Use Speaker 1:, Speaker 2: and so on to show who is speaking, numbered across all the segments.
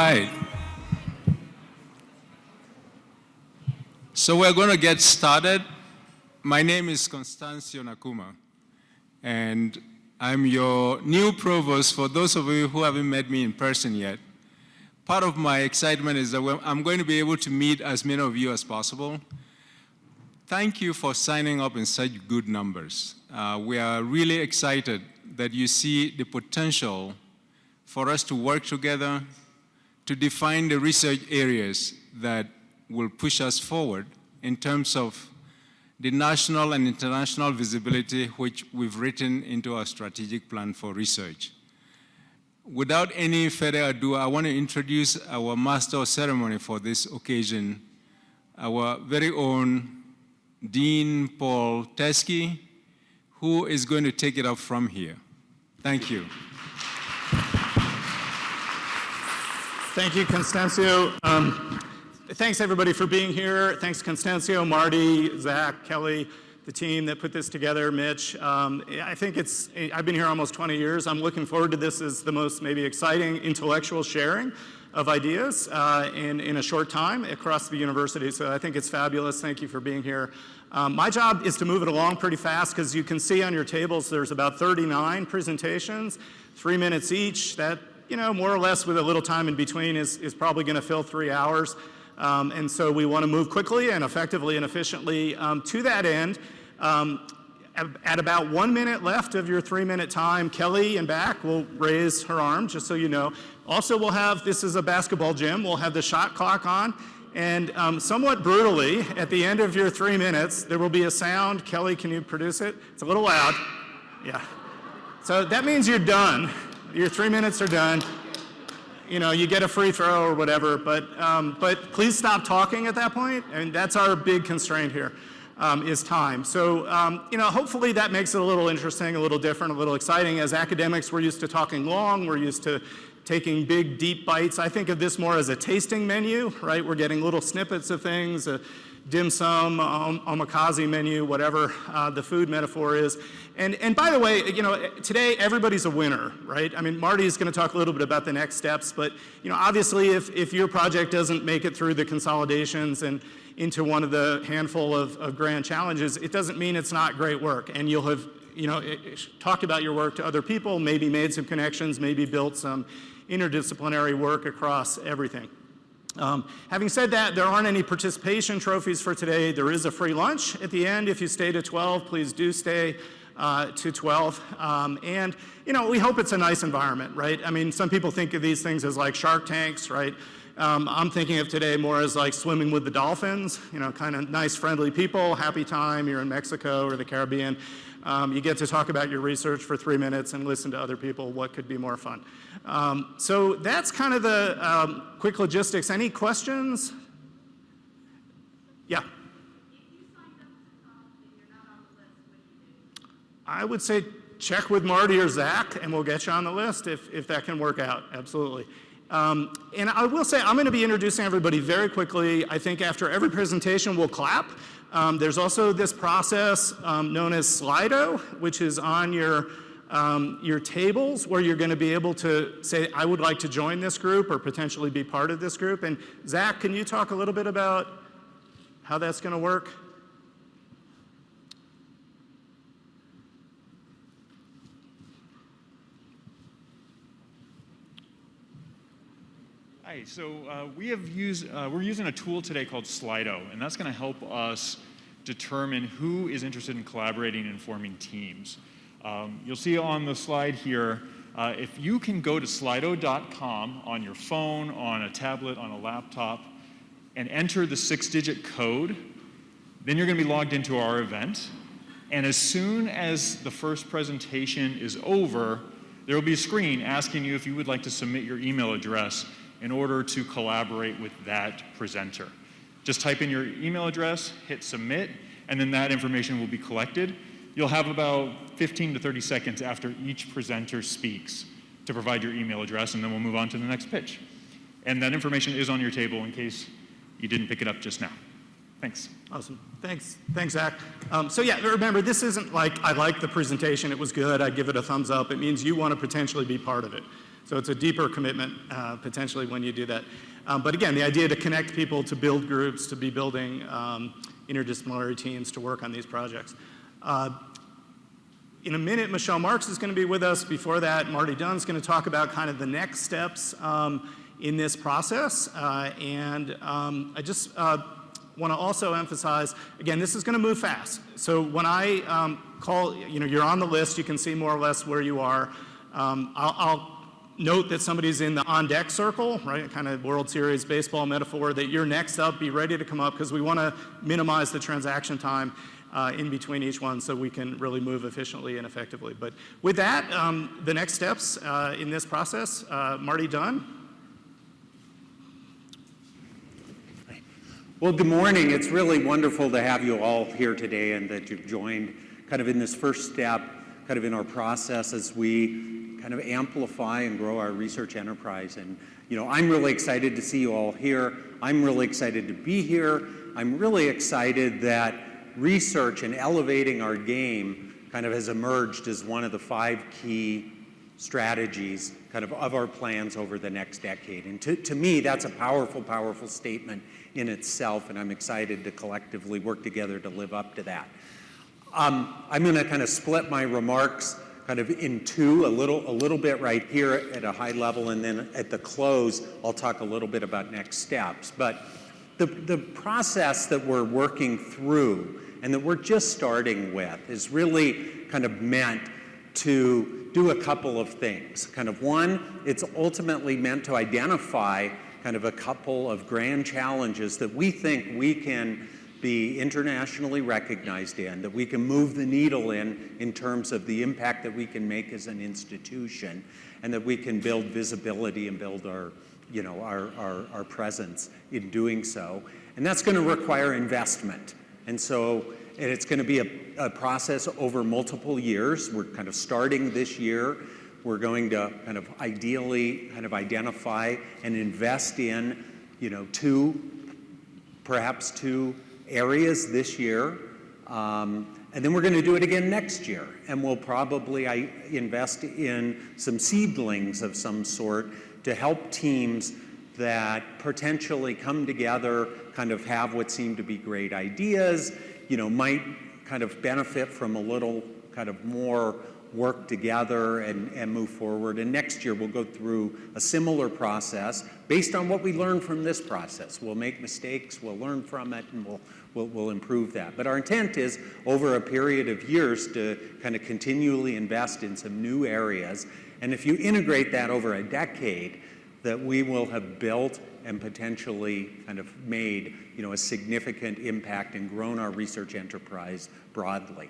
Speaker 1: right. So we're going to get started. My name is Constancio Nakuma, and I'm your new provost for those of you who haven't met me in person yet. Part of my excitement is that I'm going to be able to meet as many of you as possible. Thank you for signing up in such good numbers. We are really excited that you see the potential for us to work together to define the research areas that will push us forward in terms of the national and international visibility which we've written into our strategic plan for research. Without any further ado, I want to introduce our master of ceremony for this occasion, our very own Dean Paul Teskey, who is going to take it up from here. Thank you.
Speaker 2: Thank you, Constancio. Thanks, everybody, for being here. Thanks, Constancio, Marty, Zach, Kelly, the team that put this together, Mitch. I've been here almost 20 years. I'm looking forward to this as the most maybe exciting intellectual sharing of ideas in a short time across the university. So I think it's fabulous. Thank you for being here. My job is to move it along pretty fast because you can see on your tables there's about 39 presentations, 3 minutes each. That, more or less with a little time in between is probably going to fill 3 hours. And so we want to move quickly and effectively and efficiently. To that end, at about 1 minute left of your 3-minute time, Kelly in back will raise her arm, just so you know. Also, this is a basketball gym, we'll have the shot clock on. And somewhat brutally, at the end of your 3 minutes, there will be a sound. Kelly, can you produce it? It's a little loud. Yeah. So that means you're done. Your 3 minutes are done. You get a free throw or whatever, but please stop talking at that point. And that's our big constraint here, is time. So, hopefully that makes it a little interesting, a little different, a little exciting. As academics, we're used to talking long, we're used to taking big, deep bites. I think of this more as a tasting menu, right? We're getting little snippets of things, a dim sum, omakase menu, whatever the food metaphor is. And by the way, today everybody's a winner, right? I mean, Marty is going to talk a little bit about the next steps, but obviously if your project doesn't make it through the consolidations and into one of the handful of grand challenges, it doesn't mean it's not great work. And you'll have talked about your work to other people, maybe made some connections, maybe built some interdisciplinary work across everything. Having said that, there aren't any participation trophies for today. There is a free lunch at the end. If you stay to 12, please do stay to 12. And, we hope it's a nice environment, right? I mean, some people think of these things as like Shark Tanks, right? I'm thinking of today more as like swimming with the dolphins, kind of nice, friendly people, happy time. You're in Mexico or the Caribbean. You get to talk about your research for 3 minutes and listen to other people. What could be more fun? So that's kind of the quick logistics. Any questions? Yeah. I would say check with Marty or Zach, and we'll get you on the list if that can work out. Absolutely. And I will say I'm going to be introducing everybody very quickly. I think after every presentation we'll clap. There's also this process known as Slido, which is on your tables, where you're going to be able to say, I would like to join this group or potentially be part of this group. And Zach, can you talk a little bit about how that's going to work?
Speaker 3: Hi, so we're using a tool today called Slido, and that's going to help us determine who is interested in collaborating and forming teams. You'll see on the slide here, if you can go to slido.com on your phone, on a tablet, on a laptop, and enter the 6-digit code, then you're going to be logged into our event. And as soon as the first presentation is over, there will be a screen asking you if you would like to submit your email address in order to collaborate with that presenter. Just type in your email address, hit submit, and then that information will be collected. You'll have about 15 to 30 seconds after each presenter speaks to provide your email address, and then we'll move on to the next pitch. And that information is on your table in case you didn't pick it up just now. Thanks.
Speaker 2: Awesome. Thanks, Zach. So yeah, remember, this isn't like, I like the presentation, it was good, I'd give it a thumbs up. It means you want to potentially be part of it. So it's a deeper commitment potentially when you do that. But again, the idea to connect people, to build groups, to be building interdisciplinary teams to work on these projects. In a minute, Michelle Marks is going to be with us. Before that, Marty Dunn's going to talk about kind of the next steps in this process. I just want to also emphasize, again, this is going to move fast. So when I call, you're on the list, you can see more or less where you are. I'll note that somebody's in the on-deck circle, right, kind of World Series baseball metaphor, that you're next up, be ready to come up, because we want to minimize the transaction time in between each one so we can really move efficiently and effectively. But with that, the next steps in this process, Marty Dunn.
Speaker 4: Well, good morning. It's really wonderful to have you all here today and that you've joined kind of in this first step, kind of in our process as we kind of amplify and grow our research enterprise. And, I'm really excited to see you all here. I'm really excited to be here. I'm really excited that research and elevating our game kind of has emerged as one of the 5 key strategies kind of our plans over the next decade. And to me, that's a powerful, powerful statement in itself, and I'm excited to collectively work together to live up to that. I'm going to kind of split my remarks kind of in two, a little bit right here at a high level, and then at the close, I'll talk a little bit about next steps. But the process that we're working through and that we're just starting with is really kind of meant to do a couple of things. Kind of one, it's ultimately meant to identify kind of a couple of grand challenges that we think we can be internationally recognized in, that we can move the needle in terms of the impact that we can make as an institution, and that we can build visibility and build our presence in doing so. And that's going to require investment. And it's going to be a process over multiple years. We're kind of starting this year. We're going to kind of ideally kind of identify and invest in, perhaps two areas this year. And then we're going to do it again next year. And we'll probably invest in some seedlings of some sort to help teams that potentially come together, kind of have what seem to be great ideas, might kind of benefit from a little kind of more work together and move forward. And next year we'll go through a similar process based on what we learn from this process. We'll make mistakes, we'll learn from it, and we'll improve that. But our intent is over a period of years to kind of continually invest in some new areas. And if you integrate that over a decade, that we will have built and potentially kind of made, a significant impact and grown our research enterprise broadly.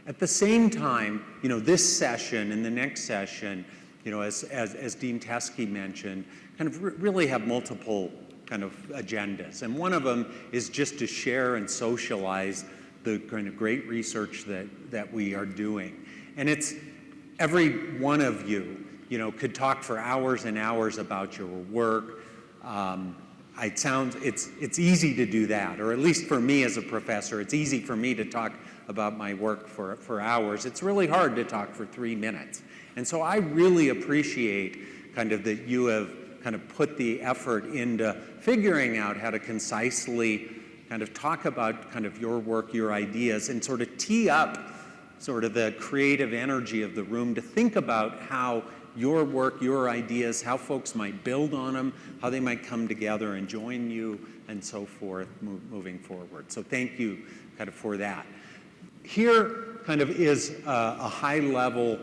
Speaker 4: At the same time, this session and the next session, as Dean Teskey mentioned, kind of really have multiple kind of agendas. And one of them is just to share and socialize the kind of great research that we are doing. And it's every one of you, could talk for hours and hours about your work. It's easy to do that, or at least for me as a professor, it's easy for me to talk about my work for hours. It's really hard to talk for 3 minutes. And so I really appreciate kind of that you have kind of put the effort into figuring out how to concisely kind of talk about kind of your work, your ideas, and sort of tee up sort of the creative energy of the room to think about how your work, your ideas, how folks might build on them, how they might come together and join you, and so forth, moving forward. So thank you kind of for that. Here kind of is a high-level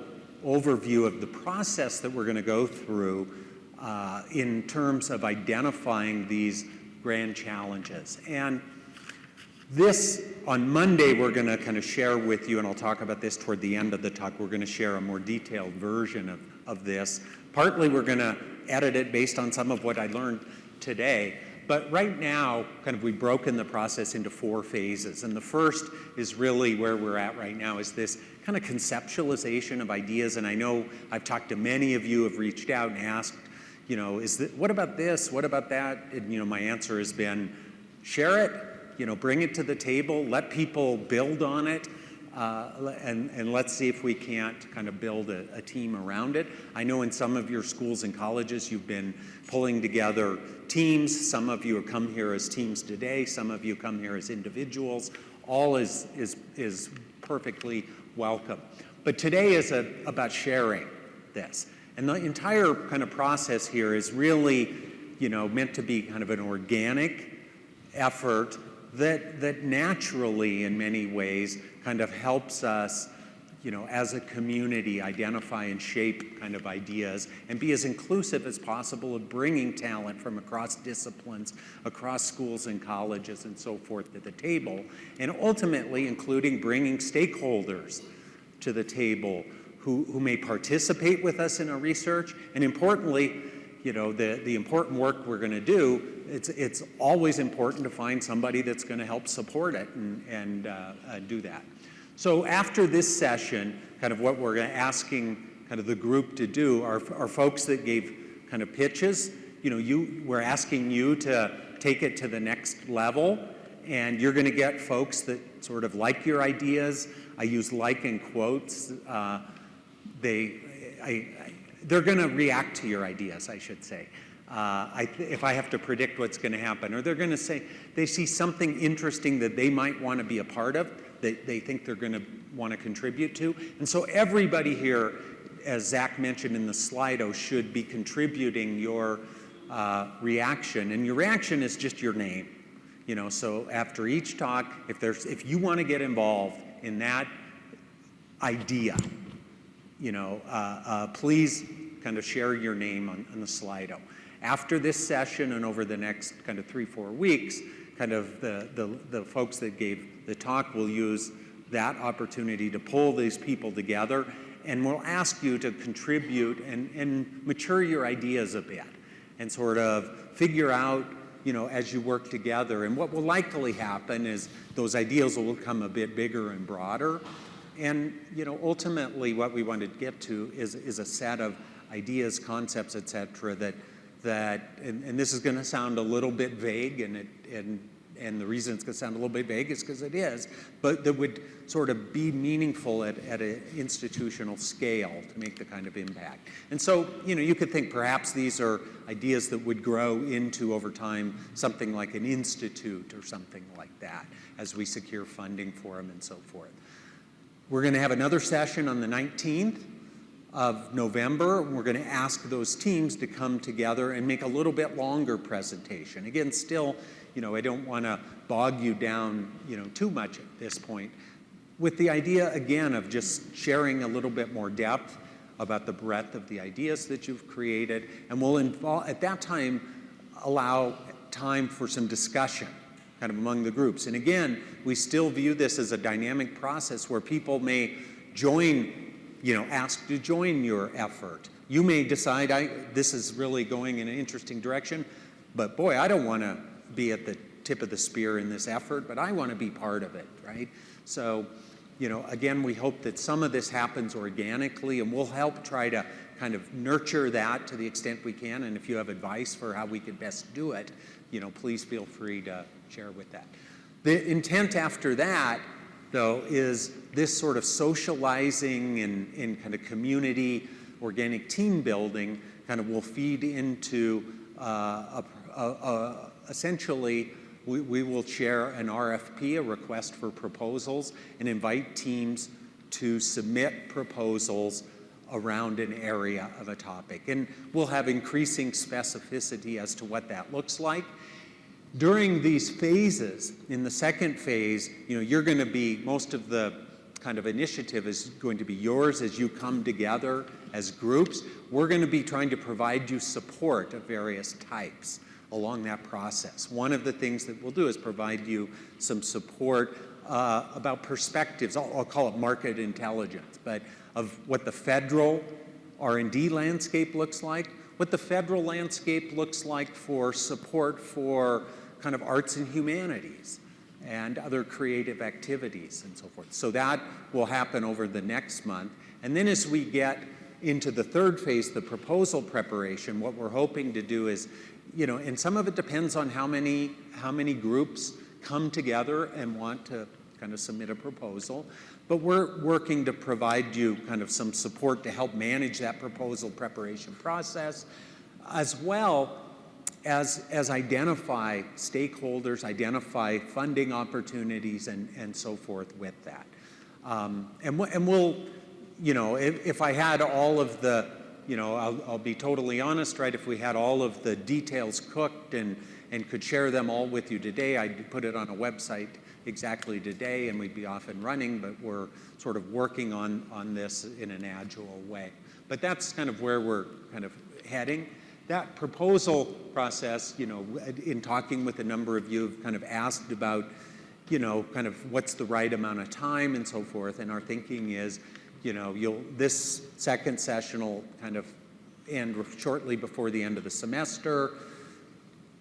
Speaker 4: overview of the process that we're going to go through in terms of identifying these grand challenges. And this, on Monday, we're going to kind of share with you, and I'll talk about this toward the end of the talk, we're going to share a more detailed version of this. Partly we're going to edit it based on some of what I learned today. But right now, kind of we've broken the process into 4 phases. And the first is really where we're at right now, is this kind of conceptualization of ideas. And I know I've talked to many of you who have reached out and asked, what about this? What about that? And, my answer has been, share it, bring it to the table, let people build on it. and let's see if we can't kind of build a team around it. I know in some of your schools and colleges you've been pulling together teams. Some of you have come here as teams today. Some of you come here as individuals. All is perfectly welcome. But today is about sharing this. And the entire kind of process here is really, meant to be kind of an organic effort that naturally, in many ways, kind of helps us, as a community, identify and shape kind of ideas and be as inclusive as possible of bringing talent from across disciplines, across schools and colleges and so forth to the table, and ultimately including bringing stakeholders to the table who may participate with us in our research, and importantly, the important work we're going to do, it's always important to find somebody that's going to help support it and do that. So after this session, kind of what we're asking kind of the group to do are folks that gave kind of pitches. We're asking you to take it to the next level, and you're going to get folks that sort of like your ideas. I use like in quotes. They're going to react to your ideas, I should say. If I have to predict what's going to happen, or they're going to say they see something interesting that they might want to be a part of, that they think they're going to want to contribute to. And so everybody here, as Zach mentioned in the Slido, should be contributing your reaction. And your reaction is just your name. So after each talk, if you want to get involved in that idea, please kind of share your name on the Slido. After this session and over the next kind of 3-4 weeks, kind of the folks that gave the talk will use that opportunity to pull these people together, and we'll ask you to contribute and mature your ideas a bit and sort of figure out, as you work together. And what will likely happen is those ideas will become a bit bigger and broader. And ultimately, what we want to get to is a set of ideas, concepts, et cetera, and this is going to sound a little bit vague, and the reason it's going to sound a little bit vague is because it is, but that would sort of be meaningful at an institutional scale to make the kind of impact. And so, you could think perhaps these are ideas that would grow into, over time, something like an institute or something like that as we secure funding for them and so forth. We're going to have another session on the 19th of November. We're going to ask those teams to come together and make a little bit longer presentation. Again, still, I don't want to bog you down, too much at this point, with the idea, again, of just sharing a little bit more depth about the breadth of the ideas that you've created. And we'll, at that time, allow time for some discussion kind of among the groups. And again, we still view this as a dynamic process where people may join, ask to join your effort. You may decide, this is really going in an interesting direction, but boy, I don't want to be at the tip of the spear in this effort, but I want to be part of it, right? So, again, we hope that some of this happens organically, and we'll help try to kind of nurture that to the extent we can. And if you have advice for how we could best do it, please feel free to share with that. The intent after that, though, is this sort of socializing and kind of community organic team building kind of will feed into essentially we will share an RFP, a request for proposals, and invite teams to submit proposals around an area of a topic. And we'll have increasing specificity as to what that looks like. During these phases, in the second phase, you're going to be, most of the kind of initiative is going to be yours as you come together as groups. We're going to be trying to provide you support of various types along that process. One of the things that we'll do is provide you some support about perspectives. I'll call it market intelligence, but of what the federal R&D landscape looks like, what the federal landscape looks like for support for kind of arts and humanities and other creative activities and so forth. So that will happen over the next month. And then as we get into the third phase, the proposal preparation, what we're hoping to do is, and some of it depends on how many groups come together and want to kind of submit a proposal. But we're working to provide you kind of some support to help manage that proposal preparation process, as well as identify stakeholders, identify funding opportunities, and so forth with that. And we'll, if I had all of the, I'll be totally honest, right? If we had all of the details cooked and could share them all with you today, I'd put it on a website exactly today and we'd be off and running, but we're sort of working on this in an agile way. But that's kind of where we're kind of heading. That proposal process, in talking with a number of you, have kind of asked about, kind of what's the right amount of time and so forth. And our thinking is, this second session will kind of end shortly before the end of the semester.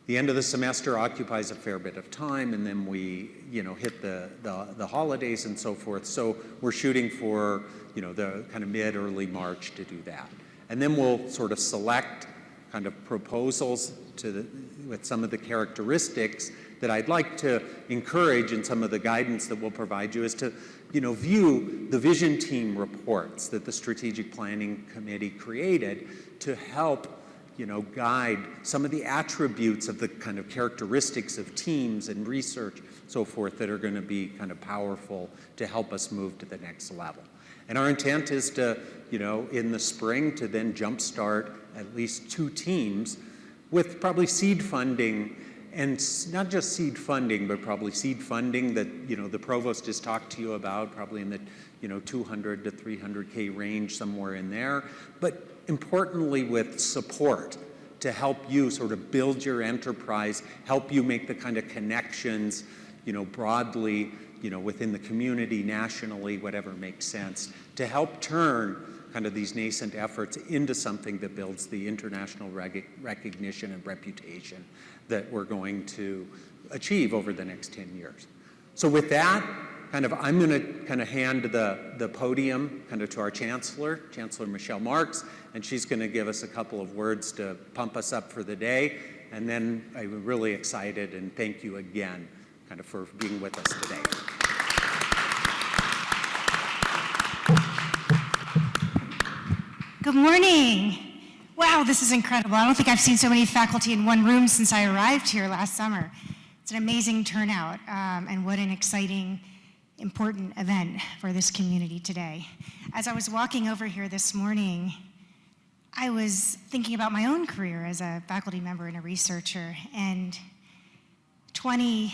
Speaker 4: The end of the semester occupies a fair bit of time, and then we, hit the holidays and so forth. So we're shooting for, the kind of mid-early March to do that. And then we'll sort of select kind of proposals with some of the characteristics that I'd like to encourage, and some of the guidance that we'll provide you is to, view the vision team reports that the Strategic Planning Committee created to help, guide some of the attributes of the kind of characteristics of teams and research, so forth, that are going to be kind of powerful to help us move to the next level. And our intent is to, in the spring, to then jumpstart at least 2 teams with probably seed funding, and not just seed funding, but probably seed funding that, the provost has talked to you about, probably in the, 200 to 300K range, somewhere in there. But importantly, with support to help you sort of build your enterprise, help you make the kind of connections, broadly, within the community, nationally, whatever makes sense, to help turn kind of these nascent efforts into something that builds the international recognition and reputation that we're going to achieve over the next 10 years. So with that, I'm going to kind of hand the podium kind of to our Chancellor Michelle Marks, and she's going to give us a couple of words to pump us up for the day. And then I'm really excited, and thank you again kind of for being with us today.
Speaker 5: Good morning. Wow, this is incredible. I don't think I've seen so many faculty in one room since I arrived here last summer. It's an amazing turnout, and what an exciting, important event for this community today. As I was walking over here this morning, I was thinking about my own career as a faculty member and a researcher, and 20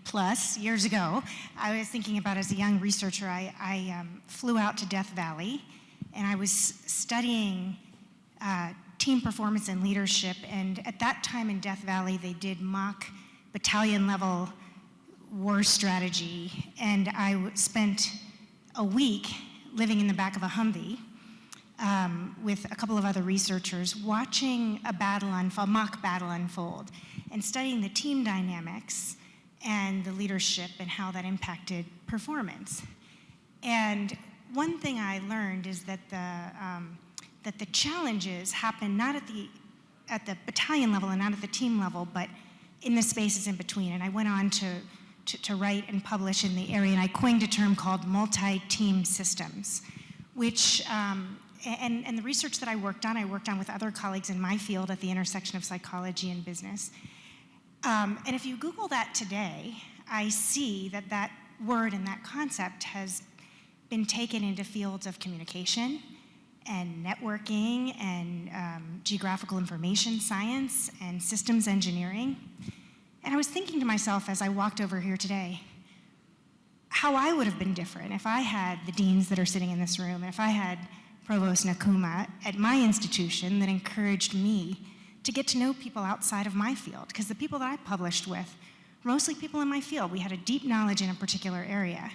Speaker 5: plus years ago, I was thinking about, as a young researcher, I flew out to Death Valley, and I was studying team performance and leadership. And at that time in Death Valley, they did mock battalion level war strategy. And I spent a week living in the back of a Humvee with a couple of other researchers, watching a mock battle unfold, and studying the team dynamics and the leadership and how that impacted performance. And one thing I learned is that the challenges happen not at the battalion level and not at the team level, but in the spaces in between. And I went on to write and publish in the area, and I coined a term called multi-team systems, which, and the research that I worked on with other colleagues in my field at the intersection of psychology and business. And if you Google that today, I see that word and that concept has been taken into fields of communication and networking and geographical information science and systems engineering. And I was thinking to myself as I walked over here today, how I would have been different if I had the deans that are sitting in this room, and if I had Provost Nakuma at my institution that encouraged me to get to know people outside of my field, because the people that I published with were mostly people in my field. We had a deep knowledge in a particular area.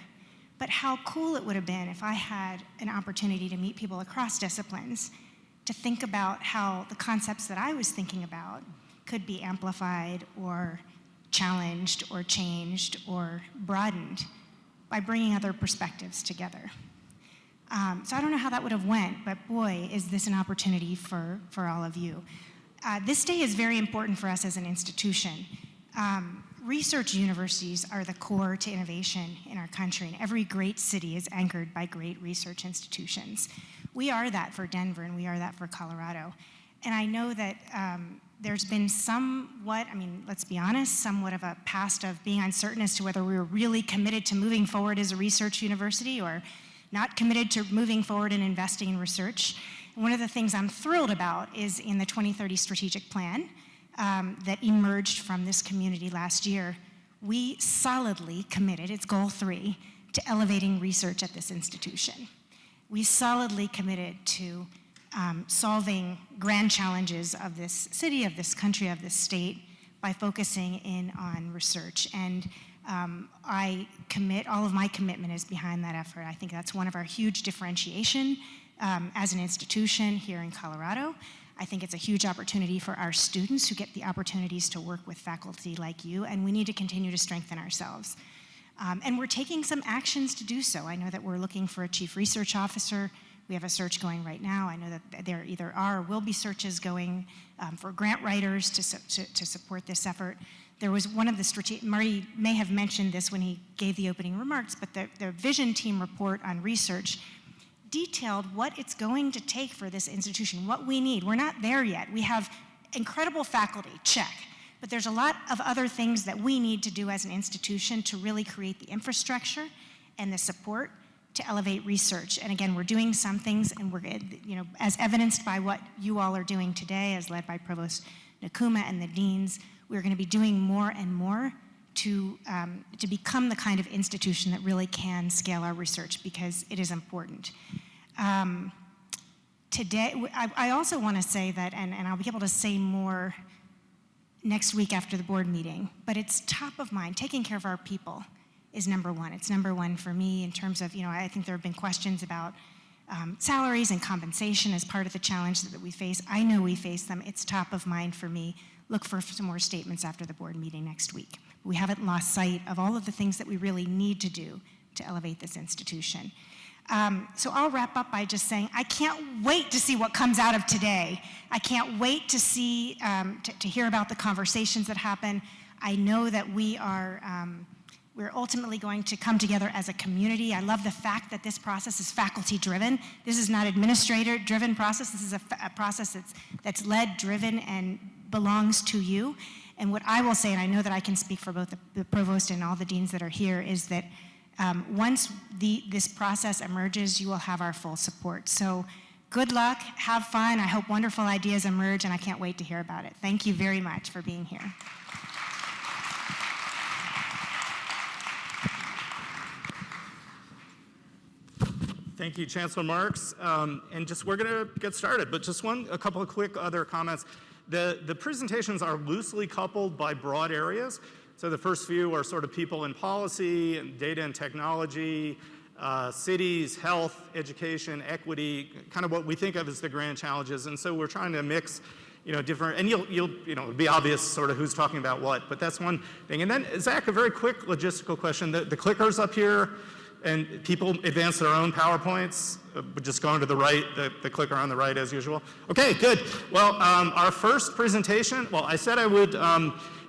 Speaker 5: But how cool it would have been if I had an opportunity to meet people across disciplines, to think about how the concepts that I was thinking about could be amplified or challenged or changed or broadened by bringing other perspectives together. So I don't know how that would have went, but boy, is this an opportunity for all of you. This day is very important for us as an institution. research universities are the core to innovation in our country, and every great city is anchored by great research institutions. We are that for Denver, and we are that for Colorado. And I know that there's been somewhat, I mean, let's be honest, somewhat of a past of being uncertain as to whether we were really committed to moving forward as a research university or not committed to moving forward and investing in research. And one of the things I'm thrilled about is in the 2030 strategic plan that emerged from this community last year, we solidly committed, it's goal 3, to elevating research at this institution. We solidly committed to solving grand challenges of this city, of this country, of this state by focusing in on research. And I commit, all of my commitment is behind that effort. I think that's one of our huge differentiation as an institution here in Colorado. I think it's a huge opportunity for our students who get the opportunities to work with faculty like you, and we need to continue to strengthen ourselves. And we're taking some actions to do so. I know that we're looking for a chief research officer. We have a search going right now. I know that there either are or will be searches going for grant writers to support this effort. There was one of the Marty may have mentioned this when he gave the opening remarks, but the vision team report on research detailed what it's going to take for this institution, what we need. We're not there yet. We have incredible faculty, check. But there's a lot of other things that we need to do as an institution to really create the infrastructure and the support to elevate research. And again, we're doing some things, and we're, as evidenced by what you all are doing today, as led by Provost Nakuma and the deans, we're going to be doing more and more to become the kind of institution that really can scale our research, because it is important. Today, I also want to say that, and I'll be able to say more next week after the board meeting, but it's top of mind. Taking care of our people is number one. It's number one for me in terms of, I think there have been questions about salaries and compensation as part of the challenge that we face. I know we face them. It's top of mind for me. Look for some more statements after the board meeting next week. We haven't lost sight of all of the things that we really need to do to elevate this institution. So I'll wrap up by just saying, I can't wait to see what comes out of today. I can't wait to see, to hear about the conversations that happen. I know that we're ultimately going to come together as a community. I love the fact that this process is faculty-driven. This is not administrator-driven process. This is a process that's led, driven, and belongs to you. And what I will say, and I know that I can speak for both the provost and all the deans that are here, is that once this process emerges, you will have our full support. So good luck, have fun. I hope wonderful ideas emerge, and I can't wait to hear about it. Thank you very much for being here.
Speaker 2: Thank you, Chancellor Marks. And we're going to get started, but just a couple of quick other comments. The presentations are loosely coupled by broad areas. So the first few are sort of people and policy, and data and technology, cities, health, education, equity, kind of what we think of as the grand challenges. And so we're trying to mix, different, and it'll be obvious sort of who's talking about what, but that's one thing. And then, Zach, a very quick logistical question. The clicker's up here, and people advance their own PowerPoints, just going to the right, the clicker on the right as usual. Okay, good. Well, our first presentation, I said I would,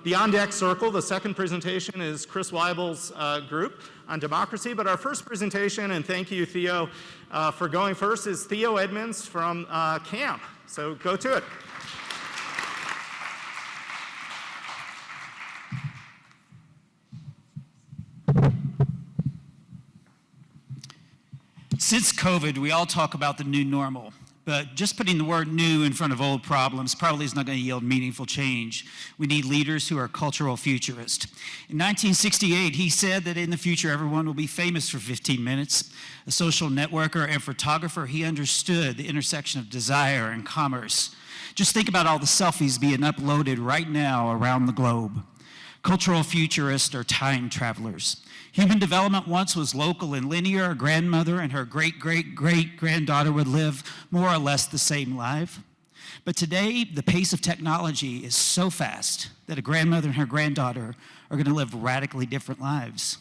Speaker 2: the On Deck Circle, the second presentation is Chris Weibel's group on democracy, but our first presentation, and thank you, Theo, for going first, is Theo Edmonds from CAMP. So go to it.
Speaker 6: Since COVID, we all talk about the new normal, but just putting the word new in front of old problems probably is not going to yield meaningful change. We need leaders who are cultural futurists. In 1968, he said that in the future, everyone will be famous for 15 minutes. A social networker and photographer, he understood the intersection of desire and commerce. Just think about all the selfies being uploaded right now around the globe. Cultural futurists are time travelers. Human development once was local and linear. A grandmother and her great-great-great-granddaughter would live more or less the same life. But today, the pace of technology is so fast that a grandmother and her granddaughter are going to live radically different lives.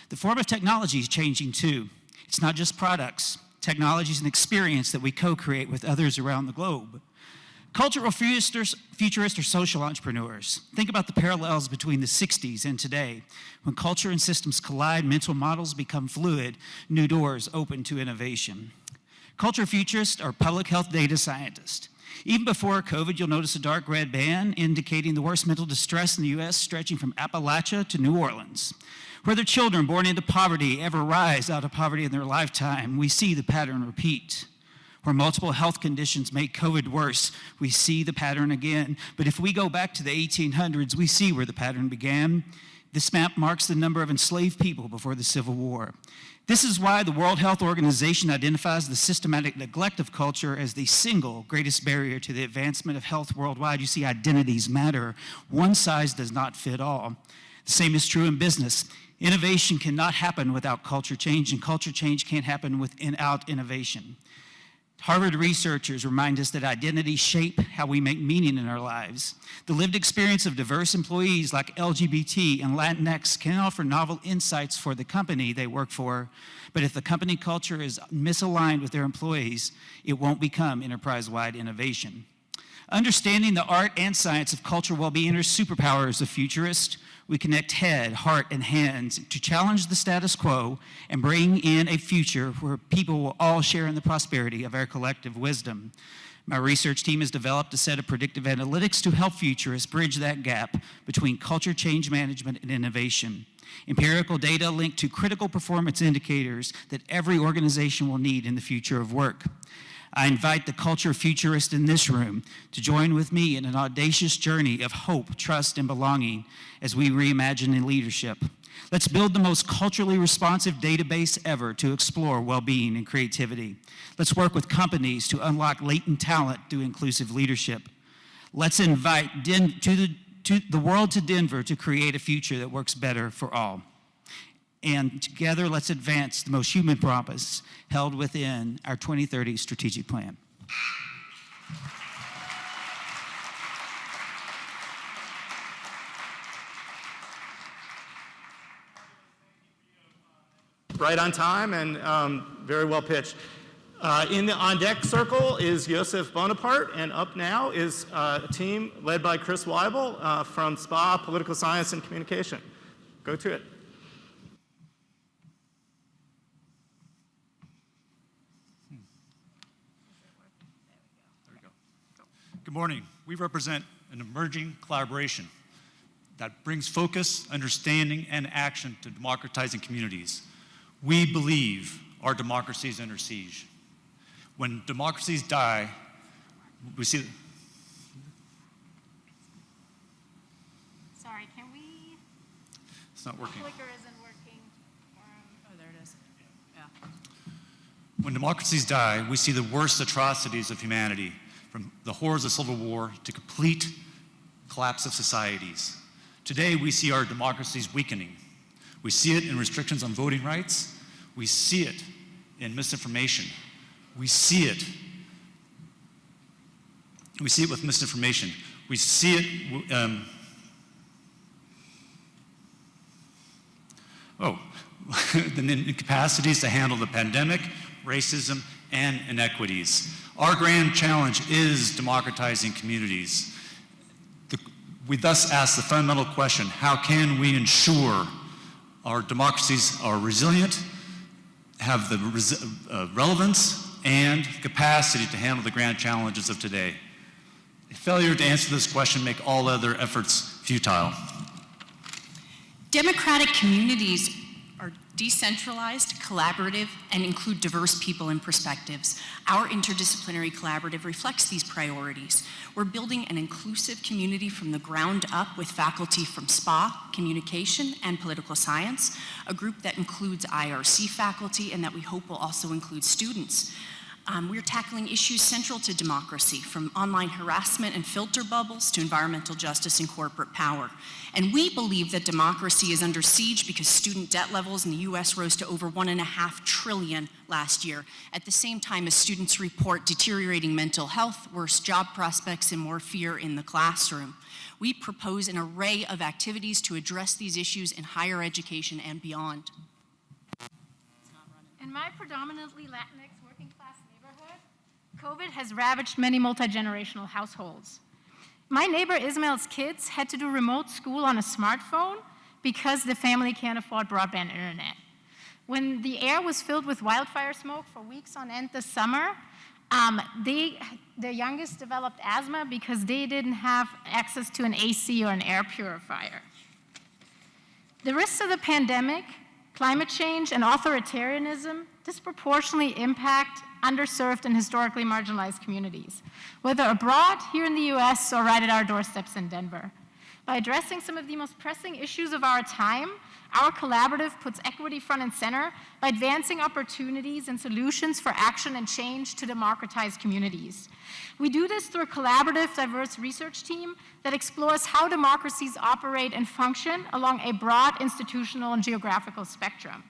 Speaker 6: The form of technology is changing too. It's not just products. Technology is an experience that we co-create with others around the globe. Cultural futurists are social entrepreneurs. Think about the parallels between the 60s and today. When culture and systems collide, mental models become fluid, new doors open to innovation. Culture futurists are public health data scientists. Even before COVID, you'll notice a dark red band indicating the worst mental distress in the US stretching from Appalachia to New Orleans. Whether children born into poverty ever rise out of poverty in their lifetime, we see the pattern repeat. Where multiple health conditions make COVID worse, we see the pattern again. But if we go back to the 1800s, we see where the pattern began. This map marks the number of enslaved people before the Civil War. This is why the World Health Organization identifies the systematic neglect of culture as the single greatest barrier to the advancement of health worldwide. You see, identities matter. One size does not fit all. The same is true in business. Innovation cannot happen without culture change, and culture change can't happen without innovation. Harvard researchers remind us that identities shape how we make meaning in our lives. The lived experience of diverse employees like LGBT and Latinx can offer novel insights for the company they work for, but if the company culture is misaligned with their employees, it won't become enterprise-wide innovation. Understanding the art and science of cultural well-being are superpowers of futurists. We connect head, heart, and hands to challenge the status quo and bring in a future where people will all share in the prosperity of our collective wisdom. My research team has developed a set of predictive analytics to help futurists bridge that gap between culture change management and innovation. Empirical data linked to critical performance indicators that every organization will need in the future of work. I invite the culture futurist in this room to join with me in an audacious journey of hope, trust, and belonging as we reimagine in leadership. Let's build the most culturally responsive database ever to explore well-being and creativity. Let's work with companies to unlock latent talent through inclusive leadership. Let's invite the world to Denver to create a future that works better for all. And together, let's advance the most human promise held within our 2030 strategic plan.
Speaker 2: Right on time and very well pitched. In the on deck circle is Joseph Bonaparte, and up now is a team led by Chris Weibel from SPA, Political Science and Communication. Go to it.
Speaker 7: Good morning. We represent an emerging collaboration that brings focus, understanding, and action to democratizing communities. We believe our democracy is under siege. When democracies die, we see...
Speaker 8: Sorry, can we...
Speaker 7: It's not working.
Speaker 8: Clicker isn't working. Oh, there it is. Yeah.
Speaker 7: When democracies die, we see the worst atrocities of humanity, from the horrors of civil war to complete collapse of societies. Today, we see our democracies weakening. We see it in restrictions on voting rights. We see it in misinformation. We see it with misinformation. We see it, the incapacities to handle the pandemic, racism, and inequities. Our grand challenge is democratizing communities. We thus ask the fundamental question: how can we ensure our democracies are resilient, have the relevance and capacity to handle the grand challenges of today? A failure to answer this question make all other efforts futile.
Speaker 9: Democratic communities are decentralized, collaborative, and include diverse people and perspectives. Our interdisciplinary collaborative reflects these priorities. We're building an inclusive community from the ground up with faculty from SPA, Communication, and Political Science, a group that includes IRC faculty and that we hope will also include students. We're tackling issues central to democracy, from online harassment and filter bubbles to environmental justice and corporate power. And we believe that democracy is under siege because student debt levels in the US rose to over $1.5 trillion last year, at the same time as students report deteriorating mental health, worse job prospects, and more fear in the classroom. We propose an array of activities to address these issues in higher education and beyond.
Speaker 8: In my predominantly Latinx working class neighborhood, COVID has ravaged many multi-generational households. My neighbor Ismail's kids had to do remote school on a smartphone because the family can't afford broadband internet. When the air was filled with wildfire smoke for weeks on end this summer, the youngest developed asthma because they didn't have access to an AC or an air purifier. The risks of the pandemic, climate change, and authoritarianism disproportionately impact underserved and historically marginalized communities, whether abroad, here in the US, or right at our doorsteps in Denver. By addressing some of the most pressing issues of our time, our collaborative puts equity front and center by advancing opportunities and solutions for action and change to democratize communities. We do this through a collaborative, diverse research team that explores how democracies operate and function along a broad institutional and geographical spectrum.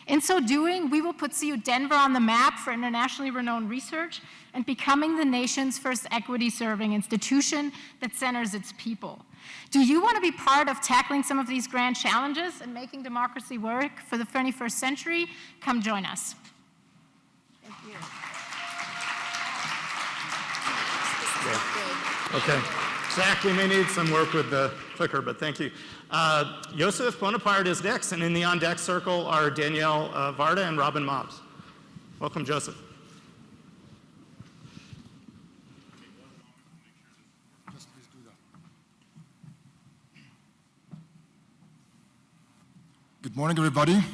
Speaker 8: In so doing, we will put CU Denver on the map for internationally renowned research and becoming the nation's first equity-serving institution that centers its people. Do you want to be part of tackling some of these grand challenges and making democracy work for the 21st century? Come join us. Thank you.
Speaker 2: Okay. Zach, we may need some work with the clicker, but thank you. Joseph Bonaparte is next, and in the on-deck circle are Danielle Varda and Robin Mobbs. Welcome, Joseph.
Speaker 10: Good morning, everybody.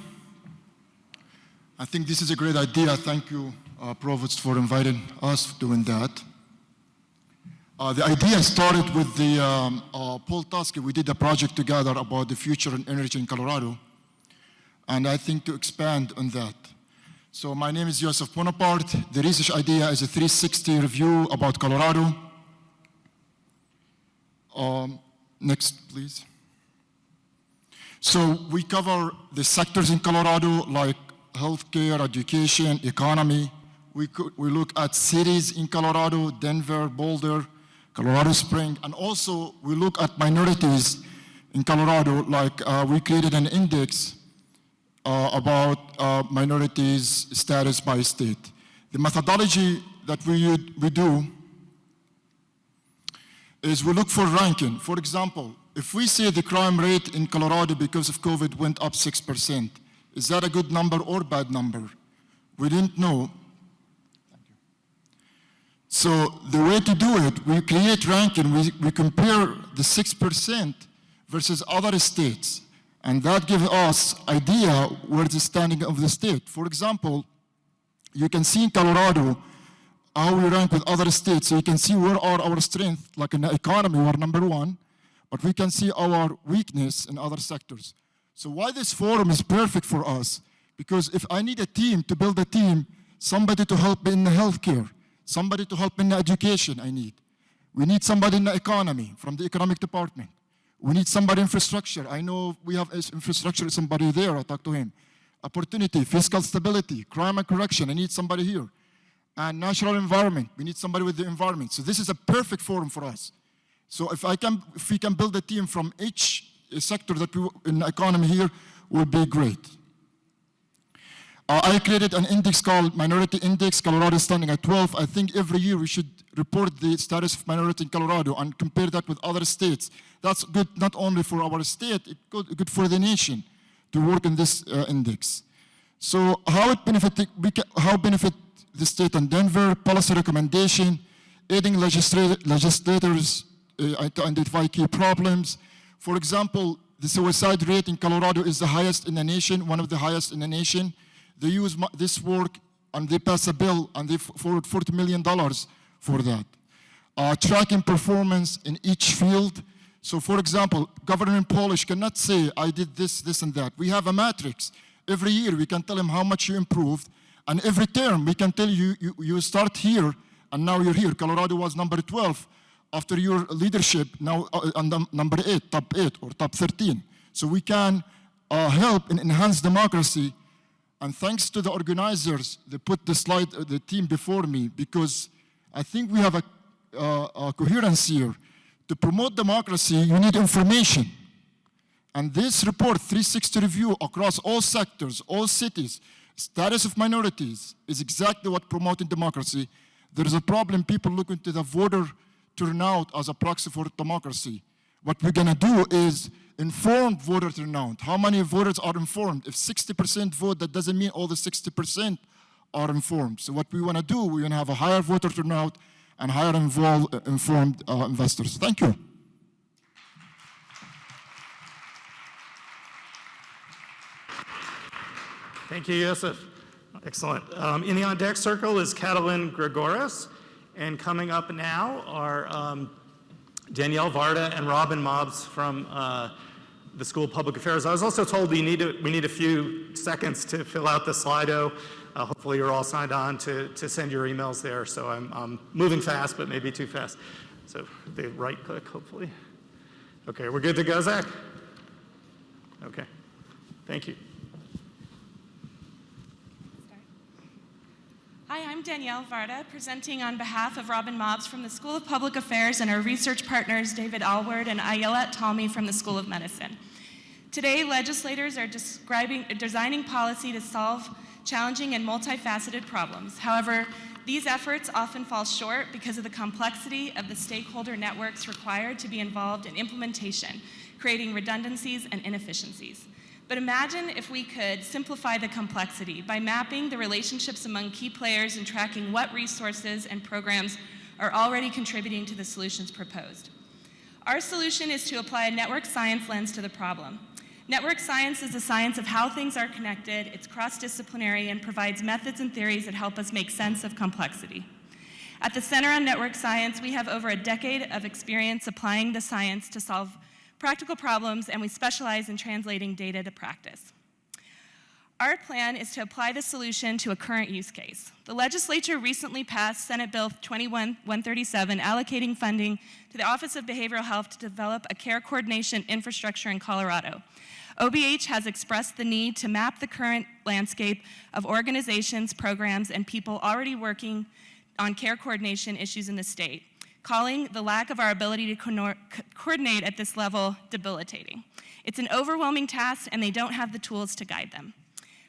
Speaker 10: I think this is a great idea. Thank you, Provost, for inviting us doing that. The idea started with the Paul Tusky. We did a project together about the future and energy in Colorado, and I think to expand on that. So my name is Joseph Bonaparte. The research idea is a 360 review about Colorado. Next, please. So we cover the sectors in Colorado like healthcare, education, economy. We look at cities in Colorado, Denver, Boulder, Colorado Springs, and also we look at minorities in Colorado, like we created an index about minorities status by state. The methodology that we do is we look for ranking. For example, if we say the crime rate in Colorado because of COVID went up 6%, is that a good number or bad number? We didn't know. Thank you. So the way to do it, we create ranking, we compare the 6% versus other states, and that gives us idea where the standing of the state. For example, you can see in Colorado how we rank with other states, so you can see where are our strengths, like in the economy, we're number one, but we can see our weakness in other sectors. So why this forum is perfect for us? Because if I need a team, to build a team, somebody to help in the healthcare, somebody to help in the education I need. We need somebody in the economy, from the economic department. We need somebody in infrastructure. I know we have infrastructure, somebody there, I'll talk to him. Opportunity, fiscal stability, crime and correction, I need somebody here. And natural environment, we need somebody with the environment. So this is a perfect forum for us. So if we can build a team from each sector that we in the economy here, would be great. I created an index called Minority Index. Colorado is standing at 12. I think every year we should report the status of minority in Colorado and compare that with other states. That's good not only for our state, it's good for the nation to work in this index. So how benefit the state and Denver, policy recommendation, aiding legislators to identify key problems. For example, the suicide rate in Colorado is the highest in the nation, one of the highest in the nation. They use this work and they pass a bill and they forward $40 million for that. Tracking performance in each field. So for example, Governor in Polish cannot say, I did this, this, and that. We have a matrix. Every year we can tell him how much you improved, and every term we can tell you, you start here, and now you're here. Colorado was number 12 after your leadership, now number 8, top 8, or top 13. So we can help and enhance democracy. And thanks to the organizers, they put the team before me, because I think we have a coherence here. To promote democracy, you need information. And this report, 360 review across all sectors, all cities, status of minorities, is exactly what promoting democracy. There is a problem, people look into the voter turnout as a proxy for democracy. What we're gonna do is informed voter turnout. How many voters are informed? If 60% vote, that doesn't mean all the 60% are informed. So what we wanna do, we're gonna have a higher voter turnout and higher informed investors. Thank you.
Speaker 2: Thank you, Yosef. Excellent. In the on-deck circle is Catalin Gregoris, and coming up now are Danielle Varda and Robin Mobbs from the School of Public Affairs. I was also told we need a few seconds to fill out the Slido. Hopefully you're all signed on to send your emails there, so I'm moving fast, but maybe too fast. So they right-click, hopefully. Okay, we're good to go, Zach? Okay, thank you.
Speaker 11: Hi, I'm Danielle Varda, presenting on behalf of Robin Mobbs from the School of Public Affairs and our research partners David Alward and Ayelet Talmi from the School of Medicine. Today, legislators are designing policy to solve challenging and multifaceted problems. However, these efforts often fall short because of the complexity of the stakeholder networks required to be involved in implementation, creating redundancies and inefficiencies. But imagine if we could simplify the complexity by mapping the relationships among key players and tracking what resources and programs are already contributing to the solutions proposed. Our solution is to apply a network science lens to the problem. Network science is the science of how things are connected, it's cross-disciplinary, and provides methods and theories that help us make sense of complexity. At the Center on Network Science, we have over a decade of experience applying the science to solve practical problems, and we specialize in translating data to practice. Our plan is to apply the solution to a current use case. The legislature recently passed Senate Bill 21-137, allocating funding to the Office of Behavioral Health to develop a care coordination infrastructure in Colorado. OBH has expressed the need to map the current landscape of organizations, programs, and people already working on care coordination issues in the state, calling the lack of our ability to coordinate at this level debilitating. It's an overwhelming task, and they don't have the tools to guide them.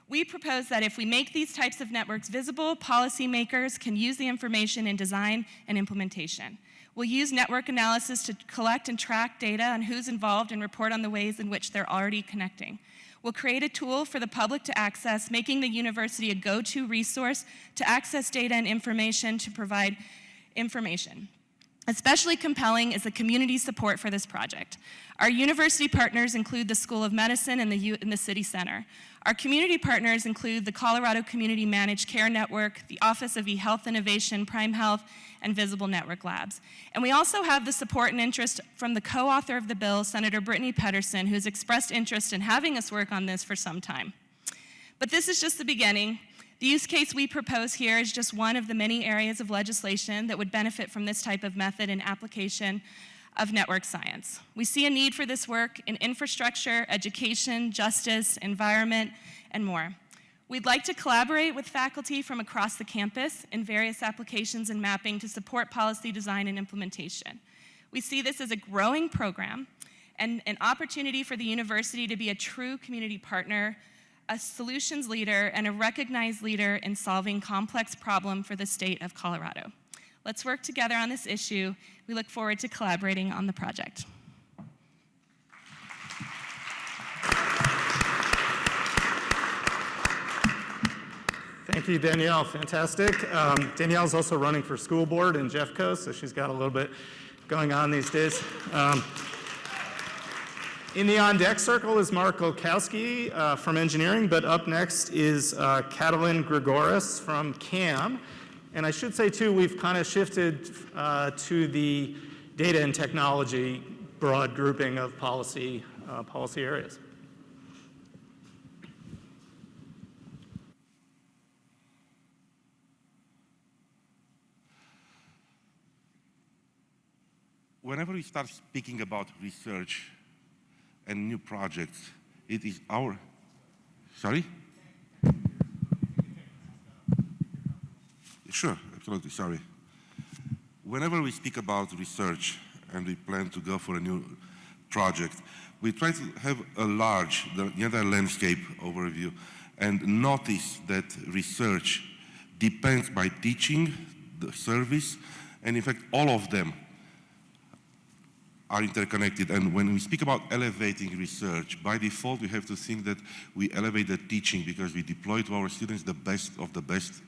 Speaker 11: We propose that if we make these types of networks visible, policymakers can use the information in design and implementation. We'll use network analysis to collect and track data on who's involved and report on the ways in which they're already connecting. We'll create a tool for the public to access, making the university a go-to resource to access data and information to provide information. Especially compelling is the community support for this project. Our university partners include the School of Medicine and the City Center. Our community partners include the Colorado Community Managed Care Network, the Office of eHealth Innovation, Prime Health, and Visible Network Labs. And we also have the support and interest from the co-author of the bill, Senator Brittany Pedersen, who has expressed interest in having us work on this for some time. But this is just the beginning. The use case we propose here is just one of the many areas of legislation that would benefit from this type of method and application of network science. We see a need for this work in infrastructure, education, justice, environment, and more. We'd like to collaborate with faculty from across the campus in various applications and mapping to support policy design and implementation. We see this as a growing program and an opportunity for the university to be a true community partner, a solutions leader, and a recognized leader in solving complex problems for the state of Colorado. Let's work together on this issue. We look forward to collaborating on the project.
Speaker 2: Thank you, Danielle. Fantastic. Danielle's also running for school board in Jeffco, so she's got a little bit going on these days. In the on-deck circle is Mark Olkowski from engineering, but up next is Catalin Gregoris from CAM. And I should say, too, we've kind of shifted to the data and technology broad grouping of policy areas.
Speaker 12: Whenever we start speaking about research and new projects, it is our, sorry? Sure, absolutely, sorry. Whenever we speak about research and we plan to go for a new project, we try to have a large, the entire landscape overview and notice that research depends by teaching, the service, and in fact, all of them are interconnected. And when we speak about elevating research, by default, we have to think that we elevate the teaching because we deploy to our students the best of the best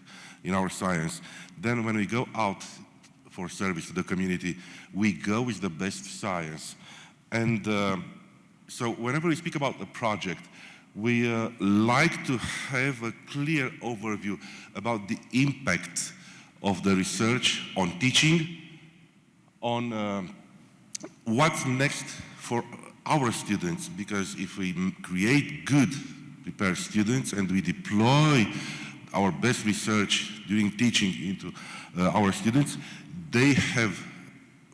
Speaker 12: in our science. Then when we go out for service to the community, we go with the best science. And so whenever we speak about a project, we like to have a clear overview about the impact of the research on teaching, on what's next for our students, because if we create good prepared students and we deploy our best research during teaching into our students, they have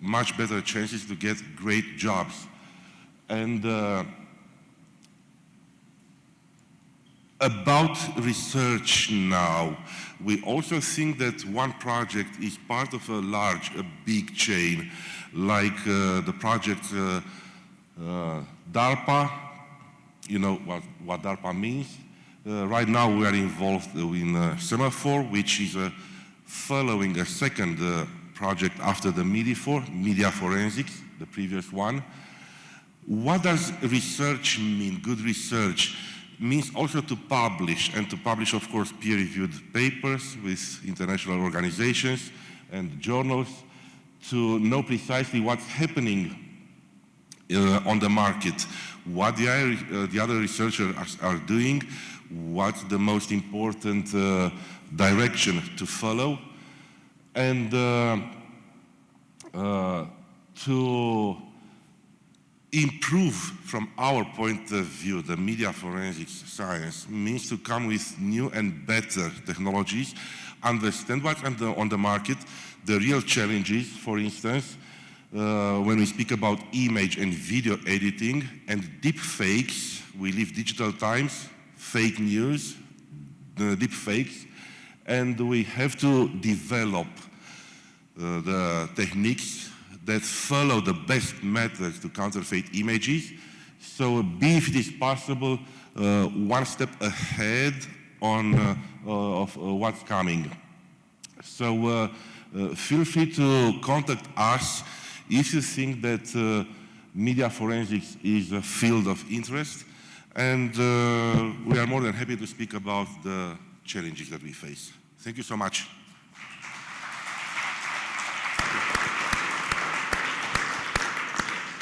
Speaker 12: much better chances to get great jobs. And about research now, we also think that one project is part of a big chain, like the project DARPA. You know what DARPA means. Right now we are involved in Semaphore, which is following a second project after the media forensics, the previous one. What does research mean? Good research means also to publish, and to publish, of course, peer-reviewed papers with international organizations and journals, to know precisely what's happening on the market, what the other researchers are doing, what's the most important direction to follow, and to improve from our point of view. The media forensics science means to come with new and better technologies, understand what's on the market, the real challenges. For instance, when we speak about image and video editing and deep fakes, we live digital times, fake news, deep fakes, and we have to develop the techniques that follow the best methods to counterfeit images. So be, if it is possible, one step ahead of what's coming. So feel free to contact us if you think that media forensics is a field of interest, and we are more than happy to speak about the challenges that we face. Thank you so much.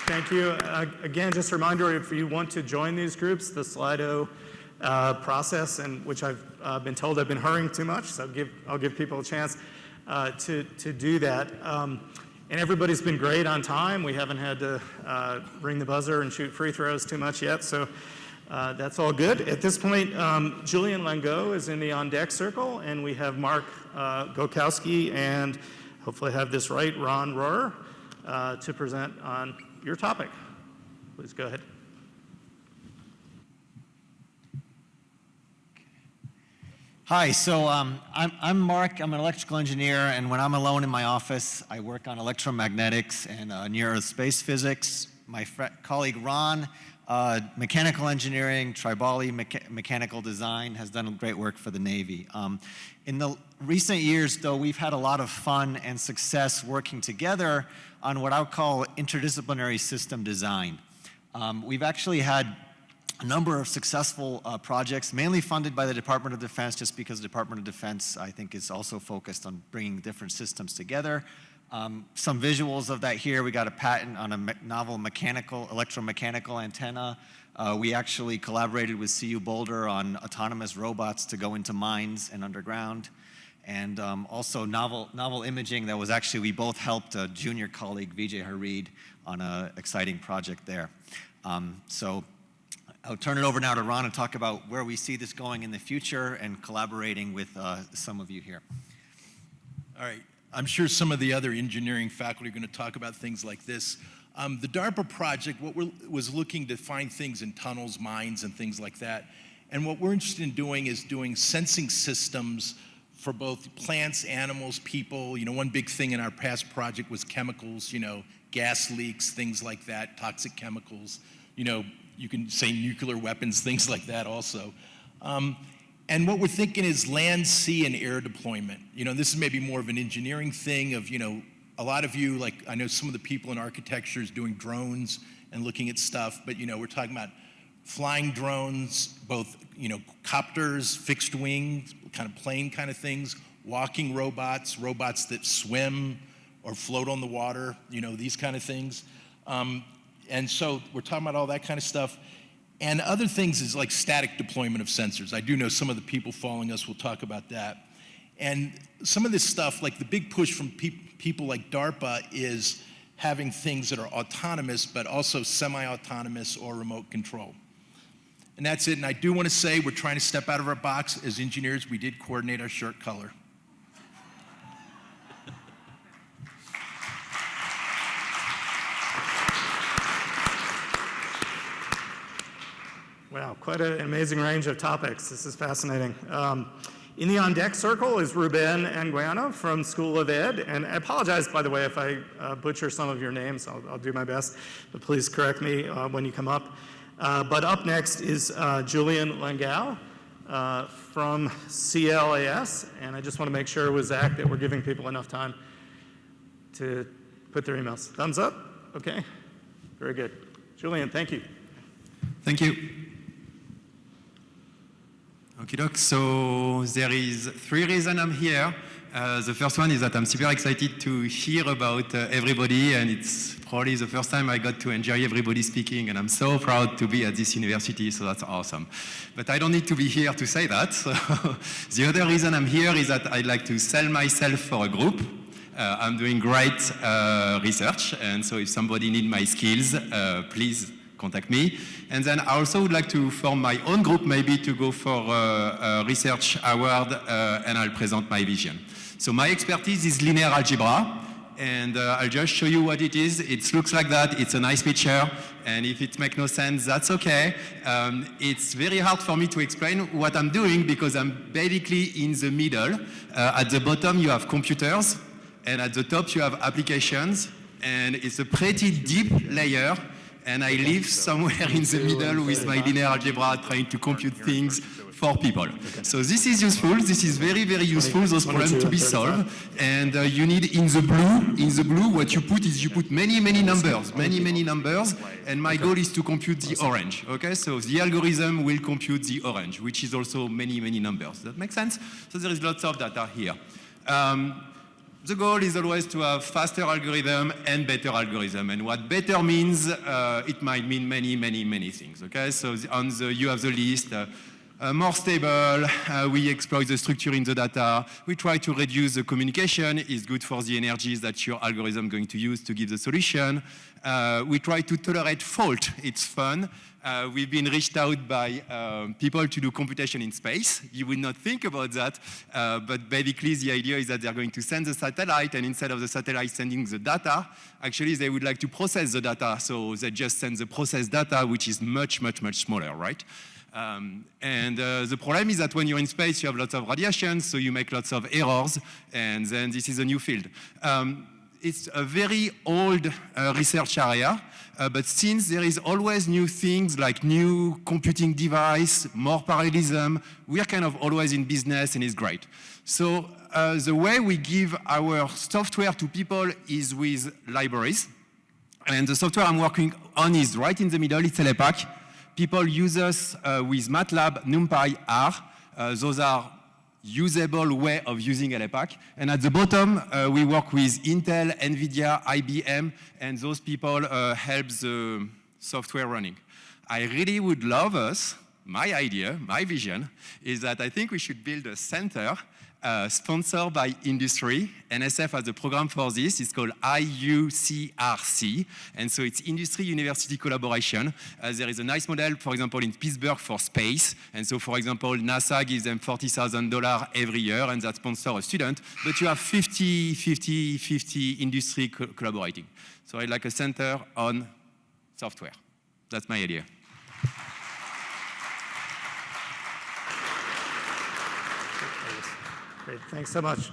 Speaker 2: Thank you. Again, just a reminder, if you want to join these groups, the Slido process, and which I've been told I've been hurrying too much, so I'll give people a chance to do that. And everybody's been great on time. We haven't had to ring the buzzer and shoot free throws too much yet, so that's all good. At this point, Julian Langeau is in the on-deck circle, and we have Mark Gokowski and, hopefully I have this right, Ron Rohrer to present on your topic. Please go ahead.
Speaker 13: Hi, so I'm Mark. I'm an electrical engineer, and when I'm alone in my office, I work on electromagnetics and near-Earth space physics. My colleague Ron, mechanical engineering, Tribali mechanical design, has done great work for the Navy. In the recent years, though, we've had a lot of fun and success working together on what I would call interdisciplinary system design. We've actually had a number of successful projects, mainly funded by the Department of Defense, just because the Department of Defense, I think, is also focused on bringing different systems together. Some visuals of that here. We got a patent on a novel electromechanical antenna. We actually collaborated with CU Boulder on autonomous robots to go into mines and underground. And also novel imaging that was actually, we both helped a junior colleague, Vijay Harid, on an exciting project there. So I'll turn it over now to Ron and talk about where we see this going in the future and collaborating with some of you here.
Speaker 14: All right. I'm sure some of the other engineering faculty are going to talk about things like this. The DARPA project, was looking to find things in tunnels, mines, and things like that. And what we're interested in doing is doing sensing systems for both plants, animals, people. You know, one big thing in our past project was chemicals, you know, gas leaks, things like that, toxic chemicals. You know, you can say nuclear weapons, things like that also. And what we're thinking is land, sea, and air deployment. You know, this is maybe more of an engineering thing of, you know, a lot of you, like I know some of the people in architecture is doing drones and looking at stuff, but you know, we're talking about flying drones, both, you know, copters, fixed wings, kind of plane kind of things, walking robots, robots that swim or float on the water, you know, these kind of things. And so we're talking about all that kind of stuff. And other things is like static deployment of sensors. I do know some of the people following us will talk about that. And some of this stuff, like the big push from people like DARPA is having things that are autonomous, but also semi-autonomous or remote control. And that's it. And I do want to say we're trying to step out of our box. As engineers, we did coordinate our shirt color.
Speaker 2: Wow, quite an amazing range of topics. This is fascinating. In the on-deck circle is Ruben Anguiano from School of Ed. And I apologize, by the way, if I butcher some of your names. I'll do my best, but please correct me when you come up. But up next is Julian Langau from CLAS. And I just want to make sure with Zach that we're giving people enough time to put their emails. Thumbs up? Okay, very good. Julian, thank you.
Speaker 15: Thank you. Okay, doc. So there is 3 reasons I'm here. The first one is that I'm super excited to hear about everybody, and it's probably the first time I got to enjoy everybody speaking, and I'm so proud to be at this university, so that's awesome. But I don't need to be here to say that. So the other reason I'm here is that I'd like to sell myself for a group. I'm doing great research, and so if somebody needs my skills, please contact me. And then I also would like to form my own group, maybe to go for a research award, and I'll present my vision. So my expertise is linear algebra, and I'll just show you what it is. It looks like that. It's a nice picture, and if it makes no sense, that's okay. It's very hard for me to explain what I'm doing because I'm basically in the middle. At the bottom, you have computers, and at the top, you have applications, and it's a pretty deep layer. And I live somewhere in the middle with my linear algebra trying to compute things for people. So this is useful. This is very, very useful, those problems to be solved. And you need in the blue, what you put is you put many, many numbers. And my goal is to compute the orange. Okay, so the algorithm will compute the orange, which is also many, many numbers. Does that make sense? So there is lots of data here. The goal is always to have faster algorithm and better algorithm. And what better means, it might mean many, many, many things. Okay, so you have the list. More stable, we exploit the structure in the data. We try to reduce the communication. It's good for the energies that your algorithm is going to use to give the solution. We try to tolerate fault. It's fun. We've been reached out by people to do computation in space. You would not think about that, but basically the idea is that they're going to send the satellite, and instead of the satellite sending the data, actually they would like to process the data, so they just send the processed data, which is much, much, much smaller, right? The problem is that when you're in space, you have lots of radiation, so you make lots of errors, and then this is a new field. It's a very old research area, but since there is always new things like new computing device, more parallelism, we are kind of always in business, and it's great. So the way we give our software to people is with libraries. And the software I'm working on is right in the middle, it's LPAC. People use us with MATLAB, NumPy, R. Those are usable way of using LPAC. And at the bottom, we work with Intel, NVIDIA, IBM, and those people help the software running. I really would love us, my idea, my vision, is that I think we should build a center sponsored by industry. NSF has a program for this. It's called IUCRC. And so it's industry-university collaboration. There is a nice model, for example, in Pittsburgh for space. And so, for example, NASA gives them $40,000 every year, and that sponsors a student. But you have 50 industry collaborating. So I'd like a center on software. That's my idea.
Speaker 2: Great, thanks so much.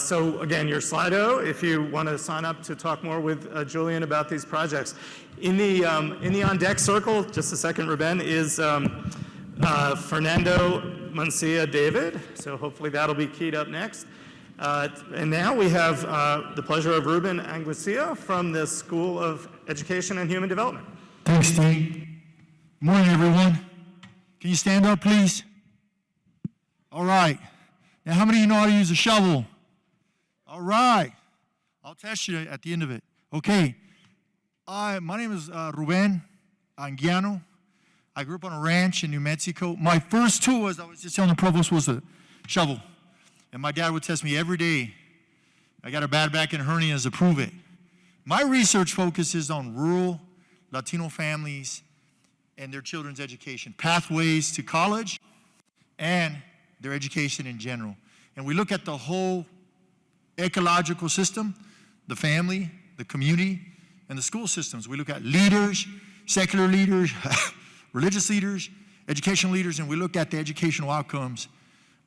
Speaker 2: So again, your Slido, if you want to sign up to talk more with Julian about these projects. In the on-deck circle, just a second, Ruben, is Fernando Muncia David, so hopefully that'll be keyed up next. And now we have the pleasure of Ruben Angucia from the School of Education and Human Development.
Speaker 16: Thanks, Steve. Morning, everyone. Can you stand up, please? All right. Now, how many of you know how to use a shovel? All right. I'll test you at the end of it. Okay. My name is Ruben Anguiano. I grew up on a ranch in New Mexico. My first tool, as I was just telling the provost, was a shovel. And my dad would test me every day. I got a bad back and hernias to prove it. My research focuses on rural Latino families and their children's education, pathways to college, and their education in general. And we look at the whole ecological system, the family, the community, and the school systems. We look at leaders, secular leaders, religious leaders, educational leaders, and we look at the educational outcomes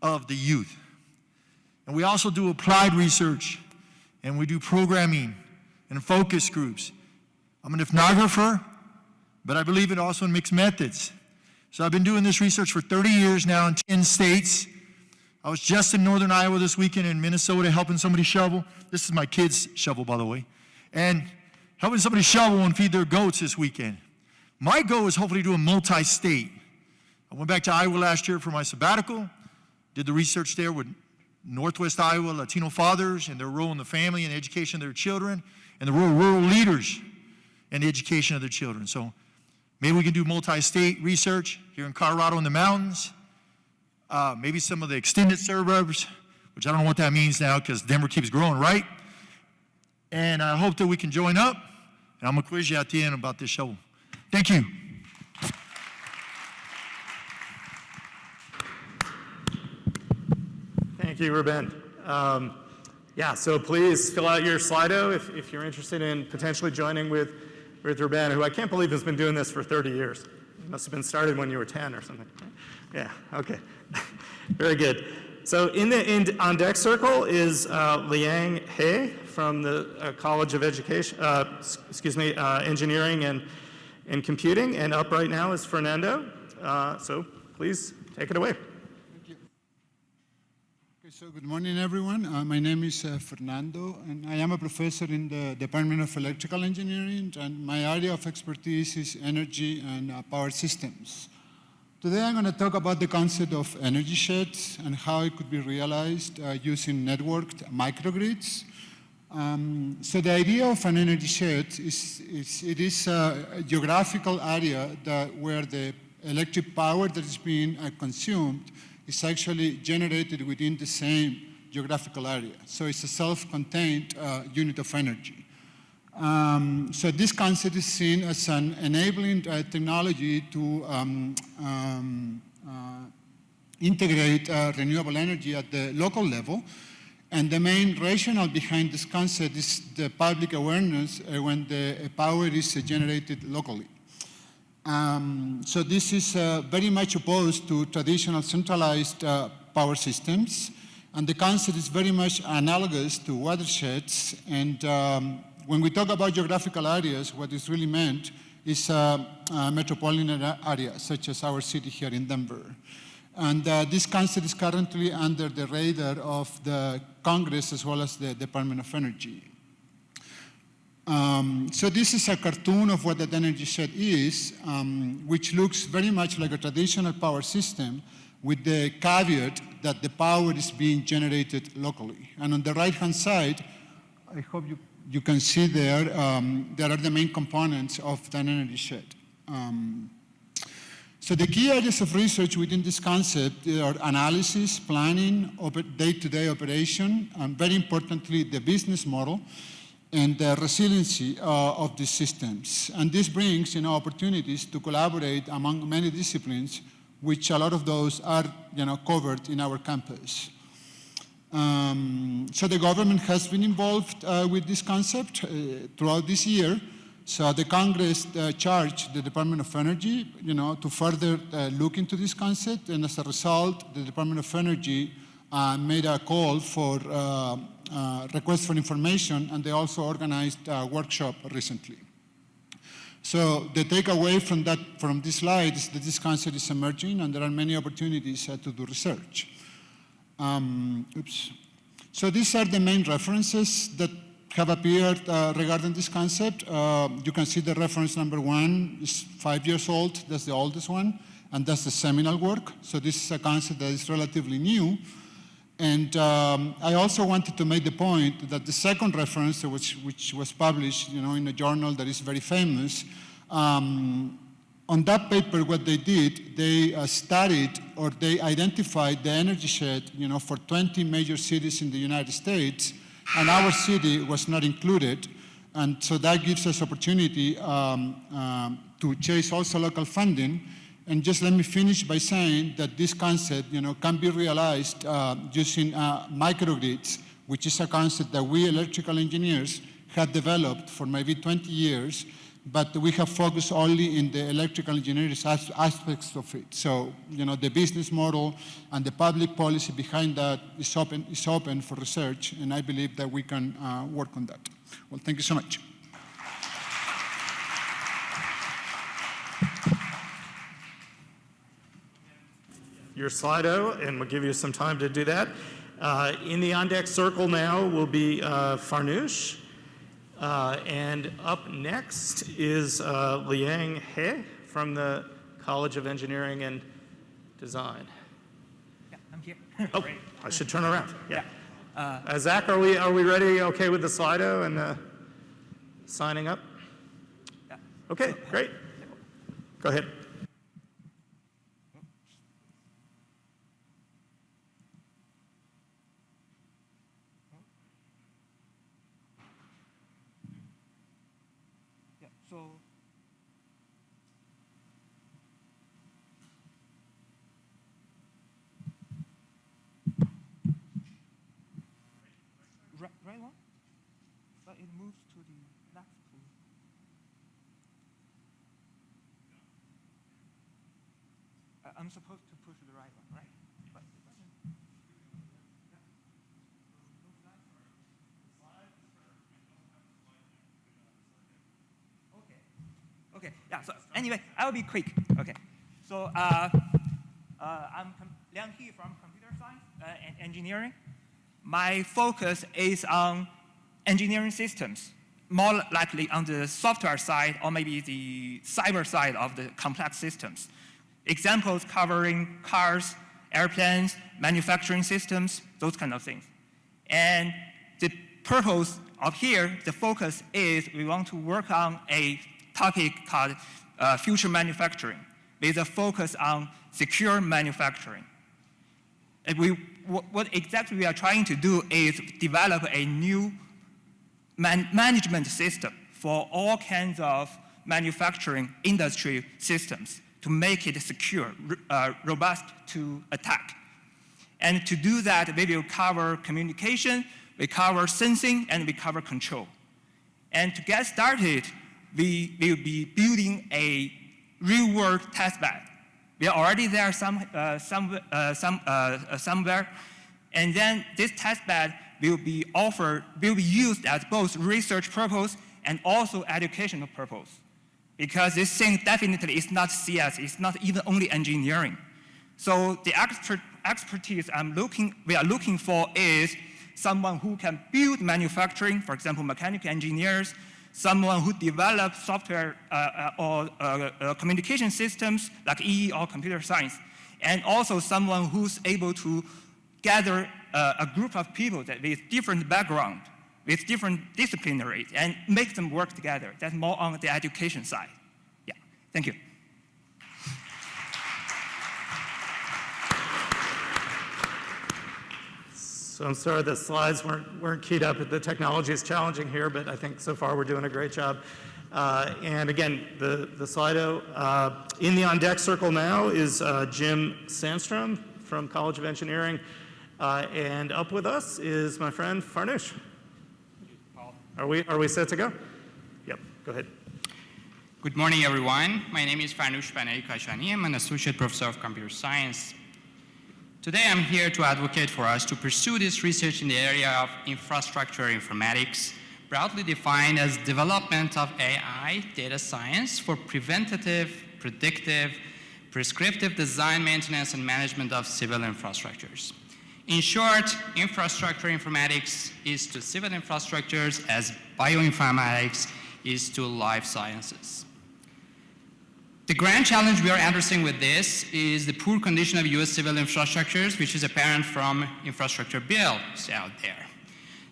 Speaker 16: of the youth. And we also do applied research, and we do programming and focus groups. I'm an ethnographer, but I believe in also in mixed methods. So I've been doing this research for 30 years now in 10 states. I was just in northern Iowa this weekend in Minnesota helping somebody shovel. This is my kids' shovel, by the way. And helping somebody shovel and feed their goats this weekend. My goal is hopefully to do a multi-state. I went back to Iowa last year for my sabbatical, did the research there with Northwest Iowa Latino fathers and their role in the family and the education of their children, and the rural leaders and the education of their children. So maybe we can do multi-state research here in Colorado in the mountains, maybe some of the extended suburbs, which I don't know what that means now because Denver keeps growing, right? And I hope that we can join up, and I'm gonna quiz you at the end about this show. Thank you.
Speaker 2: Thank you, Ruben. Yeah, so please fill out your Slido if you're interested in potentially joining with Ruben, who I can't believe has been doing this for 30 years. It must have been started when you were 10 or something. Yeah, okay. Very good. So on deck circle is Liang He from the College of Education, Engineering and Computing, and up right now is Fernando. So please take it away.
Speaker 17: So good morning, everyone. My name is Fernando, and I am a professor in the Department of Electrical Engineering, and my area of expertise is energy and power systems. Today I'm going to talk about the concept of energy sheds and how it could be realized using networked microgrids. So the idea of an energy shed is a geographical area where the electric power that is being consumed is actually generated within the same geographical area. So it's a self-contained unit of energy. So this concept is seen as an enabling technology to integrate renewable energy at the local level. And the main rationale behind this concept is the public awareness when the power is generated locally. So this is very much opposed to traditional centralized power systems, and the concept is very much analogous to watersheds. And when we talk about geographical areas, what is really meant is metropolitan areas, such as our city here in Denver. And this concept is currently under the radar of the Congress as well as the Department of Energy. So this is a cartoon of what an energy shed is, which looks very much like a traditional power system with the caveat that the power is being generated locally. And on the right-hand side, I hope you can see there, there are the main components of an energy shed. So the key areas of research within this concept are analysis, planning, day-to-day operation, and very importantly, the business model and the resiliency of these systems. And this brings opportunities to collaborate among many disciplines, which a lot of those are covered in our campus. So the government has been involved with this concept throughout this year. So the Congress charged the Department of Energy to further look into this concept, and as a result, the Department of Energy made a call for request for information, and they also organized a workshop recently. So the takeaway from this slide is that this concept is emerging and there are many opportunities to do research. So these are the main references that have appeared regarding this concept. You can see the reference number 1 is 5 years old, that's the oldest one, and that's the seminal work. So this is a concept that is relatively new. And I also wanted to make the point that the second reference, which was published, in a journal that is very famous, on that paper, what they did, they studied or they identified the energy shed, for 20 major cities in the United States, and our city was not included. And so that gives us opportunity to chase also local funding. And just let me finish by saying that this concept, can be realized using microgrids, which is a concept that we electrical engineers have developed for maybe 20 years, but we have focused only in the electrical engineering aspects of it. So, the business model and the public policy behind that is open for research, and I believe that we can work on that. Well, thank you so much.
Speaker 2: Your Slido, and we'll give you some time to do that. In the on-deck circle now will be Farnoosh. And up next is Liang He from the College of Engineering and Design.
Speaker 18: Yeah, I'm here.
Speaker 2: Oh, I should turn around. Yeah. Zach, are we ready? Okay with the Slido and signing up?
Speaker 18: Yeah.
Speaker 2: Okay, great. Go ahead.
Speaker 18: So, right one, but it moves to the next tool. I'm supposed to push the right one, right? But it doesn't. Okay, yeah, so anyway, I will be quick. Okay, so I'm Liang He from Computer Science and Engineering. My focus is on engineering systems, more likely on the software side or maybe the cyber side of the complex systems. Examples covering cars, airplanes, manufacturing systems, those kind of things. And the purpose of here, the focus is we want to work on a topic called future manufacturing with a focus on secure manufacturing. And what exactly we are trying to do is develop a new management system for all kinds of manufacturing industry systems to make it secure, robust to attack. And to do that, we will cover communication, we cover sensing, and we cover control. And to get started, we will be building a real-world test bed. We are already there somewhere, and then this test bed will be used as both research purpose and also educational purpose. Because this thing definitely is not CS, it's not even only engineering. So the expertise we are looking for is someone who can build manufacturing, for example, mechanical engineers, someone who develops software or communication systems like EE or computer science, and also someone who's able to gather a group of people that with different background, with different disciplinaries, and make them work together. That's more on the education side. Yeah, thank you.
Speaker 2: So I'm sorry the slides weren't keyed up. The technology is challenging here, but I think so far we're doing a great job. And again, the Slido. In the on-deck circle now is Jim Sandstrom from College of Engineering. And up with us is my friend Farnoosh. Are we set to go? Yep, go ahead.
Speaker 19: Good morning, everyone. My name is Farnoosh Panay-Kashani. I'm an associate professor of computer science. Today, I'm here to advocate for us to pursue this research in the area of infrastructure informatics, broadly defined as development of AI data science for preventative, predictive, prescriptive design, maintenance, and management of civil infrastructures. In short, infrastructure informatics is to civil infrastructures as bioinformatics is to life sciences. The grand challenge we are addressing with this is the poor condition of US civil infrastructures, which is apparent from infrastructure bills out there.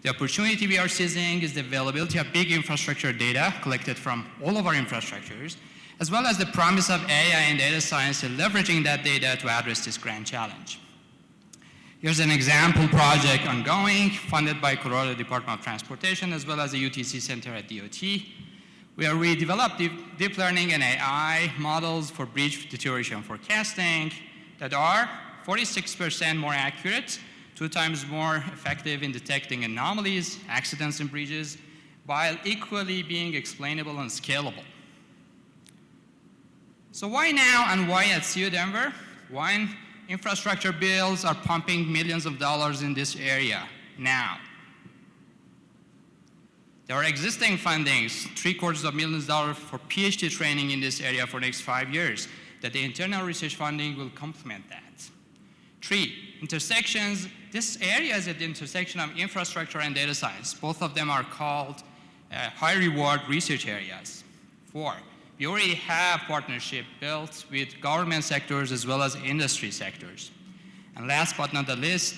Speaker 19: The opportunity we are seizing is the availability of big infrastructure data collected from all of our infrastructures, as well as the promise of AI and data science and leveraging that data to address this grand challenge. Here's an example project ongoing, funded by Colorado Department of Transportation, as well as the UTC Center at DOT, where we developed deep learning and AI models for bridge deterioration forecasting that are 46% more accurate, 2 times more effective in detecting anomalies, accidents in bridges, while equally being explainable and scalable. So why now and why at CU Denver? One, infrastructure bills are pumping millions of dollars in this area now. There are existing fundings, $750,000 for PhD training in this area for the next 5 years, that the internal research funding will complement that. 3, intersections. This area is at the intersection of infrastructure and data science. Both of them are called high reward research areas. 4, we already have partnership built with government sectors as well as industry sectors. And last but not the least,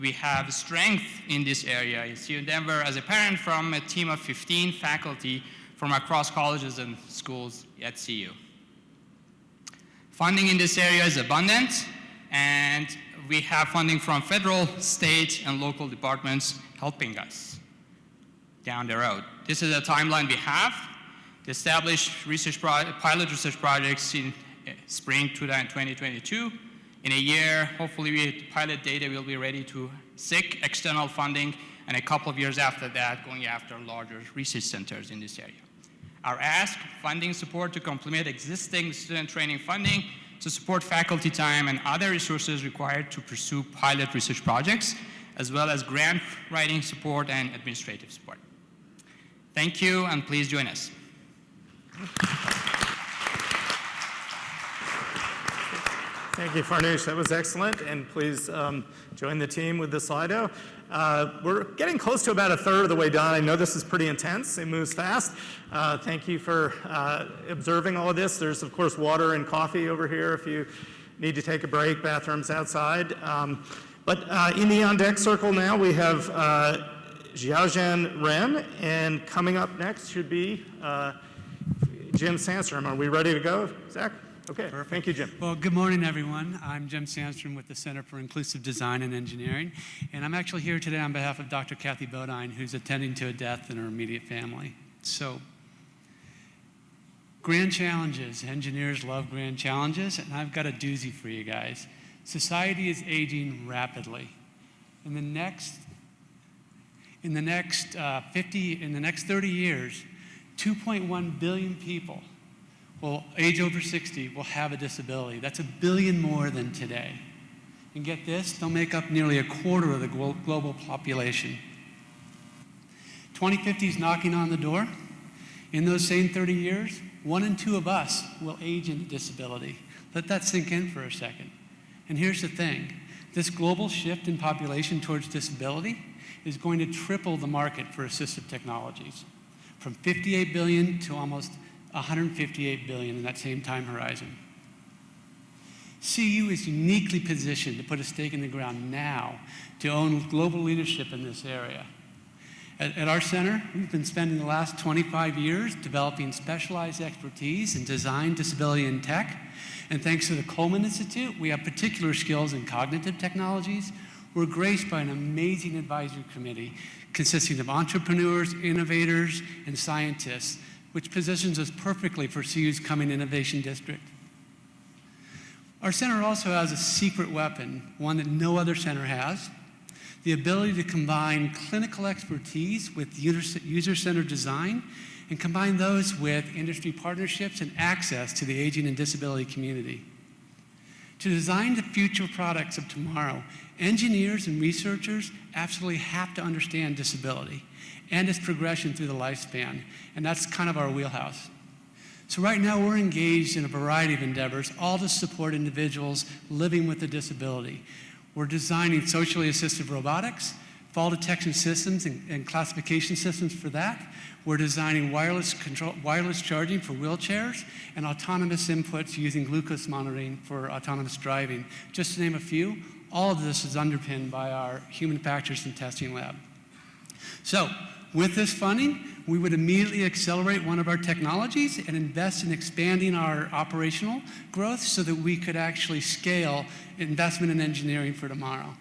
Speaker 19: we have strength in this area in CU Denver as apparent from a team of 15 faculty from across colleges and schools at CU. Funding in this area is abundant, and we have funding from federal, state, and local departments helping us down the road. This is a timeline we have to establish pilot research projects in spring 2022. In a year, hopefully with pilot data, we'll be ready to seek external funding, and a couple of years after that, going after larger research centers in this area. Our ask, funding support to complement existing student training funding to support faculty time and other resources required to pursue pilot research projects, as well as grant writing support and administrative support. Thank you, and please join us.
Speaker 2: Thank you, Farnoosh. That was excellent. And please join the team with the Slido. We're getting close to about a third of the way done. I know this is pretty intense. It moves fast. Thank you for observing all of this. There's, of course, water and coffee over here if you need to take a break. Bathrooms outside. But in the on-deck circle now, we have Xiaozhen Ren. And coming up next should be Jim Sandstrom. Are we ready to go, Zach? Okay, perfect. Thank you, Jim.
Speaker 20: Well, good morning, everyone. I'm Jim Sandstrom with the Center for Inclusive Design and Engineering, and I'm actually here today on behalf of Dr. Kathy Bodine, who's attending to a death in her immediate family. So, grand challenges. Engineers love grand challenges, and I've got a doozy for you guys. Society is aging rapidly. In the next 30 years, 2.1 billion people will age over 60 will have a disability. That's 1 billion more than today. And get this, they'll make up nearly a quarter of the global population. 2050 is knocking on the door. In those same 30 years, 1 in 2 of us will age into disability. Let that sink in for a second. And here's the thing, this global shift in population towards disability is going to triple the market for assistive technologies, from 58 billion to almost 158 billion in that same time horizon. CU is uniquely positioned to put a stake in the ground now to own global leadership in this area. At our center, we've been spending the last 25 years developing specialized expertise in design, disability, and tech. And thanks to the Coleman Institute, we have particular skills in cognitive technologies. We're graced by an amazing advisory committee consisting of entrepreneurs, innovators, and scientists, which positions us perfectly for CU's coming innovation district. Our center also has a secret weapon, one that no other center has, the ability to combine clinical expertise with user-centered design and combine those with industry partnerships and access to the aging and disability community. To design the future products of tomorrow, engineers and researchers absolutely have to understand disability and its progression through the lifespan, and that's kind of our wheelhouse. So right now we're engaged in a variety of endeavors, all to support individuals living with a disability. We're designing socially assisted robotics, fall detection systems and classification systems for that. We're designing wireless charging for wheelchairs and autonomous inputs using glucose monitoring for autonomous driving. Just to name a few, all of this is underpinned by our human factors and testing lab. So, with this funding, we would immediately accelerate one of our technologies and invest in expanding our operational growth so that we could actually scale investment in engineering for tomorrow.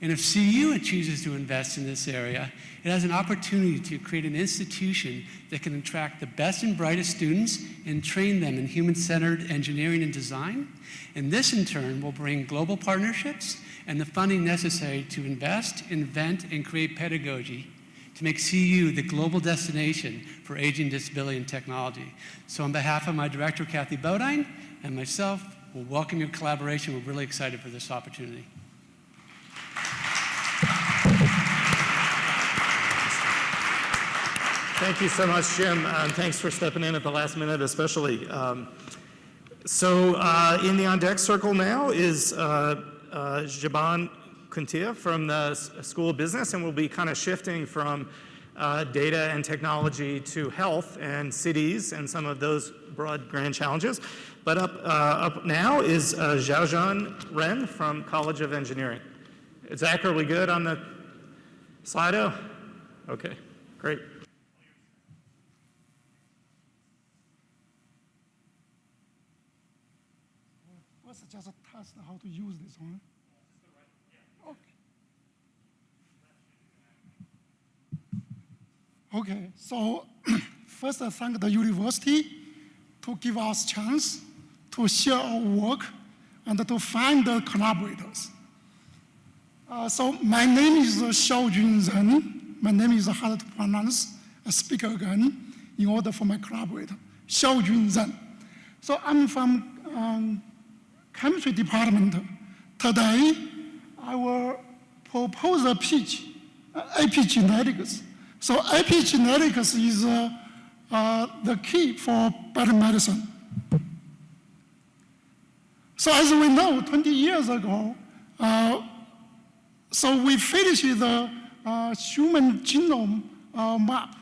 Speaker 20: And if CU chooses to invest in this area, it has an opportunity to create an institution that can attract the best and brightest students and train them in human-centered engineering and design. And this, in turn, will bring global partnerships and the funding necessary to invest, invent, and create pedagogy to make CU the global destination for aging, disability, and technology. So on behalf of my director, Kathy Bodine, and myself, we'll welcome your collaboration. We're really excited for this opportunity.
Speaker 2: Thank you so much, Jim, and thanks for stepping in at the last minute especially. So in the on-deck circle now is Jaban Kuntia from the School of Business, and we'll be kind of shifting from data and technology to health and cities and some of those broad grand challenges. But up now is Xiaozhan Ren from College of Engineering. Zach, are we good on the Slido? Okay, great.
Speaker 21: First, just test how to use this one. Okay, so first I thank the university to give us chance to share our work and to find the collaborators. So my name is Xiaojun Ren. My name is hard to pronounce. I speak again in order for my collaborator. Xiaojun Ren. So I'm from chemistry department. Today, I will propose a pitch, epigenetics. So epigenetics is the key for better medicine. So as we know, 20 years ago, so we finished the human genome map.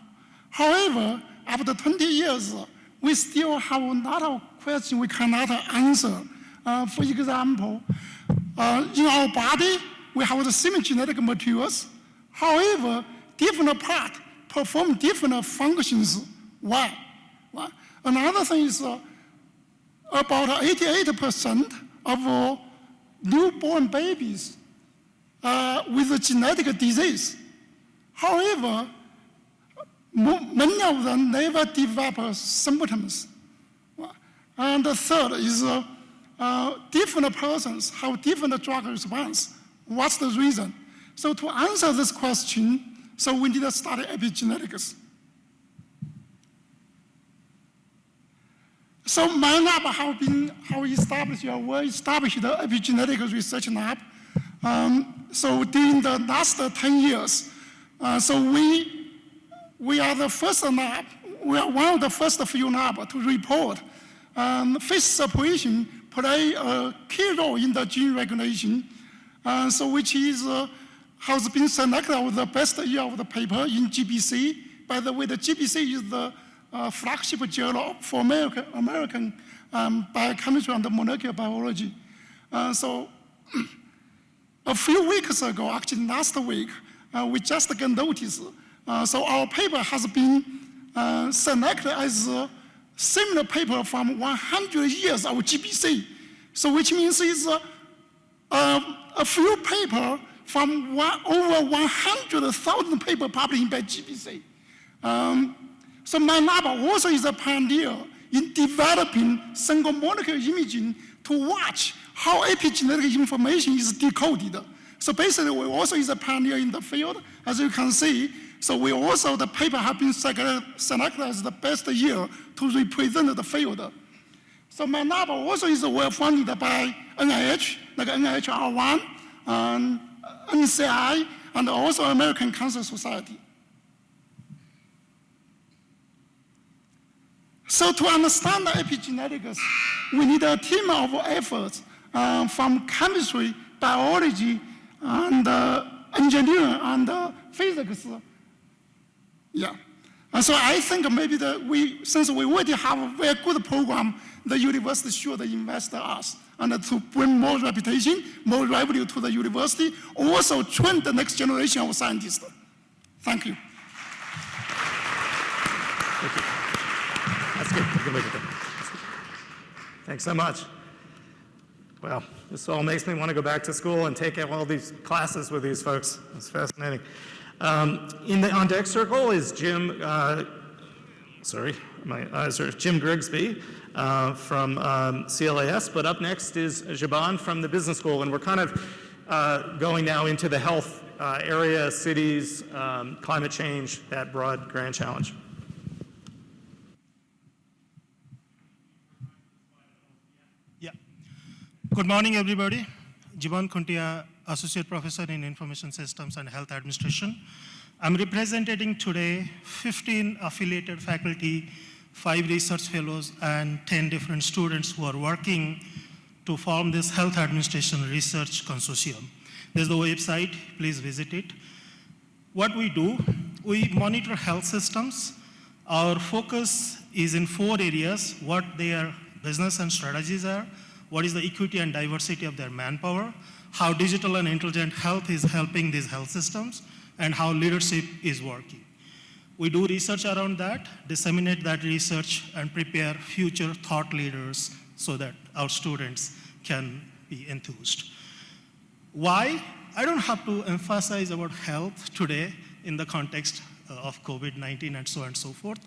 Speaker 21: However, after 20 years, we still have a lot of questions we cannot answer. For example, in our body, we have the same genetic materials. However, different parts perform different functions. Why? Another thing is about 88% of newborn babies with a genetic disease. However, many of them never develop symptoms. And the third is different persons have different drug response. What's the reason? So to answer this question, so we need to study epigenetics. So my lab have established a well-established epigenetics research lab. So during the last 10 years, so we are the first lab, we are one of the first few labs to report phase separation play a key role in the gene regulation, so which is has been selected as the best year of the paper in GBC. By the way, the GBC is the flagship journal for American biochemistry and molecular biology. So a few weeks ago, actually last week, we just got notice. So our paper has been selected as a similar paper from 100 years of GBC. So which means it's a few papers from over 100,000 papers published by GBC. So my lab also is a pioneer in developing single molecular imaging to watch how epigenetic information is decoded. So basically, we also is a pioneer in the field, as you can see. So we also, the paper have been selected as the best year to represent the field. So my lab also is well funded by NIH, like NIH R1, and NCI, and also American Cancer Society. So to understand the epigenetics, we need a team of efforts from chemistry, biology, and engineering, and physics. Yeah. And so I think maybe since we already have a very good program, the university should invest in us and to bring more reputation, more revenue to the university, also train the next generation of scientists. Thank you.
Speaker 2: Thank you. That's good. You can look at that. Thanks so much. Well, this all makes me want to go back to school and take all these classes with these folks. It's fascinating. On deck circle is Jim, Jim Grigsby from CLAS, but up next is Jaban from the business school, and we're kind of going now into the health area, cities, climate change, that broad grand challenge.
Speaker 1: Yeah. Good morning, everybody. Jiban Kuntia, Associate Professor in Information Systems and Health Administration. I'm representing today 15 affiliated faculty, 5 research fellows, and 10 different students who are working to form this Health Administration Research Consortium. There's the website, please visit it. What we do, we monitor health systems. Our focus is in 4 areas: what their business and strategies are, what is the equity and diversity of their manpower, how digital and intelligent health is helping these health systems, and how leadership is working. We do research around that, disseminate that research, and prepare future thought leaders so that our students can be enthused. Why? I don't have to emphasize about health today in the context of COVID-19 and so on and so forth.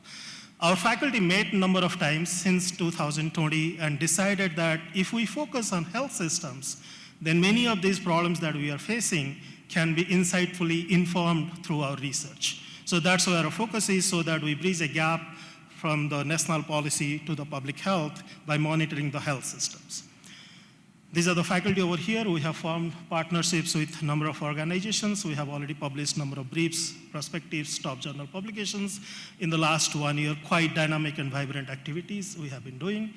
Speaker 1: Our faculty met a number of times since 2020 and decided that if we focus on health systems, then many of these problems that we are facing can be insightfully informed through our research. So that's where our focus is, so that we bridge a gap from the national policy to the public health by monitoring the health systems. These are the faculty over here. We have formed partnerships with a number of organizations. We have already published a number of briefs, perspectives, top journal publications. In the last 1 year, quite dynamic and vibrant activities we have been doing.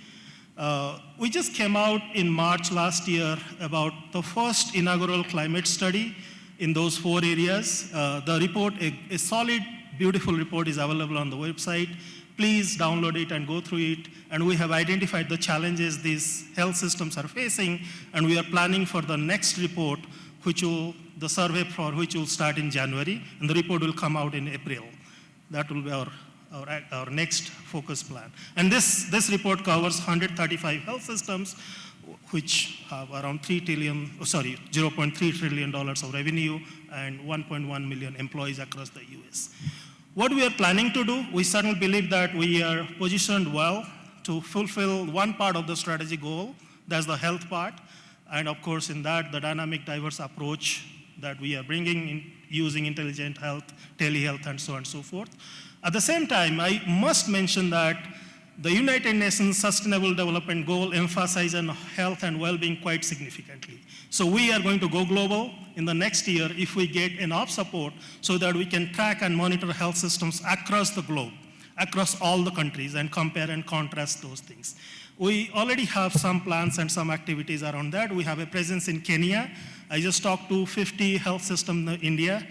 Speaker 1: We just came out in March last year about the first inaugural climate study in those 4 areas. The report, a solid, beautiful report is available on the website. Please download it and go through it. And we have identified the challenges these health systems are facing, and we are planning for the next report, the survey for which will start in January, and the report will come out in April. That will be our next focus plan. And this report covers 135 health systems, which have around $0.3 trillion of revenue and 1.1 million employees across the US. What we are planning to do, we certainly believe that we are positioned well to fulfill one part of the strategy goal, that's the health part, and of course in that, the dynamic diverse approach that we are bringing in using intelligent health, telehealth, and so on and so forth. At the same time, I must mention that the United Nations Sustainable Development Goal emphasizes on health and well-being quite significantly. So we are going to go global in the next year if we get enough support so that we can track and monitor health systems across the globe, across all the countries, and compare and contrast those things. We already have some plans and some activities around that. We have a presence in Kenya. I just talked to 50 health systems in India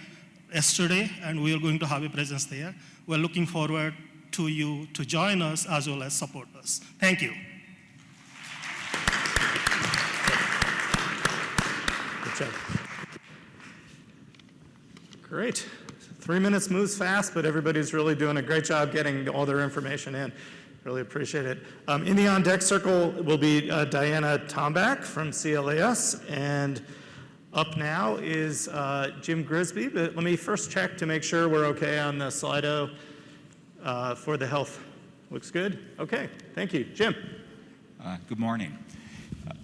Speaker 1: yesterday, and we are going to have a presence there. We're looking forward to you to join us as well as support us. Thank you.
Speaker 2: Good job. Great. 3 minutes moves fast, but everybody's really doing a great job getting all their information in. Really appreciate it. In the on-deck circle will be Diana Tombak from CLAS, and up now is Jim Grigsby, but let me first check to make sure we're okay on the Slido for the health. Looks good? Okay, thank you. Jim.
Speaker 22: Good morning.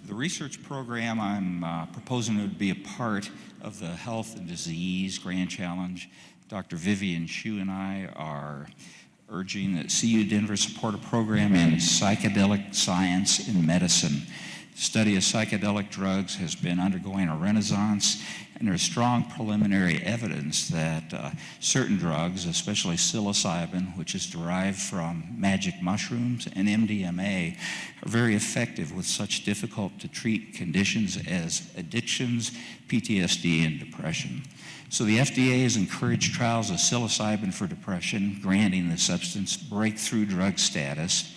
Speaker 22: The research program I'm proposing would be a part of the Health and Disease Grand Challenge. Dr. Vivian Hsu and I are urging that CU Denver support a program in psychedelic science in medicine. The study of psychedelic drugs has been undergoing a renaissance, and there's strong preliminary evidence that certain drugs, especially psilocybin, which is derived from magic mushrooms, and MDMA, are very effective with such difficult-to-treat conditions as addictions, PTSD, and depression. So the FDA has encouraged trials of psilocybin for depression, granting the substance breakthrough drug status.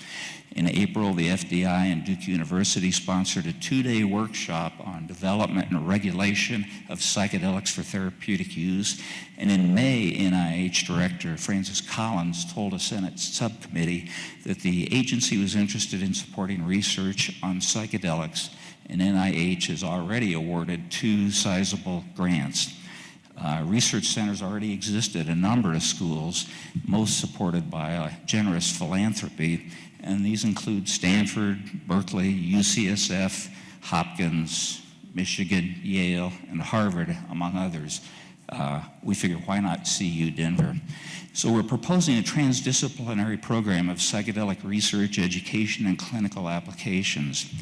Speaker 22: In April, the FDI and Duke University sponsored a 2-day workshop on development and regulation of psychedelics for therapeutic use. And in May, NIH Director Francis Collins told a Senate subcommittee that the agency was interested in supporting research on psychedelics, and NIH has already awarded 2 sizable grants. Research centers already exist at a number of schools, most supported by generous philanthropy, and these include Stanford, Berkeley, UCSF, Hopkins, Michigan, Yale, and Harvard, among others. We figured, why not CU Denver? So we're proposing a transdisciplinary program of psychedelic research, education, and clinical applications.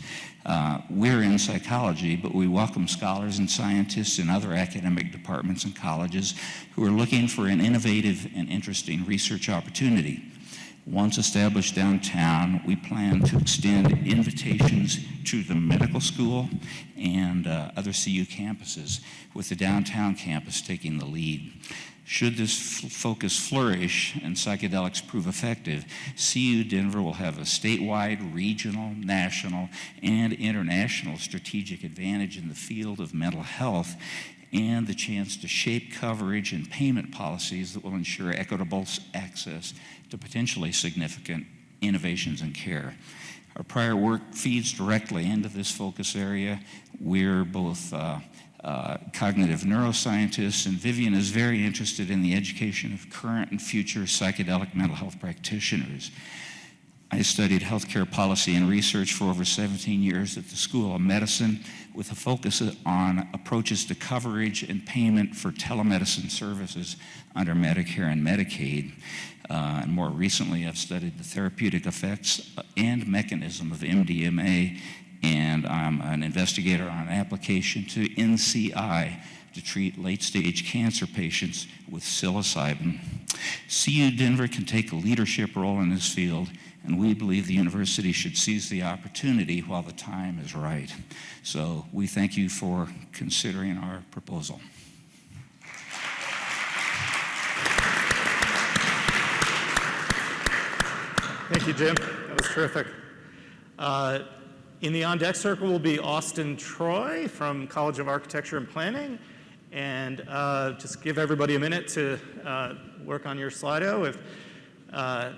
Speaker 22: We're in psychology, but we welcome scholars and scientists in other academic departments and colleges who are looking for an innovative and interesting research opportunity. Once established downtown, we plan to extend invitations to the medical school and other CU campuses, with the downtown campus taking the lead. Should this focus flourish and psychedelics prove effective, CU Denver will have a statewide, regional, national, and international strategic advantage in the field of mental health, and the chance to shape coverage and payment policies that will ensure equitable access to potentially significant innovations in care. Our prior work feeds directly into this focus area. We're both cognitive neuroscientists, and Vivian is very interested in the education of current and future psychedelic mental health practitioners. I studied healthcare policy and research for over 17 years at the School of Medicine, with a focus on approaches to coverage and payment for telemedicine services under Medicare and Medicaid. And more recently, I've studied the therapeutic effects and mechanism of MDMA, and I'm an investigator on an application to NCI to treat late-stage cancer patients with psilocybin. CU Denver can take a leadership role in this field, and we believe the university should seize the opportunity while the time is right. So we thank you for considering our proposal.
Speaker 2: Thank you, Jim. That was terrific. In the on-deck circle will be Austin Troy from College of Architecture and Planning. And just give everybody a minute to work on your Slido if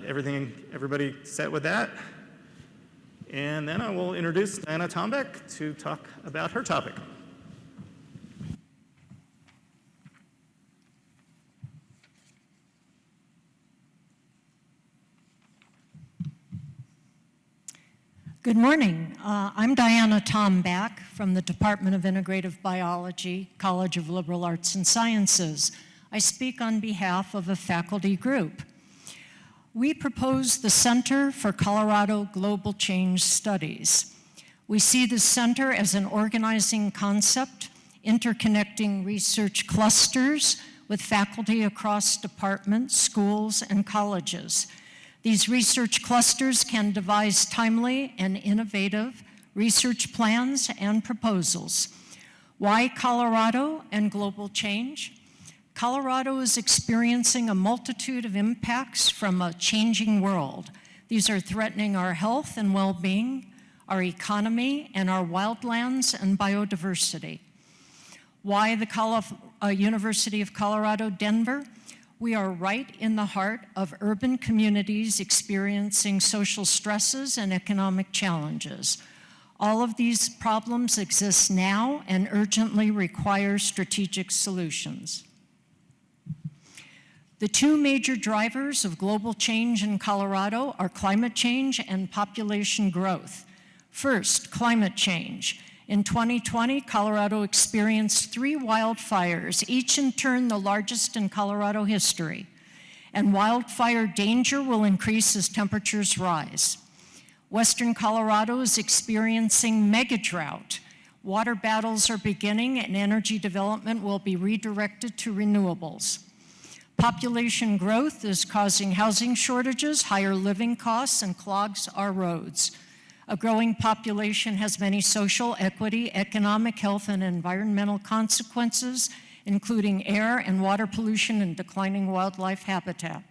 Speaker 2: everybody set with that. And then I will introduce Diana Tombeck to talk about her topic.
Speaker 3: Good morning. I'm Diana Tombeck from the Department of Integrative Biology, College of Liberal Arts and Sciences. I speak on behalf of a faculty group. We propose the Center for Colorado Global Change Studies. We see the center as an organizing concept, interconnecting research clusters with faculty across departments, schools, and colleges. These research clusters can devise timely and innovative research plans and proposals. Why Colorado and global change? Colorado is experiencing a multitude of impacts from a changing world. These are threatening our health and well-being, our economy, and our wildlands and biodiversity. Why the University of Colorado, Denver? We are right in the heart of urban communities experiencing social stresses and economic challenges. All of these problems exist now and urgently require strategic solutions. The two major drivers of global change in Colorado are climate change and population growth. First, climate change. In 2020, Colorado experienced 3 wildfires, each in turn the largest in Colorado history. and wildfire danger will increase as temperatures rise. Western Colorado is experiencing mega drought. Water battles are beginning, and energy development will be redirected to renewables. Population growth is causing housing shortages, higher living costs, and clogs our roads. A growing population has many social, equity, economic, health, and environmental consequences, including air and water pollution and declining wildlife habitat.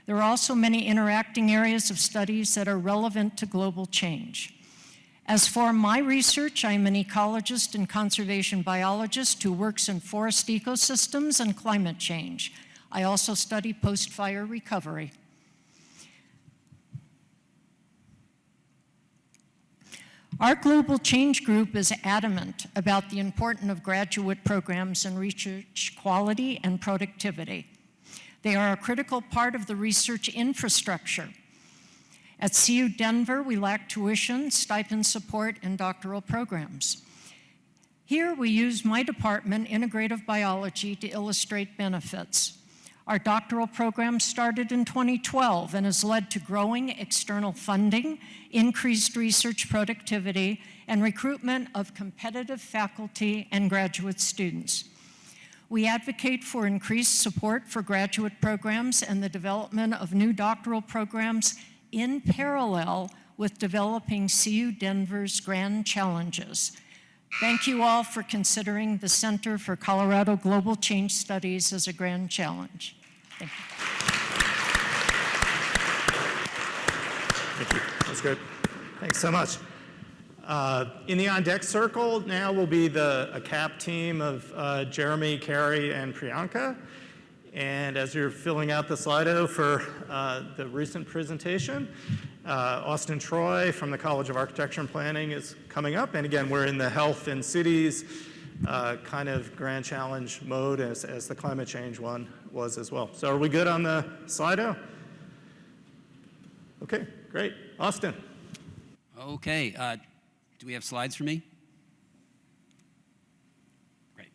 Speaker 3: There are also many interacting areas of studies that are relevant to global change. As for my research, I am an ecologist and conservation biologist who works in forest ecosystems and climate change. I also study post-fire recovery. Our Global Change Group is adamant about the importance of graduate programs in research quality and productivity. They are a critical part of the research infrastructure. At CU Denver, we lack tuition, stipend support, and doctoral programs. Here, we use my department, integrative biology, to illustrate benefits. Our doctoral program started in 2012 and has led to growing external funding, increased research productivity, and recruitment of competitive faculty and graduate students. We advocate for increased support for graduate programs and the development of new doctoral programs in parallel with developing CU Denver's grand challenges. Thank you all for considering the Center for Colorado Global Change Studies as a grand challenge. Thank you.
Speaker 2: Thank you. That's good. Thanks so much. In the on-deck circle now will be a CAP team of Jeremy, Carrie, and Priyanka. And as you're filling out the Slido for the recent presentation, Austin Troy from the College of Architecture and Planning is coming up. And again, we're in the health in cities kind of grand challenge mode as the climate change one was as well. So are we good on the Slido? Okay, great. Austin.
Speaker 4: Okay, do we have slides for me? Great.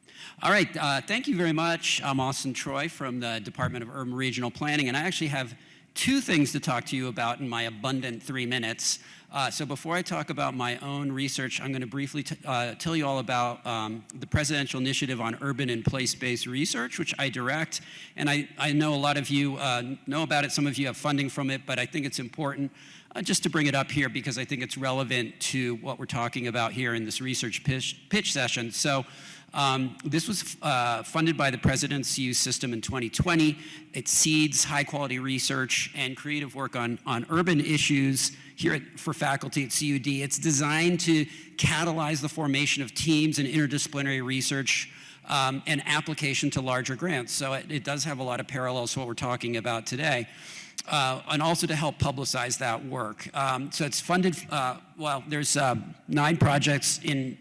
Speaker 4: All right, thank you very much. I'm Austin Troy from the Department of Urban Regional Planning, and I actually have two things to talk to you about in my abundant 3 minutes. So before I talk about my own research, I'm going to briefly tell you all about the Presidential Initiative on Urban and Place-Based Research, which I direct. And I know a lot of you know about it. Some of you have funding from it, but I think it's important just to bring it up here because I think it's relevant to what we're talking about here in this research pitch session. So this was funded by the President's CU system in 2020. It seeds high-quality research and creative work on urban issues here for faculty at CUD. It's designed to catalyze the formation of teams and interdisciplinary research and application to larger grants. So it does have a lot of parallels to what we're talking about today. And also to help publicize that work. So it's funded, well, there's 9 projects in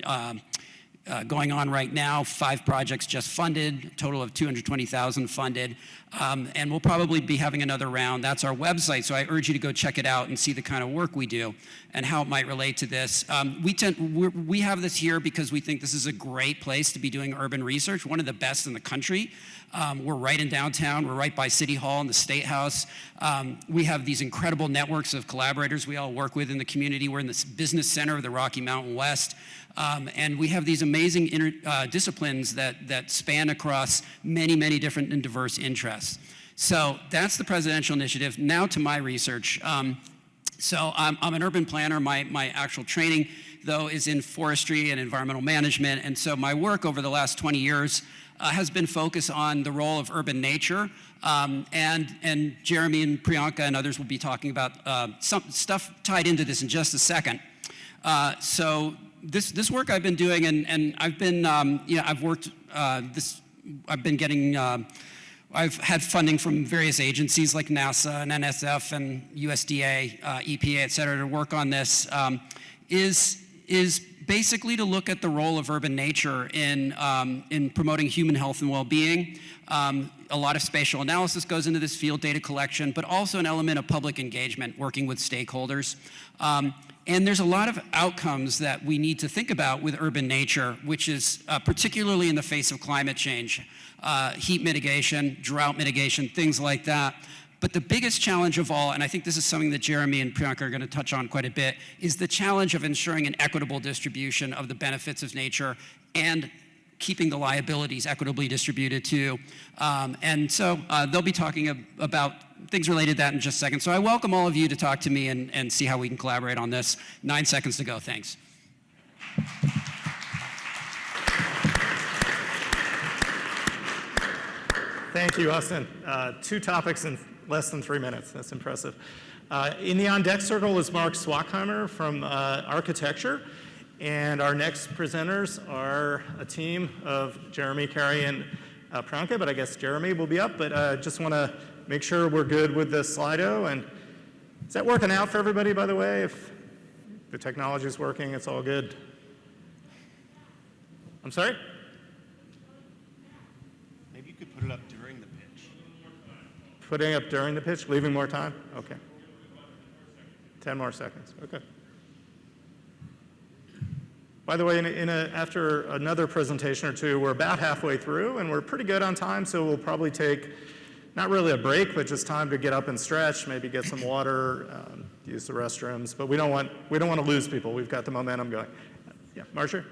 Speaker 4: going on right now, 5 projects just funded, a total of 220,000 funded, and we'll probably be having another round. That's our website, so I urge you to go check it out and see the kind of work we do and how it might relate to this. We have this here because we think this is a great place to be doing urban research, one of the best in the country. We're right in downtown, we're right by City Hall and the State House. We have these incredible networks of collaborators we all work with in the community. We're in the business center of the Rocky Mountain West. And we have these amazing disciplines that span across many, many different and diverse interests. So that's the Presidential Initiative. Now to my research. So I'm an urban planner. My actual training, though, is in forestry and environmental management. And so my work over the last 20 years has been focused on the role of urban nature. And Jeremy and Priyanka and others will be talking about some stuff tied into this in just a second. So this work I've been doing, and I've been, I've worked, I've been getting, I've had funding from various agencies like NASA and NSF and USDA, EPA, et cetera, to work on this, is basically to look at the role of urban nature in promoting human health and well-being. A lot of spatial analysis goes into this field, data collection, but also an element of public engagement, working with stakeholders. And there's a lot of outcomes that we need to think about with urban nature, which is particularly in the face of climate change, heat mitigation, drought mitigation, things like that. But the biggest challenge of all, and I think this is something that Jeremy and Priyanka are going to touch on quite a bit, is the challenge of ensuring an equitable distribution of the benefits of nature and keeping the liabilities equitably distributed too. And so they'll be talking about things related to that in just a second. So I welcome all of you to talk to me and see how we can collaborate on this. 9 seconds to go, thanks.
Speaker 2: Thank you, Austin. 2 topics in less than 3 minutes. That's impressive. In the on-deck circle is Mark Swackheimer from architecture. And our next presenters are a team of Jeremy, Carrie, and Priyanka, but I guess Jeremy will be up. But just want to make sure we're good with the Slido. And is that working out for everybody, by the way? If the technology is working, it's all good. I'm sorry?
Speaker 5: Maybe you could put it up during the pitch.
Speaker 2: Putting up during the pitch, leaving more time? Okay. 10 more seconds, okay. By the way, after another presentation or two, we're about halfway through and we're pretty good on time, so we'll probably take, not really a break, but just time to get up and stretch, maybe get some water, use the restrooms, but we don't want to lose people. We've got the momentum going. Yeah, Marcia?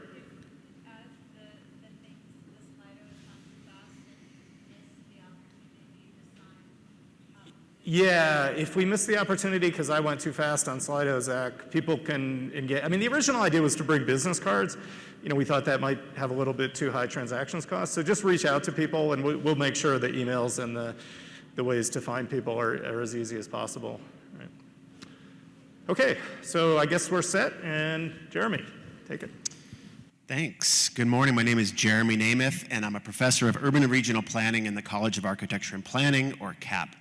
Speaker 2: Yeah, if we miss the opportunity because I went too fast on Slido, Zach, people can engage. I mean, the original idea was to bring business cards. You know, we thought that might have a little bit too high transactions cost. So just reach out to people and we'll make sure the emails and the ways to find people are as easy as possible. Right. Okay, so I guess we're set, and Jeremy, take it.
Speaker 5: Thanks. Good morning. My name is Jeremy Namath, and I'm a professor of urban and regional planning in the College of Architecture and Planning, or CAP.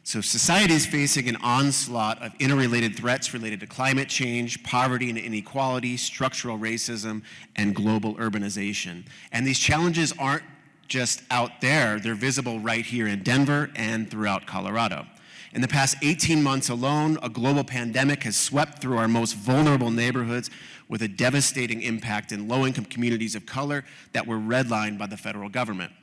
Speaker 5: So society is facing an onslaught of interrelated threats related to climate change, poverty and inequality, structural racism, and global urbanization. And these challenges aren't just out there, they're visible right here in Denver and throughout Colorado. In the past 18 months alone, a global pandemic has swept through our most vulnerable neighborhoods with a devastating impact in low-income communities of color that were redlined by the federal government.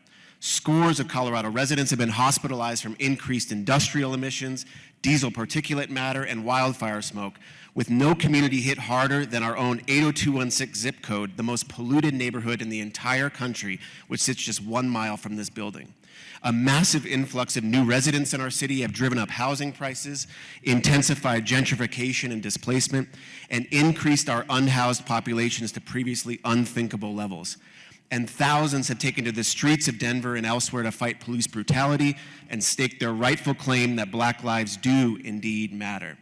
Speaker 5: Scores of Colorado residents have been hospitalized from increased industrial emissions, diesel particulate matter, and wildfire smoke, with no community hit harder than our own 80216 zip code, the most polluted neighborhood in the entire country, which sits just 1 mile from this building. A massive influx of new residents in our city have driven up housing prices, intensified gentrification and displacement, and increased our unhoused populations to previously unthinkable levels. And thousands have taken to the streets of Denver and elsewhere to fight police brutality and stake their rightful claim that Black lives do indeed matter.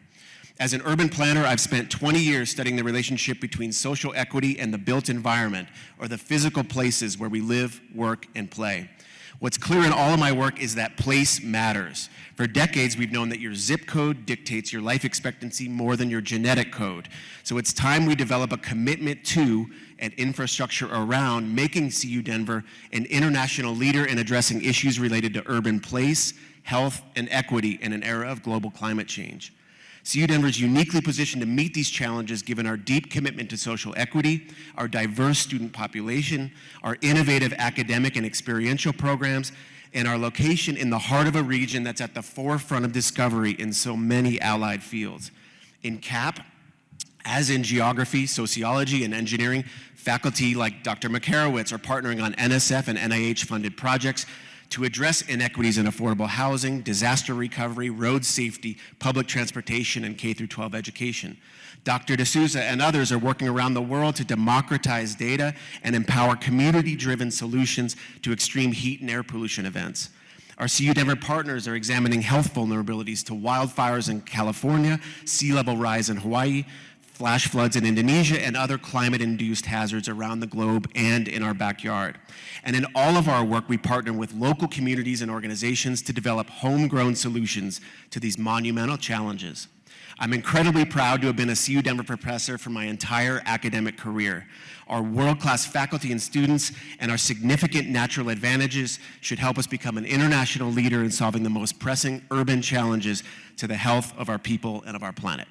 Speaker 5: As an urban planner, I've spent 20 years studying the relationship between social equity and the built environment, or the physical places where we live, work, and play. What's clear in all of my work is that place matters. For decades, we've known that your zip code dictates your life expectancy more than your genetic code. So it's time we develop a commitment to and infrastructure around making CU Denver an international leader in addressing issues related to urban place, health, and equity in an era of global climate change. CU Denver is uniquely positioned to meet these challenges given our deep commitment to social equity, our diverse student population, our innovative academic and experiential programs, and our location in the heart of a region that's at the forefront of discovery in so many allied fields. In CAP, as in geography, sociology, and engineering, faculty like Dr. Makarowitz are partnering on NSF and NIH-funded projects to address inequities in affordable housing, disaster recovery, road safety, public transportation, and K-12 education. Dr. D'Souza and others are working around the world to democratize data and empower community-driven solutions to extreme heat and air pollution events. Our CU Denver partners are examining health vulnerabilities to wildfires in California, sea level rise in Hawaii, flash floods in Indonesia, and other climate-induced hazards around the globe and in our backyard. And in all of our work, we partner with local communities and organizations to develop homegrown solutions to these monumental challenges. I'm incredibly proud to have been a CU Denver professor for my entire academic career. Our world-class faculty and students and our significant natural advantages should help us become an international leader in solving the most pressing urban challenges to the health of our people and of our planet.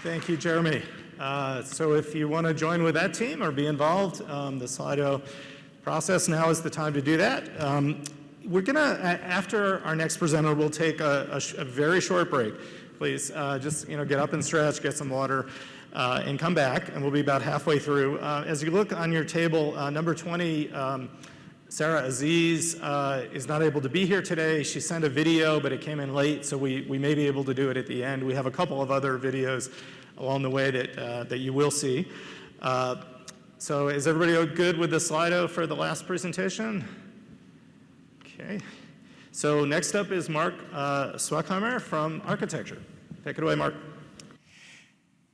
Speaker 2: Thank you, Jeremy. So if you want to join with that team or be involved, the Slido process, now is the time to do that. We're going to, after our next presenter, we'll take a very short break. Please just get up and stretch, get some water, and come back, and we'll be about halfway through. As you look on your table, number 20, Sarah Aziz is not able to be here today. She sent a video, but it came in late, so we may be able to do it at the end. We have a couple of other videos along the way that you will see. So is everybody good with the Slido for the last presentation? Okay. So next up is Mark Swackheimer from Architecture. Take it away, Mark.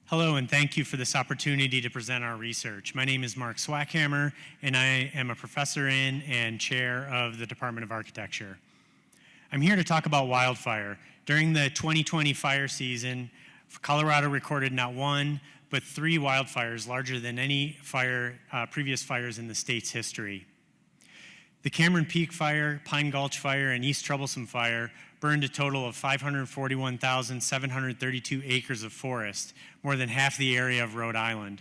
Speaker 6: Hello, and thank you for this opportunity to present our research. My name is Mark Swackheimer, and I am a professor in and chair of the Department of Architecture. I'm here to talk about wildfire. During the 2020 fire season, Colorado recorded not one, but 3 wildfires larger than any previous fires in the state's history. The Cameron Peak Fire, Pine Gulch Fire, and East Troublesome Fire burned a total of 541,732 acres of forest, more than half the area of Rhode Island.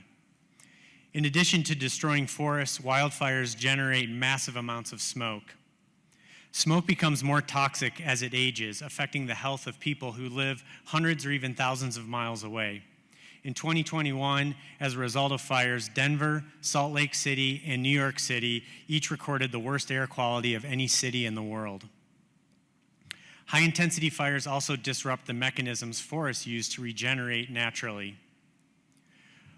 Speaker 6: In addition to destroying forests, wildfires generate massive amounts of smoke. Smoke becomes more toxic as it ages, affecting the health of people who live hundreds or even thousands of miles away. In 2021, as a result of fires, Denver, Salt Lake City, and New York City each recorded the worst air quality of any city in the world. High-intensity fires also disrupt the mechanisms forests use to regenerate naturally.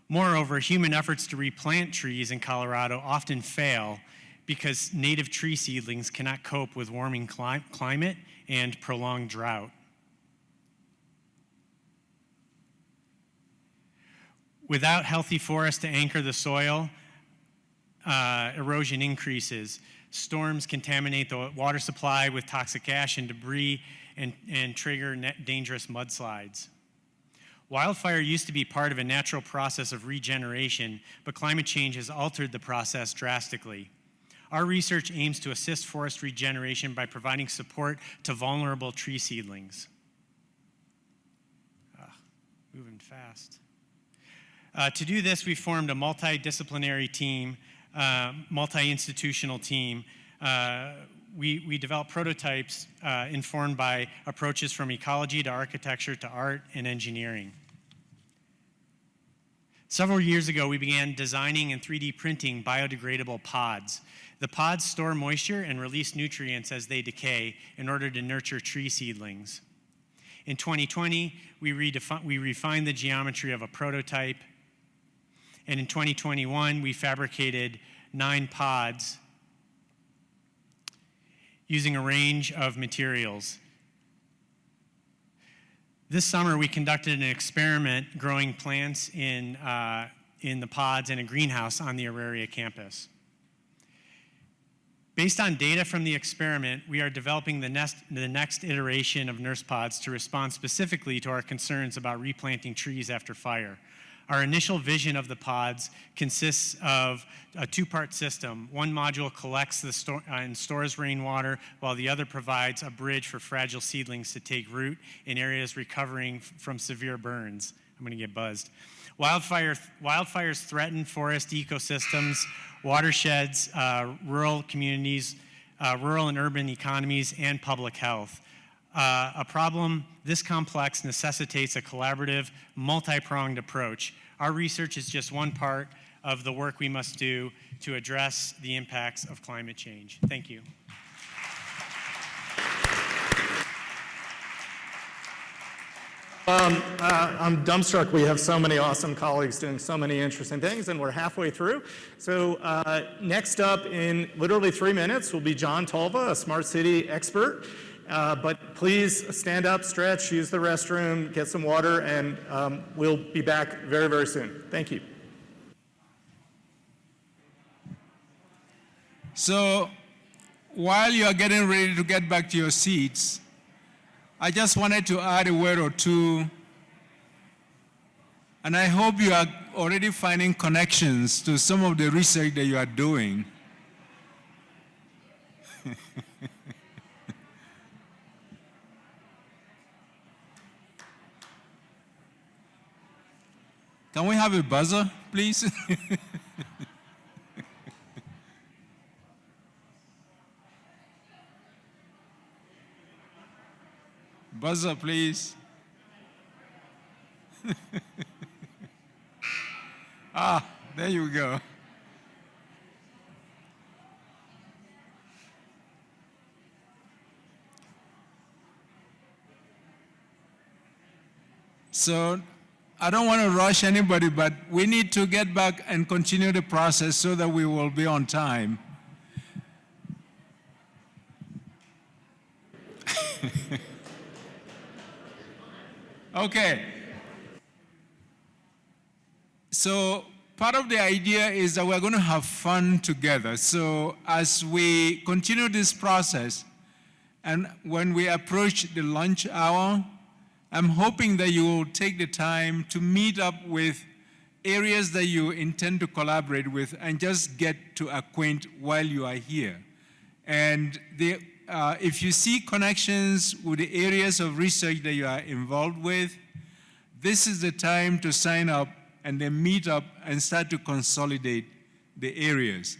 Speaker 6: Moreover, human efforts to replant trees in Colorado often fail because native tree seedlings cannot cope with warming climate and prolonged drought. Without healthy forests to anchor the soil, erosion increases. Storms contaminate the water supply with toxic ash and debris and trigger dangerous mudslides. Wildfire used to be part of a natural process of regeneration, but climate change has altered the process drastically. Our research aims to assist forest regeneration by providing support to vulnerable tree seedlings. Moving fast. To do this, we formed a multidisciplinary team, multi-institutional team. We developed prototypes informed by approaches from ecology to architecture to art and engineering. Several years ago, we began designing and 3D printing biodegradable pods. The pods store moisture and release nutrients as they decay in order to nurture tree seedlings. In 2020, we refined the geometry of a prototype. And in 2021, we fabricated 9 pods using a range of materials. This summer, we conducted an experiment growing plants in the pods in a greenhouse on the Auraria campus. Based on data from the experiment, we are developing the next iteration of nurse pods to respond specifically to our concerns about replanting trees after fire. Our initial vision of the pods consists of a 2-part system. One module collects and stores rainwater, while the other provides a bridge for fragile seedlings to take root in areas recovering from severe burns. I'm going to get buzzed. Wildfires threaten forest ecosystems, watersheds, rural communities, rural and urban economies, and public health. A problem this complex necessitates a collaborative, multi-pronged approach. Our research is just one part of the work we must do to address the impacts of climate change. Thank you.
Speaker 2: I'm dumbstruck. We have so many awesome colleagues doing so many interesting things, and we're halfway through. So next up in literally 3 minutes will be John Tolva, a smart city expert. But please stand up, stretch, use the restroom, get some water, and we'll be back very, very soon. Thank you.
Speaker 7: So while you are getting ready to get back to your seats, I just wanted to add a word or two. And I hope you are already finding connections to some of the research that you are doing. Can we have a buzzer, please? Buzzer, please. There you go. So I don't want to rush anybody, but we need to get back and continue the process so that we will be on time. Okay. So part of the idea is that we're going to have fun together. So as we continue this process, and when we approach the lunch hour, I'm hoping that you will take the time to meet up with areas that you intend to collaborate with and just get to acquaint while you are here. And if you see connections with the areas of research that you are involved with, this is the time to sign up and then meet up and start to consolidate the areas.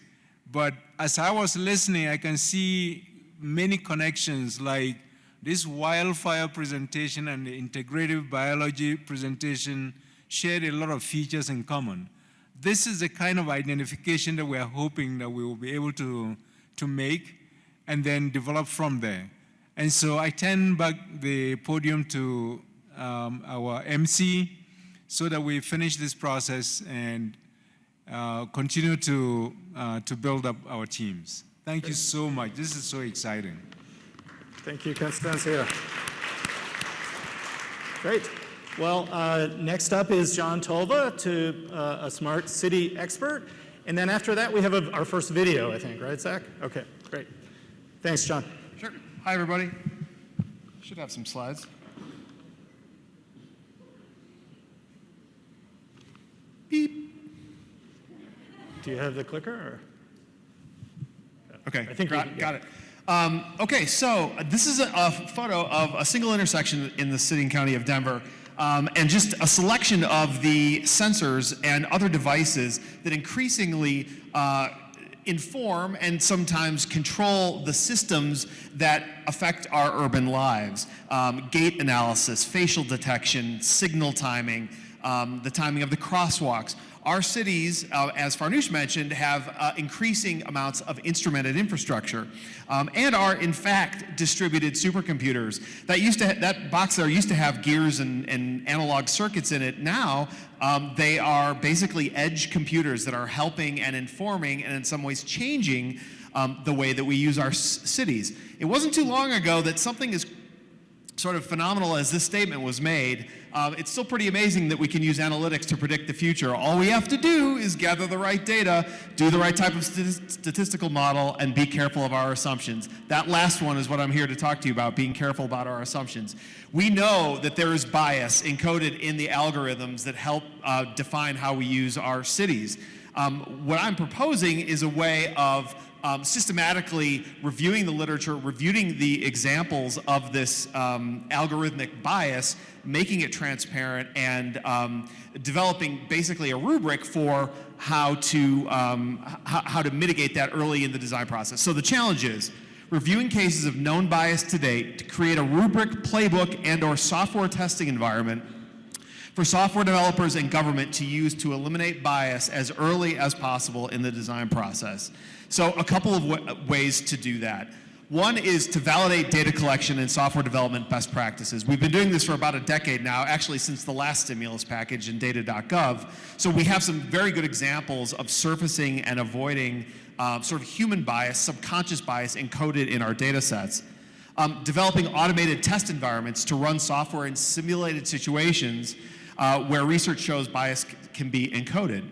Speaker 7: But as I was listening, I can see many connections, like this wildfire presentation and the integrative biology presentation shared a lot of features in common. This is the kind of identification that we are hoping that we will be able to make and then develop from there. And so I turn back the podium to our MC so that we finish this process and continue to build up our teams. Thank you so much. This is so exciting.
Speaker 2: Thank you, Constancio. Great. Well, next up is John Tolva, a smart city expert. And then after that, we have our first video, I think, right, Zach? Okay, great. Thanks, John.
Speaker 8: Sure. Hi, everybody. Should have some slides.
Speaker 2: Beep. Do you have the clicker? Or?
Speaker 8: Okay,
Speaker 2: I think
Speaker 8: got it. Okay, so this is a photo of a single intersection in the city and county of Denver, and just a selection of the sensors and other devices that increasingly inform and sometimes control the systems that affect our urban lives. Gait analysis, facial detection, signal timing, the timing of the crosswalks. Our cities, as Farnoosh mentioned, have increasing amounts of instrumented infrastructure and are, in fact, distributed supercomputers. That box there used to have gears and analog circuits in it. Now, they are basically edge computers that are helping and informing and in some ways changing the way that we use our cities. It wasn't too long ago that something as sort of phenomenal as this statement was made. It's still pretty amazing that we can use analytics to predict the future. All we have to do is gather the right data, do the right type of statistical model, and be careful of our assumptions. That last one is what I'm here to talk to you about, being careful about our assumptions. We know that there is bias encoded in the algorithms that help define how we use our cities. What I'm proposing is a way of systematically reviewing the literature, reviewing the examples of this algorithmic bias, making it transparent, and developing basically a rubric for how to mitigate that early in the design process. So the challenge is reviewing cases of known bias to date to create a rubric, playbook, and/or software testing environment for software developers and government to use to eliminate bias as early as possible in the design process. So a couple of ways to do that. One is to validate data collection and software development best practices. We've been doing this for about a decade now, actually since the last stimulus package in data.gov. So we have some very good examples of surfacing and avoiding sort of human bias, subconscious bias encoded in our data sets. Developing automated test environments to run software in simulated situations where research shows bias can be encoded.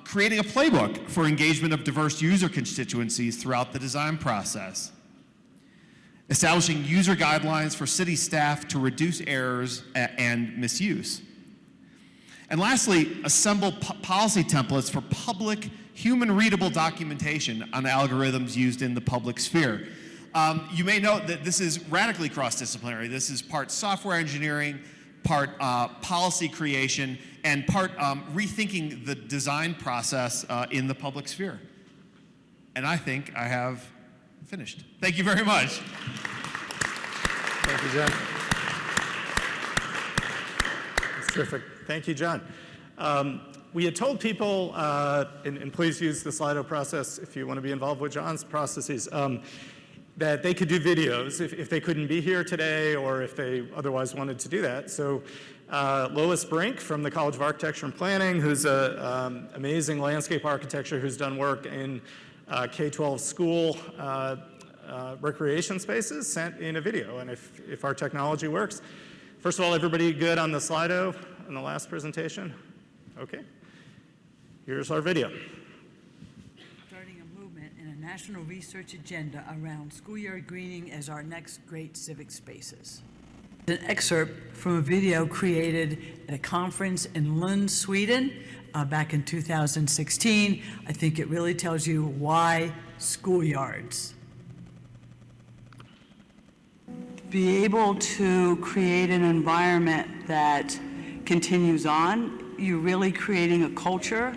Speaker 8: Creating a playbook for engagement of diverse user constituencies throughout the design process. Establishing user guidelines for city staff to reduce errors and misuse. And lastly, assemble policy templates for public, human-readable documentation on algorithms used in the public sphere. You may note that this is radically cross-disciplinary. This is part software engineering, part policy creation, and part rethinking the design process in the public sphere. And I think I have finished. Thank you very much.
Speaker 2: Thank you, John. That's terrific. Thank you, John. We had told people, and please use the Slido process if you want to be involved with John's processes, that they could do videos if they couldn't be here today or if they otherwise wanted to do that. So Lois Brink from the College of Architecture and Planning, who's an amazing landscape architecture who's done work in K-12 school recreation spaces, sent in a video. And if our technology works. First of all, everybody good on the Slido in the last presentation? Okay. Here's our video.
Speaker 9: Starting a movement in a national research agenda around schoolyard greening as our next great civic spaces. An excerpt from a video created at a conference in Lund, Sweden, back in 2016. I think it really tells you why schoolyards.
Speaker 10: Be able to create an environment that continues on, you're really creating a culture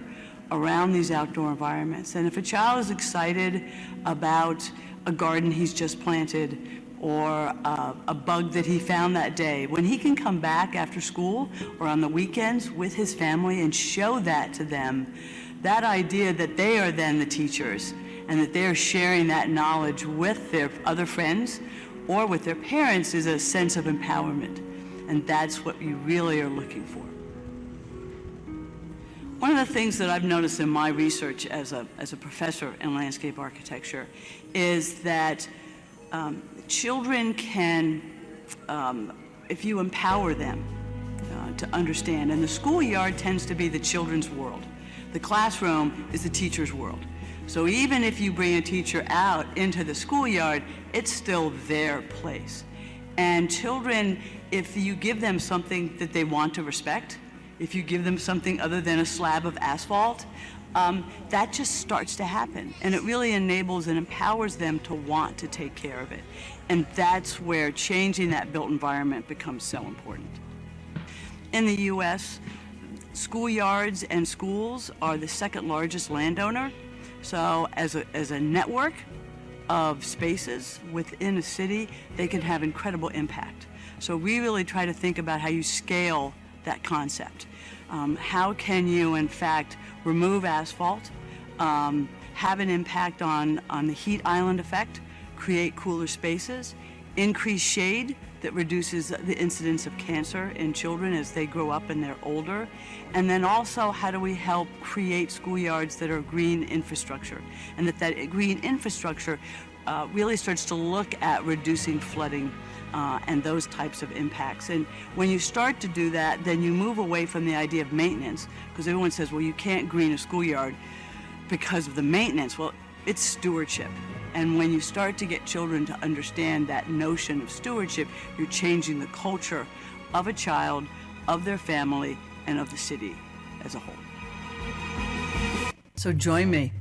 Speaker 10: around these outdoor environments. And if a child is excited about a garden he's just planted or a bug that he found that day, when he can come back after school or on the weekends with his family and show that to them, that idea that they are then the teachers and that they're sharing that knowledge with their other friends or with their parents is a sense of empowerment. And that's what you really are looking for. One of the things that I've noticed in my research as a professor in landscape architecture is that children can, if you empower them to understand, and the schoolyard tends to be the children's world. The classroom is the teacher's world. So even if you bring a teacher out into the schoolyard, it's still their place. And children, if you give them something that they want to respect, if you give them something other than a slab of asphalt, that just starts to happen. And it really enables and empowers them to want to take care of it. And that's where changing that built environment becomes so important. In the US, schoolyards and schools are the second largest landowner. So as a network of spaces within a city, they can have incredible impact. So we really try to think about how you scale that concept. How can you, in fact, remove asphalt, have an impact on the heat island effect, create cooler spaces, increase shade that reduces the incidence of cancer in children as they grow up and they're older, and then also how do we help create schoolyards that are green infrastructure, and that green infrastructure really starts to look at reducing flooding and those types of impacts. And when you start to do that, then you move away from the idea of maintenance, because everyone says, well, you can't green a schoolyard because of the maintenance. Well, it's stewardship. And when you start to get children to understand that notion of stewardship, you're changing the culture of a child, of their family, and of the city as a whole.
Speaker 9: So join me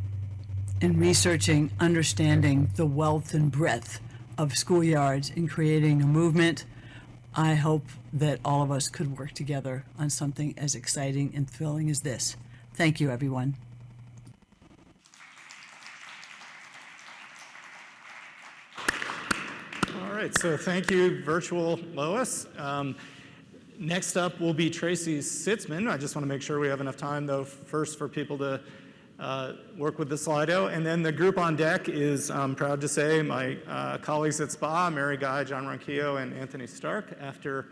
Speaker 9: in researching, understanding the wealth and breadth of schoolyards in creating a movement. I hope that all of us could work together on something as exciting and thrilling as this. Thank you, everyone.
Speaker 2: All right, so thank you, virtual Lois. Next up will be Tracy Sitzman. I just want to make sure we have enough time, though, first for people to work with the Slido. And then the group on deck is, I'm proud to say, my colleagues at SPA, Mary Guy, John Ronquillo, and Anthony Stark after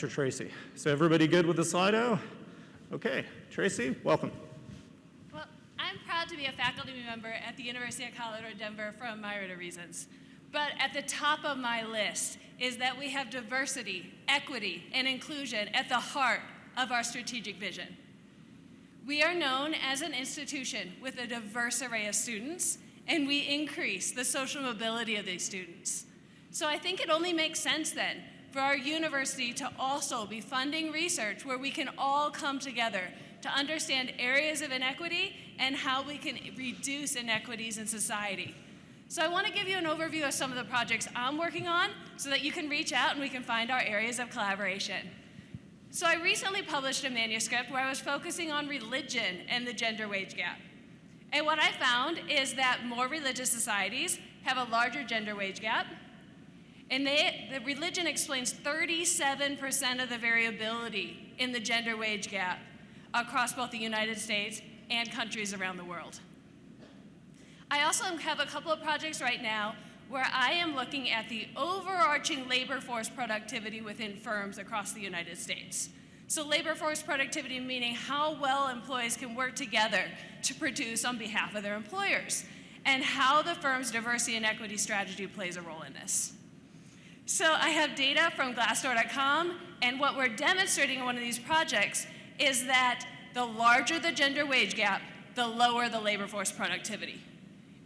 Speaker 2: Tracy. So everybody good with the Slido? Okay, Tracy, welcome.
Speaker 23: Well, I'm proud to be a faculty member at the University of Colorado Denver for a myriad of reasons. But at the top of my list is that we have diversity, equity, and inclusion at the heart of our strategic vision. We are known as an institution with a diverse array of students, and we increase the social mobility of these students. So I think it only makes sense then for our university to also be funding research where we can all come together to understand areas of inequity and how we can reduce inequities in society. So I want to give you an overview of some of the projects I'm working on so that you can reach out and we can find our areas of collaboration. So I recently published a manuscript where I was focusing on religion and the gender wage gap. And what I found is that more religious societies have a larger gender wage gap, and the religion explains 37% of the variability in the gender wage gap across both the United States and countries around the world. I also have a couple of projects right now where I am looking at the overarching labor force productivity within firms across the United States. So labor force productivity meaning how well employees can work together to produce on behalf of their employers, and how the firm's diversity and equity strategy plays a role in this. So I have data from Glassdoor.com, and what we're demonstrating in one of these projects is that the larger the gender wage gap, the lower the labor force productivity.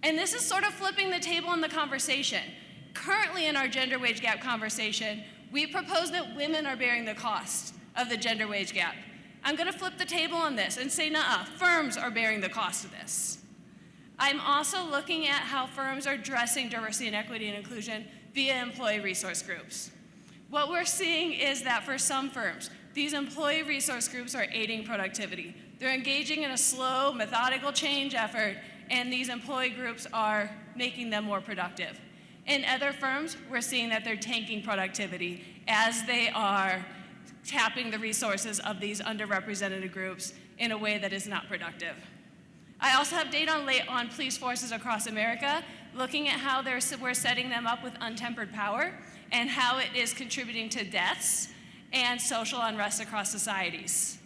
Speaker 23: And this is sort of flipping the table in the conversation. Currently in our gender wage gap conversation, we propose that women are bearing the cost of the gender wage gap. I'm going to flip the table on this and say, nuh-uh, firms are bearing the cost of this. I'm also looking at how firms are addressing diversity and equity and inclusion via employee resource groups. What we're seeing is that for some firms, these employee resource groups are aiding productivity. They're engaging in a slow, methodical change effort, and these employee groups are making them more productive. In other firms, we're seeing that they're tanking productivity as they are tapping the resources of these underrepresented groups in a way that is not productive. I also have data on police forces across America, looking at how we're setting them up with untempered power and how it is contributing to deaths and social unrest across societies.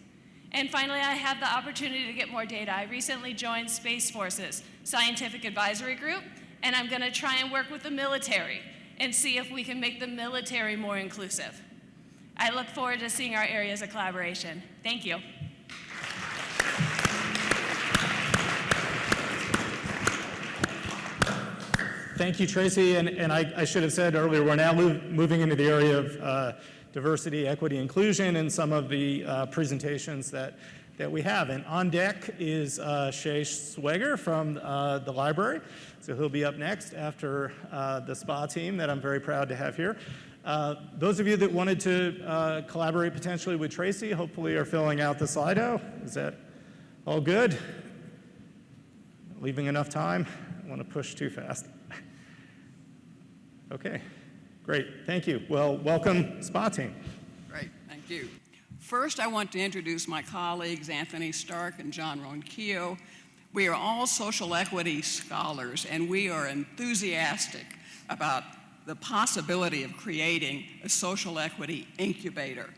Speaker 23: And finally, I have the opportunity to get more data. I recently joined Space Forces Scientific Advisory Group, and I'm going to try and work with the military and see if we can make the military more inclusive. I look forward to seeing our areas of collaboration. Thank you.
Speaker 2: Thank you, Tracy. And I should have said earlier, we're now moving into the area of diversity, equity, inclusion, and some of the presentations that we have. And on deck is Shay Swager from the library. So he'll be up next after the SPA team that I'm very proud to have here. Those of you that wanted to collaborate potentially with Tracy, hopefully are filling out the Slido. Is that all good? Leaving enough time? I don't want to push too fast. Okay, great, thank you. Well, welcome, SPA team.
Speaker 11: Great, thank you. First, I want to introduce my colleagues, Anthony Stark and John Ronquillo. We are all social equity scholars, and we are enthusiastic about the possibility of creating a social equity incubator.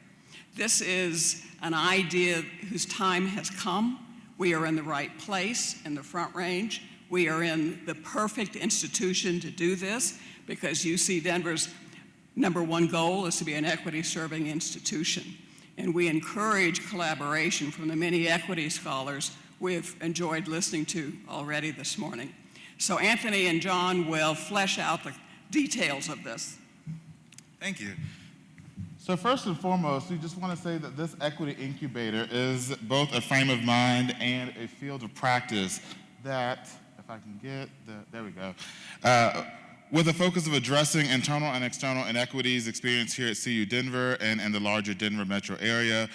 Speaker 11: This is an idea whose time has come. We are in the right place in the Front Range. We are in the perfect institution to do this, because UC Denver's #1 goal is to be an equity-serving institution. And we encourage collaboration from the many equity scholars we've enjoyed listening to already this morning. So Anthony and John will flesh out the details of this.
Speaker 12: Thank you. So first and foremost, we just want to say that this equity incubator is both a frame of mind and a field of practice that, if I can get there we go, with a focus of addressing internal and external inequities experienced here at CU Denver and in the larger Denver metro area,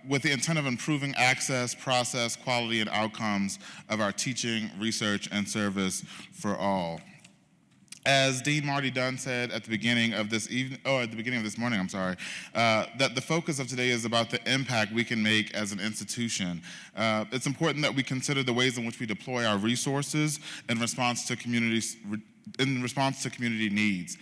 Speaker 12: with the intent of improving access, process, quality, and outcomes of our teaching, research, and service for all. As Dean Marty Dunn said at the beginning of this morning, that the focus of today is about the impact we can make as an institution. It's important that we consider the ways in which we deploy our resources in response to community needs.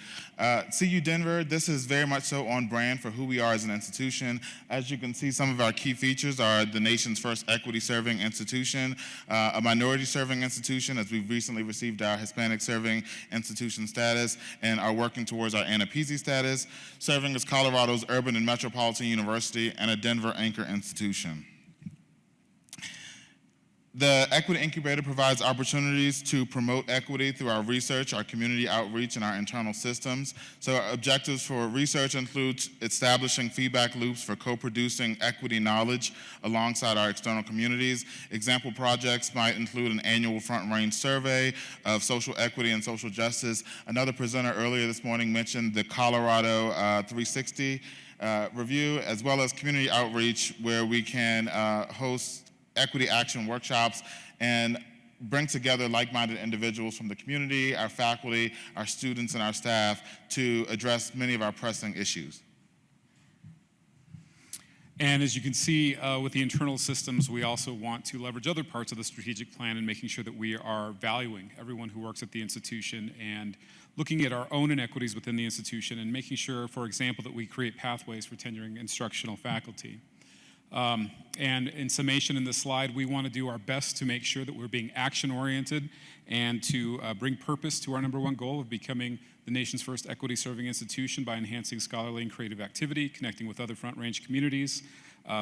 Speaker 12: CU Denver, this is very much so on brand for who we are as an institution. As you can see, some of our key features are the nation's first equity-serving institution, a minority-serving institution, as we've recently received our Hispanic-serving institution status, and are working towards our ANAPISI status, serving as Colorado's urban and metropolitan university and a Denver anchor institution. The Equity Incubator provides opportunities to promote equity through our research, our community outreach, and our internal systems. So our objectives for research include establishing feedback loops for co-producing equity knowledge alongside our external communities. Example projects might include an annual front range survey of social equity and social justice. Another presenter earlier this morning mentioned the Colorado 360 review, as well as community outreach, where we can host equity action workshops and bring together like-minded individuals from the community, our faculty, our students, and our staff to address many of our pressing issues.
Speaker 13: And as you can see with the internal systems, we also want to leverage other parts of the strategic plan and making sure that we are valuing everyone who works at the institution and looking at our own inequities within the institution and making sure, for example, that we create pathways for tenuring instructional faculty. And in summation in this slide, we want to do our best to make sure that we're being action-oriented and to bring purpose to our number one goal of becoming the nation's first equity-serving institution by enhancing scholarly and creative activity, connecting with other front-range communities,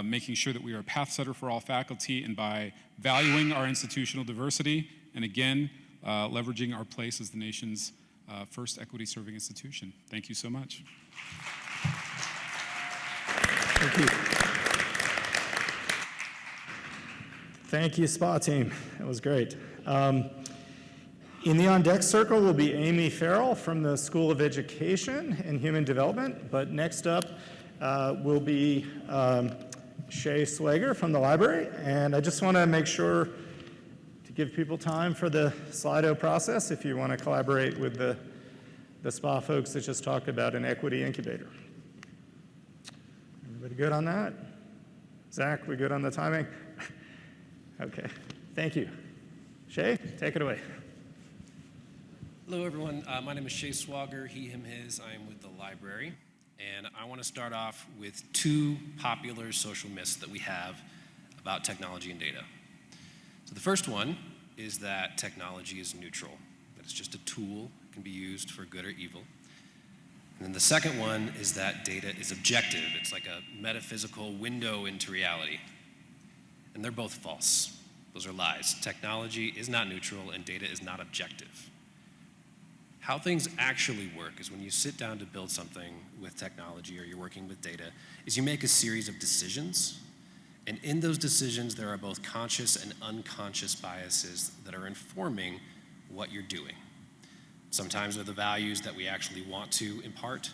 Speaker 13: making sure that we are a path setter for all faculty, and by valuing our institutional diversity, and again, leveraging our place as the nation's first equity-serving institution. Thank you so much.
Speaker 2: Thank you. Thank you, SPA team. That was great. In the on-deck circle will be Amy Farrell from the School of Education and Human Development, but next up will be Shay Swager from the library, and I just want to make sure to give people time for the Slido process if you want to collaborate with the SPA folks that just talked about an equity incubator. Everybody good on that? Zach, we good on the timing? Okay, thank you. Shay, take it away.
Speaker 14: Hello, everyone. My name is Shay Swager, he, him, his. I am with the library, and I want to start off with two popular social myths that we have about technology and data. So the first one is that technology is neutral, that it's just a tool, it can be used for good or evil. And then the second one is that data is objective. It's like a metaphysical window into reality. And they're both false. Those are lies. Technology is not neutral and data is not objective. How things actually work is when you sit down to build something with technology or you're working with data, is you make a series of decisions. And in those decisions, there are both conscious and unconscious biases that are informing what you're doing. Sometimes they're the values that we actually want to impart.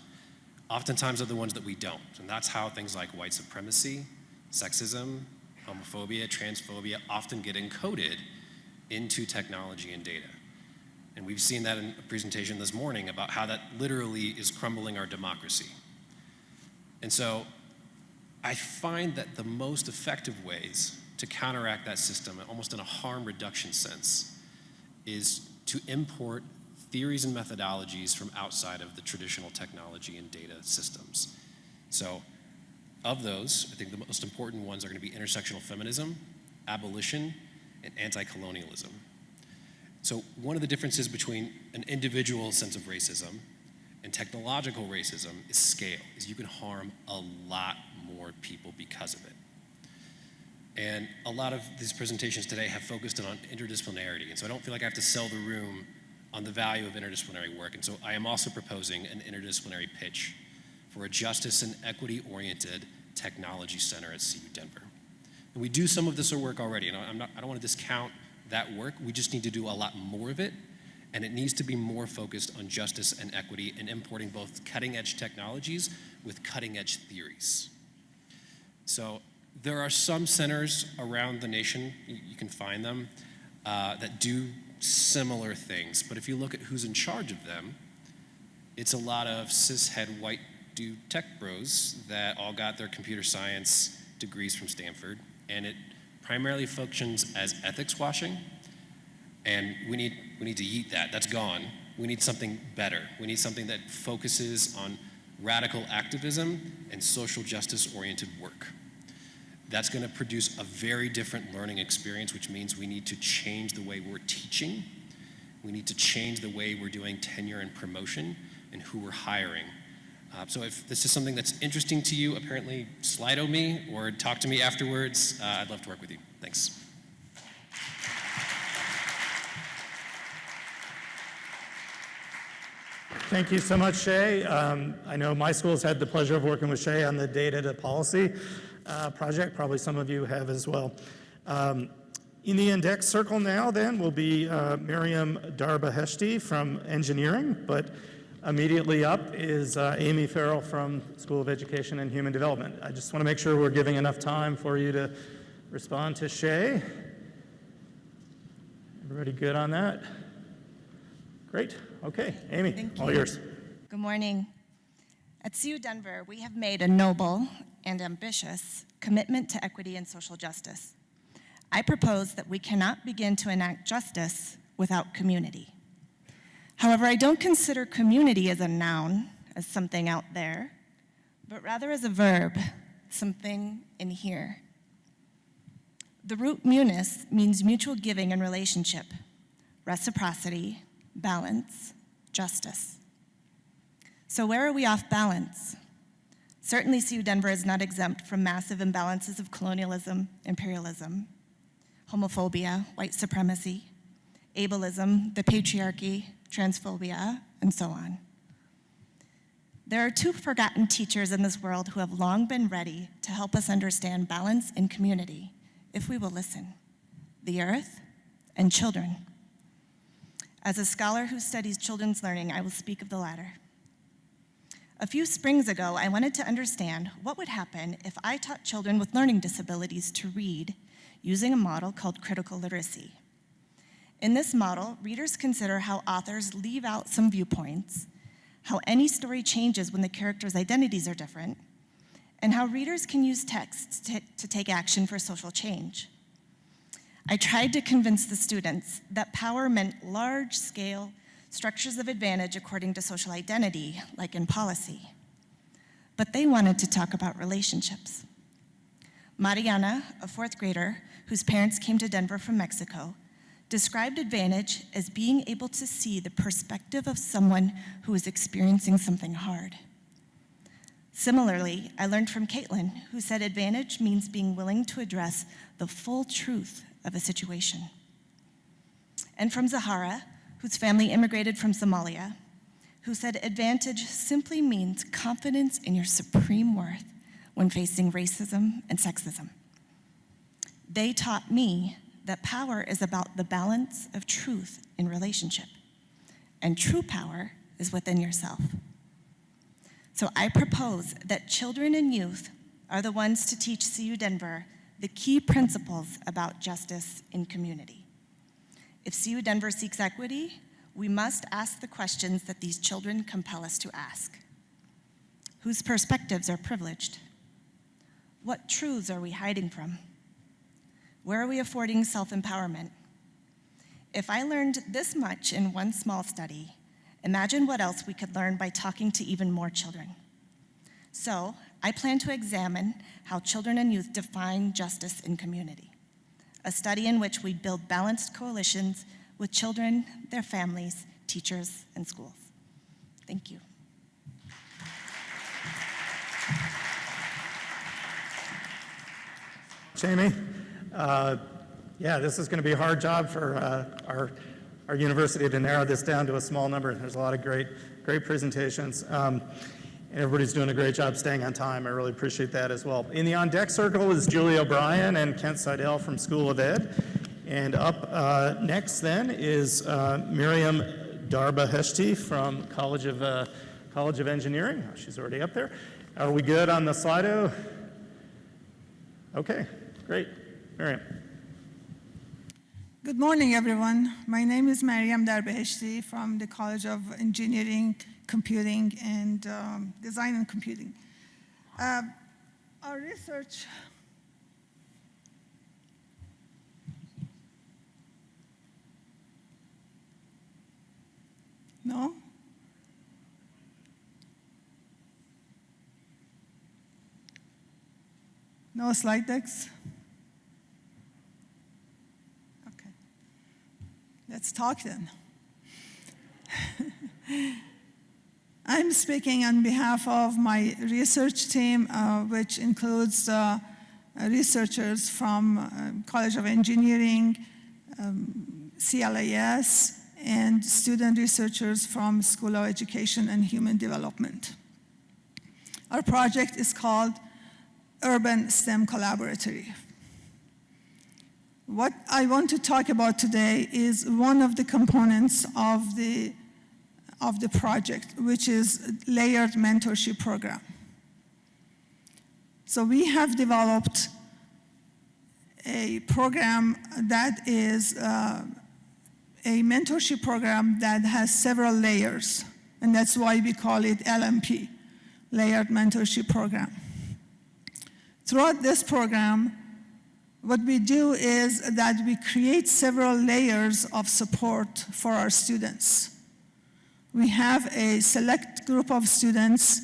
Speaker 14: Oftentimes they're the ones that we don't. And that's how things like white supremacy, sexism, homophobia, transphobia often get encoded into technology and data. And we've seen that in a presentation this morning about how that literally is crumbling our democracy. And so I find that the most effective ways to counteract that system, almost in a harm reduction sense, is to import theories and methodologies from outside of the traditional technology and data systems. So of those, I think the most important ones are going to be intersectional feminism, abolition, and anti-colonialism. So one of the differences between an individual sense of racism and technological racism is scale, is you can harm a lot more people because of it. And a lot of these presentations today have focused on interdisciplinarity, and so I don't feel like I have to sell the room on the value of interdisciplinary work. And so I am also proposing an interdisciplinary pitch for a justice and equity-oriented technology center at CU Denver. And we do some of this work already, and I don't want to discount that work. We just need to do a lot more of it, and it needs to be more focused on justice and equity and importing both cutting-edge technologies with cutting-edge theories. So there are some centers around the nation, you can find them, that do similar things, but if you look at who's in charge of them, it's a lot of cishet white dude tech bros that all got their computer science degrees from Stanford, and it primarily functions as ethics washing, and we need to yeet that. That's gone. We need something better. We need something that focuses on radical activism and social justice-oriented work. That's going to produce a very different learning experience, which means we need to change the way we're teaching. We need to change the way we're doing tenure and promotion and who we're hiring. So if this is something that's interesting to you, apparently Slido me or talk to me afterwards. I'd love to work with you. Thanks.
Speaker 2: Thank you so much, Shay. I know my school's had the pleasure of working with Shay on the data to policy project. Probably some of you have as well. In the index circle now then will be Miriam Darba-Heshti from engineering, but immediately up is Amy Farrell from School of Education and Human Development. I just want to make sure we're giving enough time for you to respond to Shay. Everybody good on that? Great. Okay, Amy, all yours.
Speaker 15: Good morning. At CU Denver, we have made a noble and ambitious commitment to equity and social justice. I propose that we cannot begin to enact justice without community. However, I don't consider community as a noun, as something out there, but rather as a verb, something in here. The root munis means mutual giving and relationship, reciprocity, balance, justice. So where are we off balance? Certainly CU Denver is not exempt from massive imbalances of colonialism, imperialism, homophobia, white supremacy, ableism, the patriarchy, transphobia, and so on. There are two forgotten teachers in this world who have long been ready to help us understand balance in community, if we will listen: the earth and children. As a scholar who studies children's learning, I will speak of the latter. A few springs ago, I wanted to understand what would happen if I taught children with learning disabilities to read using a model called critical literacy. In this model, readers consider how authors leave out some viewpoints, how any story changes when the characters' identities are different, and how readers can use text to take action for social change. I tried to convince the students that power meant large-scale structures of advantage according to social identity, like in policy. But they wanted to talk about relationships. Mariana, a fourth grader whose parents came to Denver from Mexico, described advantage as being able to see the perspective of someone who is experiencing something hard. Similarly, I learned from Caitlin, who said advantage means being willing to address the full truth of a situation. And from Zahara, whose family immigrated from Somalia, who said advantage simply means confidence in your supreme worth when facing racism and sexism. They taught me that power is about the balance of truth in relationship, and true power is within yourself. So I propose that children and youth are the ones to teach CU Denver the key principles about justice in community. If CU Denver seeks equity, we must ask the questions that these children compel us to ask. Whose perspectives are privileged? What truths are we hiding from? Where are we affording self-empowerment? If I learned this much in one small study, imagine what else we could learn by talking to even more children. So, I plan to examine how children and youth define justice in community, a study in which we build balanced coalitions with children, their families, teachers, and schools. Thank you.
Speaker 2: Jamie, yeah, this is going to be a hard job for our university to narrow this down to a small number. There's a lot of great presentations. Everybody's doing a great job staying on time. I really appreciate that as well. In the on-deck circle is Julie O'Brien and Kent Seidel from School of Ed. And up next then is Miriam Darba-Heshti from College of Engineering. Oh, she's already up there. Are we good on the Slido? Okay, great. Miriam.
Speaker 16: Good morning, everyone. My name is Mariam Darba-Heshti from the College of Engineering, Computing, and Design and Computing. Our research No? No slide decks? Okay. Let's talk then. I'm speaking on behalf of my research team, which includes researchers from College of Engineering, CLAS, and student researchers from School of Education and Human Development. Our project is called Urban STEM Collaboratory. What I want to talk about today is one of the components of the project, which is layered mentorship program. So we have developed a program that is a mentorship program that has several layers, and that's why we call it LMP, Layered Mentorship Program. Throughout this program, what we do is that we create several layers of support for our students. We have a select group of students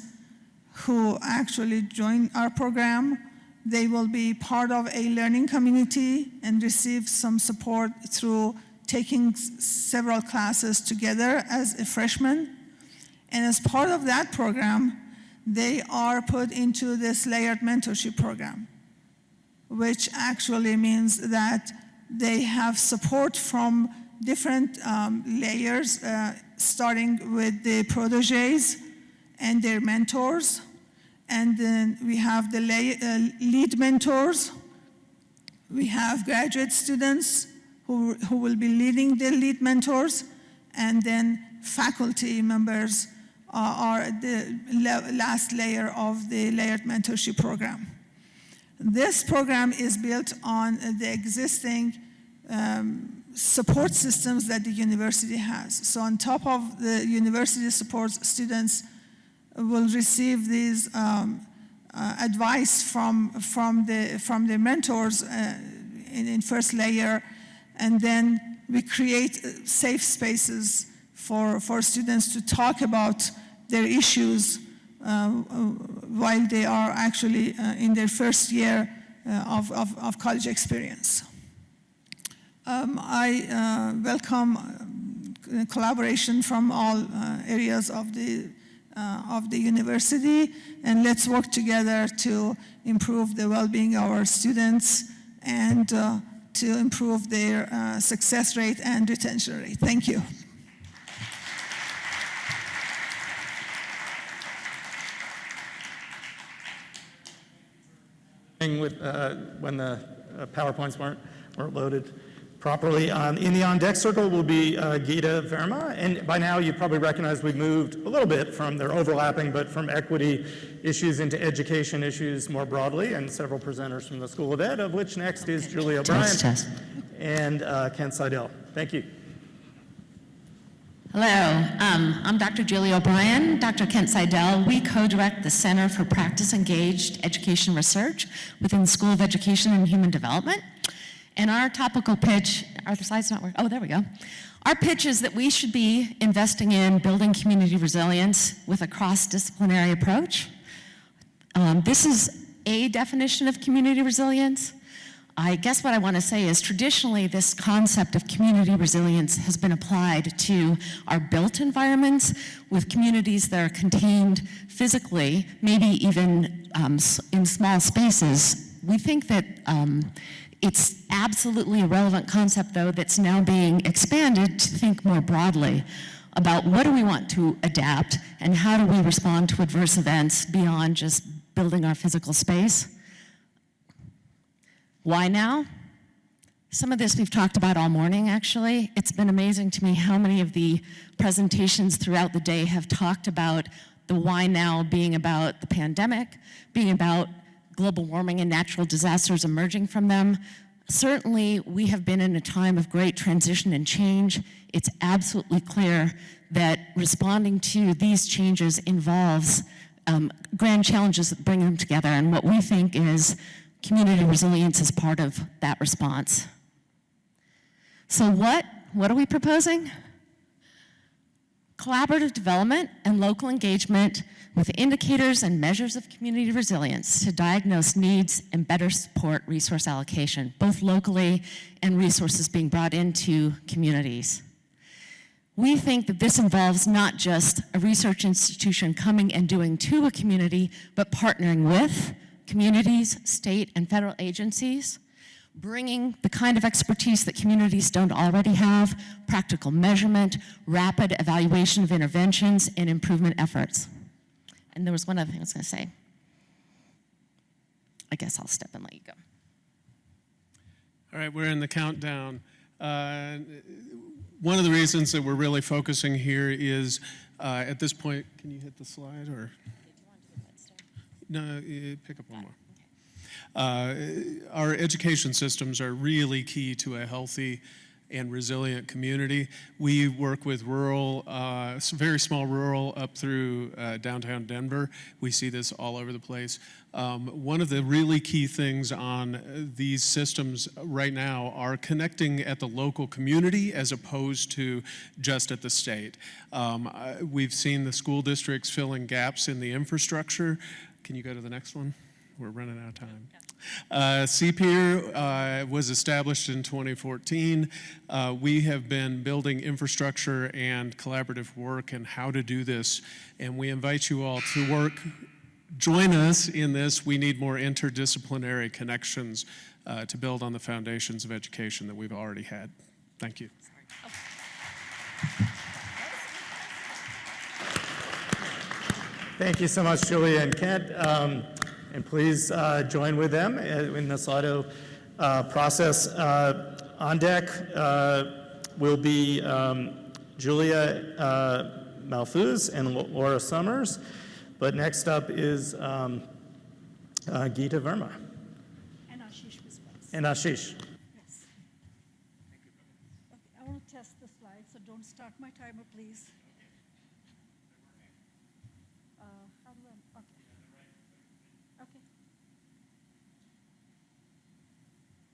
Speaker 16: who actually join our program. They will be part of a learning community and receive some support through taking several classes together as a freshman. And as part of that program, they are put into this layered mentorship program, which actually means that they have support from different layers, starting with the proteges and their mentors. And then we have the lead mentors. We have graduate students who will be leading the lead mentors. And then faculty members are the last layer of the layered mentorship program. This program is built on the existing support systems that the university has. So on top of the university supports, students will receive these advice from the mentors in first layer, and then we create safe spaces for students to talk about their issues while they are actually in their first year of college experience. I welcome collaboration from all areas of the university, and let's work together to improve the well-being of our students and to improve their success rate and retention rate. Thank you.
Speaker 2: With, when the PowerPoints weren't loaded properly. In the on-deck circle will be Gita Verma, and by now you probably recognize we've moved a little bit from their overlapping, but from equity issues into education issues more broadly, and several presenters from the School of Ed, of which next is Julie O'Brien and Kent Seidel. Thank you.
Speaker 17: Hello, I'm Dr. Julie O'Brien, Dr. Kent Seidel. We co-direct the Center for Practice-Engaged Education Research within the School of Education and Human Development. And our topical pitch, are the slides not working? Oh, there we go. Our pitch is that we should be investing in building community resilience with a cross-disciplinary approach. This is a definition of community resilience. I guess what I want to say is traditionally this concept of community resilience has been applied to our built environments with communities that are contained physically, maybe even in small spaces. We think that it's absolutely a relevant concept, though, that's now being expanded to think more broadly about what do we want to adapt and how do we respond to adverse events beyond just building our physical space. Why now? Some of this we've talked about all morning, actually. It's been amazing to me how many of the presentations throughout the day have talked about the why now being about the pandemic, being about global warming and natural disasters emerging from them. Certainly, we have been in a time of great transition and change. It's absolutely clear that responding to these changes involves grand challenges that bring them together, and what we think is community resilience is part of that response. So what are we proposing? Collaborative development and local engagement with indicators and measures of community resilience to diagnose needs and better support resource allocation, both locally and resources being brought into communities. We think that this involves not just a research institution coming and doing to a community, but partnering with communities, state and federal agencies, bringing the kind of expertise that communities don't already have, practical measurement, rapid evaluation of interventions, and improvement efforts. And there was one other thing I was going to say. I guess I'll step and let you go.
Speaker 18: All right, we're in the countdown. One of the reasons that we're really focusing here is at this point, can you hit the slide or? No, pick up one more. Our education systems are really key to a healthy and resilient community. We work with rural, very small rural up through downtown Denver. We see this all over the place. One of the really key things on these systems right now are connecting at the local community as opposed to just at the state. We've seen the school districts filling gaps in the infrastructure. Can you go to the next one? We're running out of time. CPEER was established in 2014. We have been building infrastructure and collaborative work and how to do this, and we invite you all to join us in this. We need more interdisciplinary connections to build on the foundations of education that we've already had. Thank you.
Speaker 2: Thank you so much, Julia and Kent. And please join with them in this auto process. On deck will be Julia Malfuz and Laura Summers. But next up is Geeta Verma.
Speaker 19: And Ashish Biswas.
Speaker 2: And Ashish.
Speaker 19: Yes. Okay, I want to test the slide, so don't start my timer, please. How do I? Okay. Okay.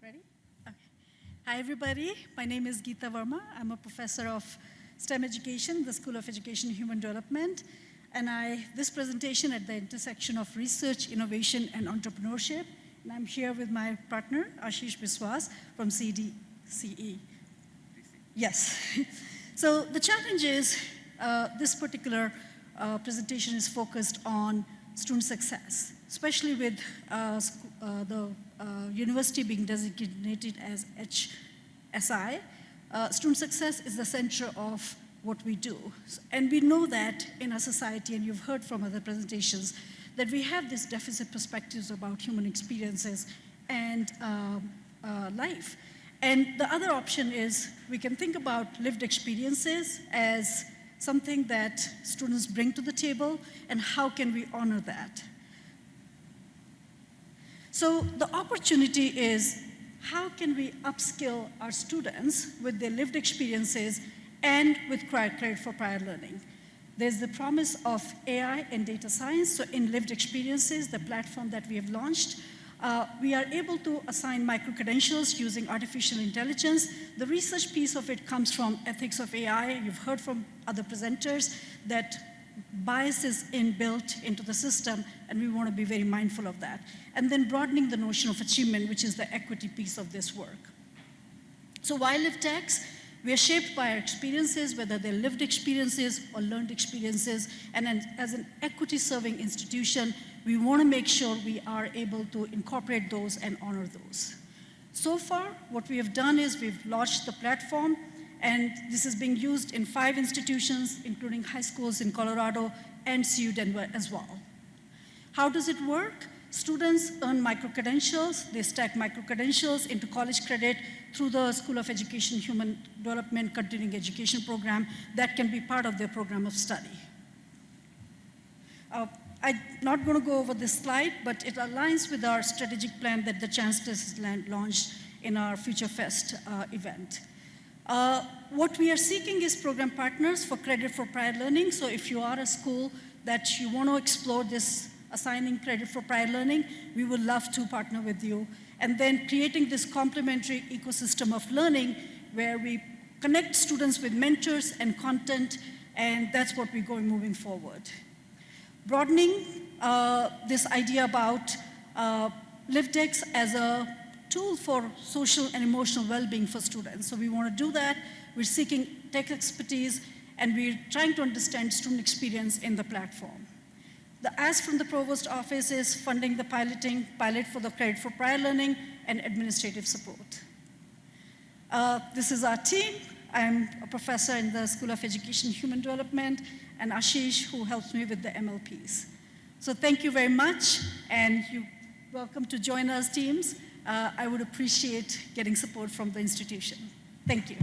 Speaker 19: Ready? Okay. Hi, everybody. My name is Geeta Verma. I'm a professor of STEM education, the School of Education and Human Development. And this presentation at the intersection of research, innovation, and entrepreneurship. And I'm here with my partner, Ashish Biswas from CDCE. Yes. So the challenge is this particular presentation is focused on student success, especially with the university being designated as HSI. Student success is the center of what we do. And we know that in our society, and you've heard from other presentations, that we have this deficit perspectives about human experiences and life. And the other option is we can think about lived experiences as something that students bring to the table, and how can we honor that? So the opportunity is, how can we upskill our students with their lived experiences and with credit for prior learning? There's the promise of AI and data science. So in lived experiences, the platform that we have launched, we are able to assign micro-credentials using artificial intelligence. The research piece of it comes from ethics of AI. You've heard from other presenters that bias is inbuilt into the system, and we want to be very mindful of that. And then broadening the notion of achievement, which is the equity piece of this work. So why LiveTechs? We are shaped by our experiences, whether they're lived experiences or learned experiences, and as an equity-serving institution, we want to make sure we are able to incorporate those and honor those. So far, what we have done is we've launched the platform, and this is being used in 5 institutions, including high schools in Colorado and CU Denver as well. How does it work? Students earn micro-credentials. They stack micro-credentials into college credit through the School of Education Human Development Continuing Education Program that can be part of their program of study. I'm not going to go over this slide, but it aligns with our strategic plan that the Chancellor has launched in our Future Fest event. What we are seeking is program partners for credit for prior learning. So if you are a school that you want to explore this assigning credit for prior learning, we would love to partner with you. And then creating this complementary ecosystem of learning where we connect students with mentors and content, and that's what we're going moving forward. Broadening this idea about LiveTechs as a tool for social and emotional well-being for students. So we want to do that. We're seeking tech expertise, and we're trying to understand student experience in the platform. The ask from the provost office is funding the pilot for the credit for prior learning and administrative support. This is our team. I'm a professor in the School of Education and Human Development, and Ashish, who helps me with the MLPs. So thank you very much, and you're welcome to join us, teams. I would appreciate getting support from the institution. Thank you.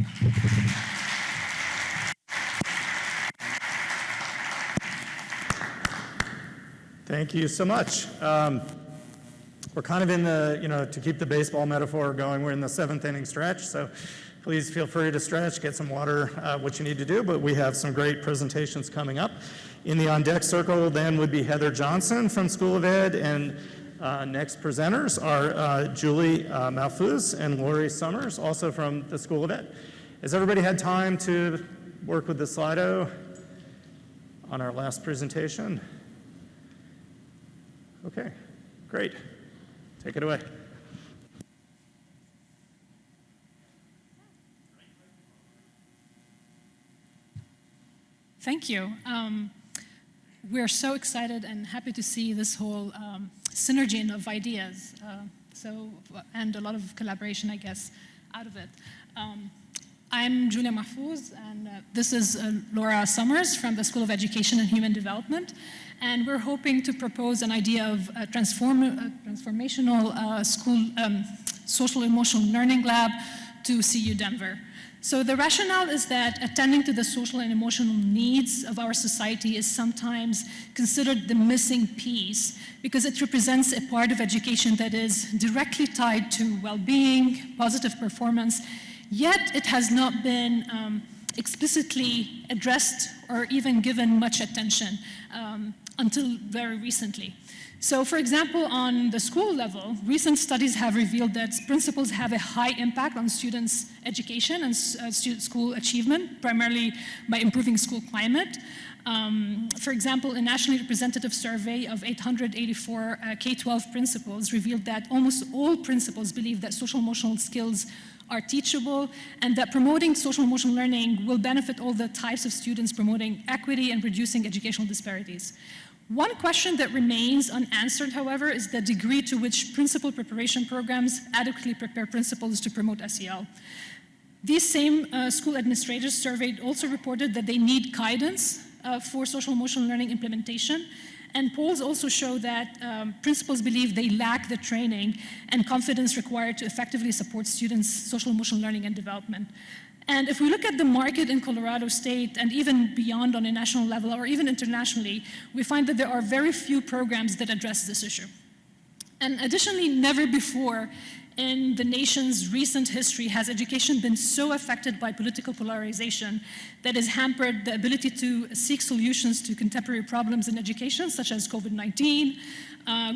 Speaker 2: Thank you so much. We're kind of in the, to keep the baseball metaphor going, we're in the 7th inning stretch, so please feel free to stretch, get some water, what you need to do, but we have some great presentations coming up. In the on-deck circle then would be Heather Johnson from School of Ed, and next presenters are Julie Malfouz and Lori Summers, also from the School of Ed. Has everybody had time to work with the Slido on our last presentation? Okay, great. Take it away.
Speaker 1: Thank you. We're so excited and happy to see this whole synergy of ideas, and a lot of collaboration, I guess, out of it. I'm Julia Mahfouz, and this is Laura Summers from the School of Education and Human Development, and we're hoping to propose an idea of a transformational school social emotional learning lab to CU Denver. So the rationale is that attending to the social and emotional needs of our society is sometimes considered the missing piece because it represents a part of education that is directly tied to well-being, positive performance, yet it has not been explicitly addressed or even given much attention until very recently. So for example, on the school level, recent studies have revealed that principals have a high impact on students' education and school achievement, primarily by improving school climate. For example, a nationally representative survey of 884 K-12 principals revealed that almost all principals believe that social emotional skills are teachable and that promoting social emotional learning will benefit all the types of students, promoting equity and reducing educational disparities. One question that remains unanswered, however, is the degree to which principal preparation programs adequately prepare principals to promote SEL. These same school administrators surveyed also reported that they need guidance for social emotional learning implementation, and polls also show that principals believe they lack the training and confidence required to effectively support students' social emotional learning and development. And if we look at the market in Colorado State and even beyond on a national level or even internationally, we find that there are very few programs that address this issue. And additionally, never before in the nation's recent history has education been so affected by political polarization that has hampered the ability to seek solutions to contemporary problems in education, such as COVID-19,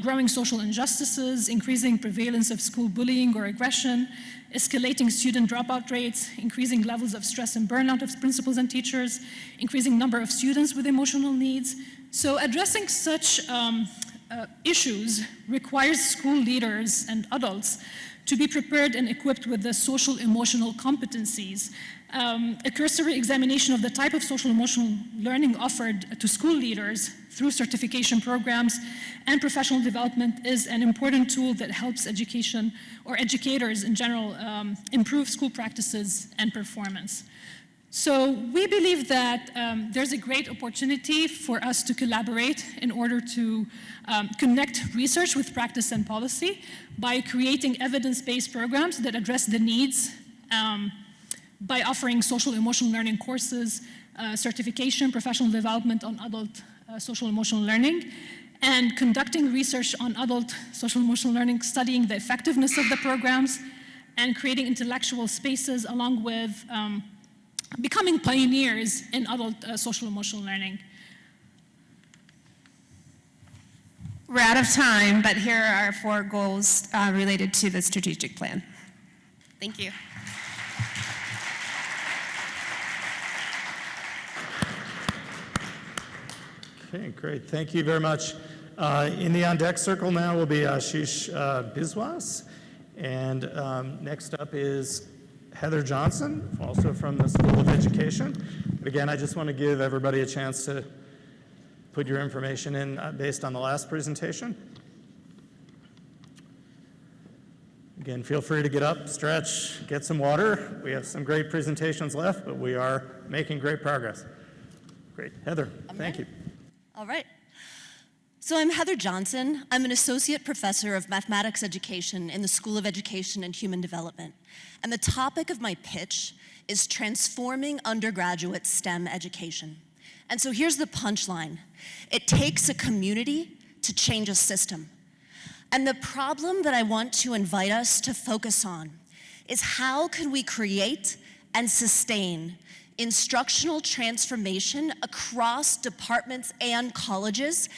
Speaker 1: growing social injustices, increasing prevalence of school bullying or aggression, escalating student dropout rates, increasing levels of stress and burnout of principals and teachers, increasing number of students with emotional needs. So addressing such issues requires school leaders and adults to be prepared and equipped with the social emotional competencies. A cursory examination of the type of social emotional learning offered to school leaders through certification programs and professional development is an important tool that helps education or educators in general improve school practices and performance. So we believe that there's a great opportunity for us to collaborate in order to connect research with practice and policy by creating evidence-based programs that address the needs by offering social emotional learning courses, certification, professional development on adult social emotional learning, and conducting research on adult social emotional learning, studying the effectiveness of the programs, and creating intellectual spaces along with becoming pioneers in adult social emotional learning.
Speaker 20: We're out of time, but here are 4 goals related to the strategic plan. Thank you.
Speaker 2: Okay, great. Thank you very much. In the on-deck circle now will be Ashish Biswas. And next up is Heather Johnson, also from the School of Education. But again, I just want to give everybody a chance to put your information in based on the last presentation. Again, feel free to get up, stretch, get some water. We have some great presentations left, but we are making great progress. Great. Heather, thank you.
Speaker 3: All right. So I'm Heather Johnson. I'm an associate professor of mathematics education in the School of Education and Human Development. And the topic of my pitch is transforming undergraduate STEM education. And so here's the punchline. It takes a community to change a system. And the problem that I want to invite us to focus on is how can we create and sustain instructional transformation across departments and colleges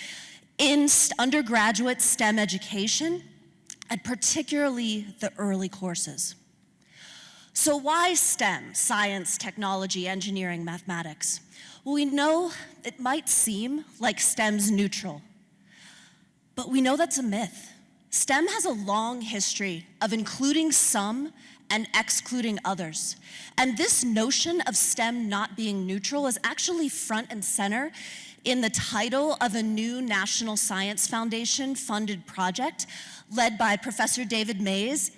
Speaker 3: in undergraduate STEM education, and particularly the early courses. So why STEM, science, technology, engineering, mathematics? Well, we know it might seem like STEM's neutral, but we know that's a myth. STEM has a long history of including some and excluding others. And this notion of STEM not being neutral is actually front and center in the title of a new National Science Foundation funded project led by Professor David Mays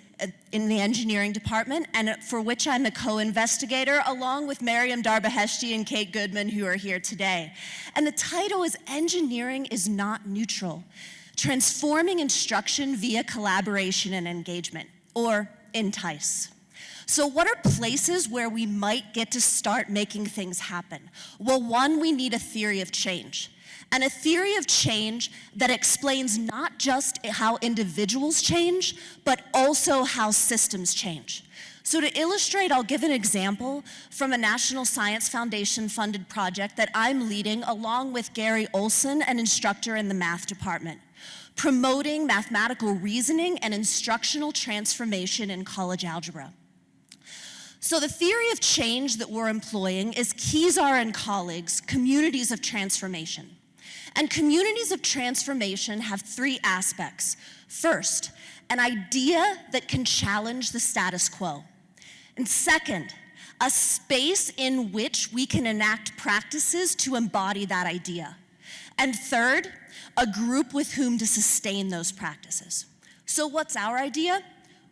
Speaker 3: in the engineering department, and for which I'm a co-investigator along with Miriam Darbaheshti and Kate Goodman, who are here today. And the title is Engineering is Not Neutral, Transforming Instruction via Collaboration and Engagement, or ENTICE. So what are places where we might get to start making things happen? Well, one, we need a theory of change. And a theory of change that explains not just how individuals change, but also how systems change. So to illustrate, I'll give an example from a National Science Foundation funded project that I'm leading along with Gary Olson, an instructor in the math department, promoting mathematical reasoning and instructional transformation in college algebra. So the theory of change that we're employing is Kezar and colleagues, communities of transformation. And communities of transformation have three aspects. First, an idea that can challenge the status quo. And second, a space in which we can enact practices to embody that idea. And third, a group with whom to sustain those practices. So what's our idea?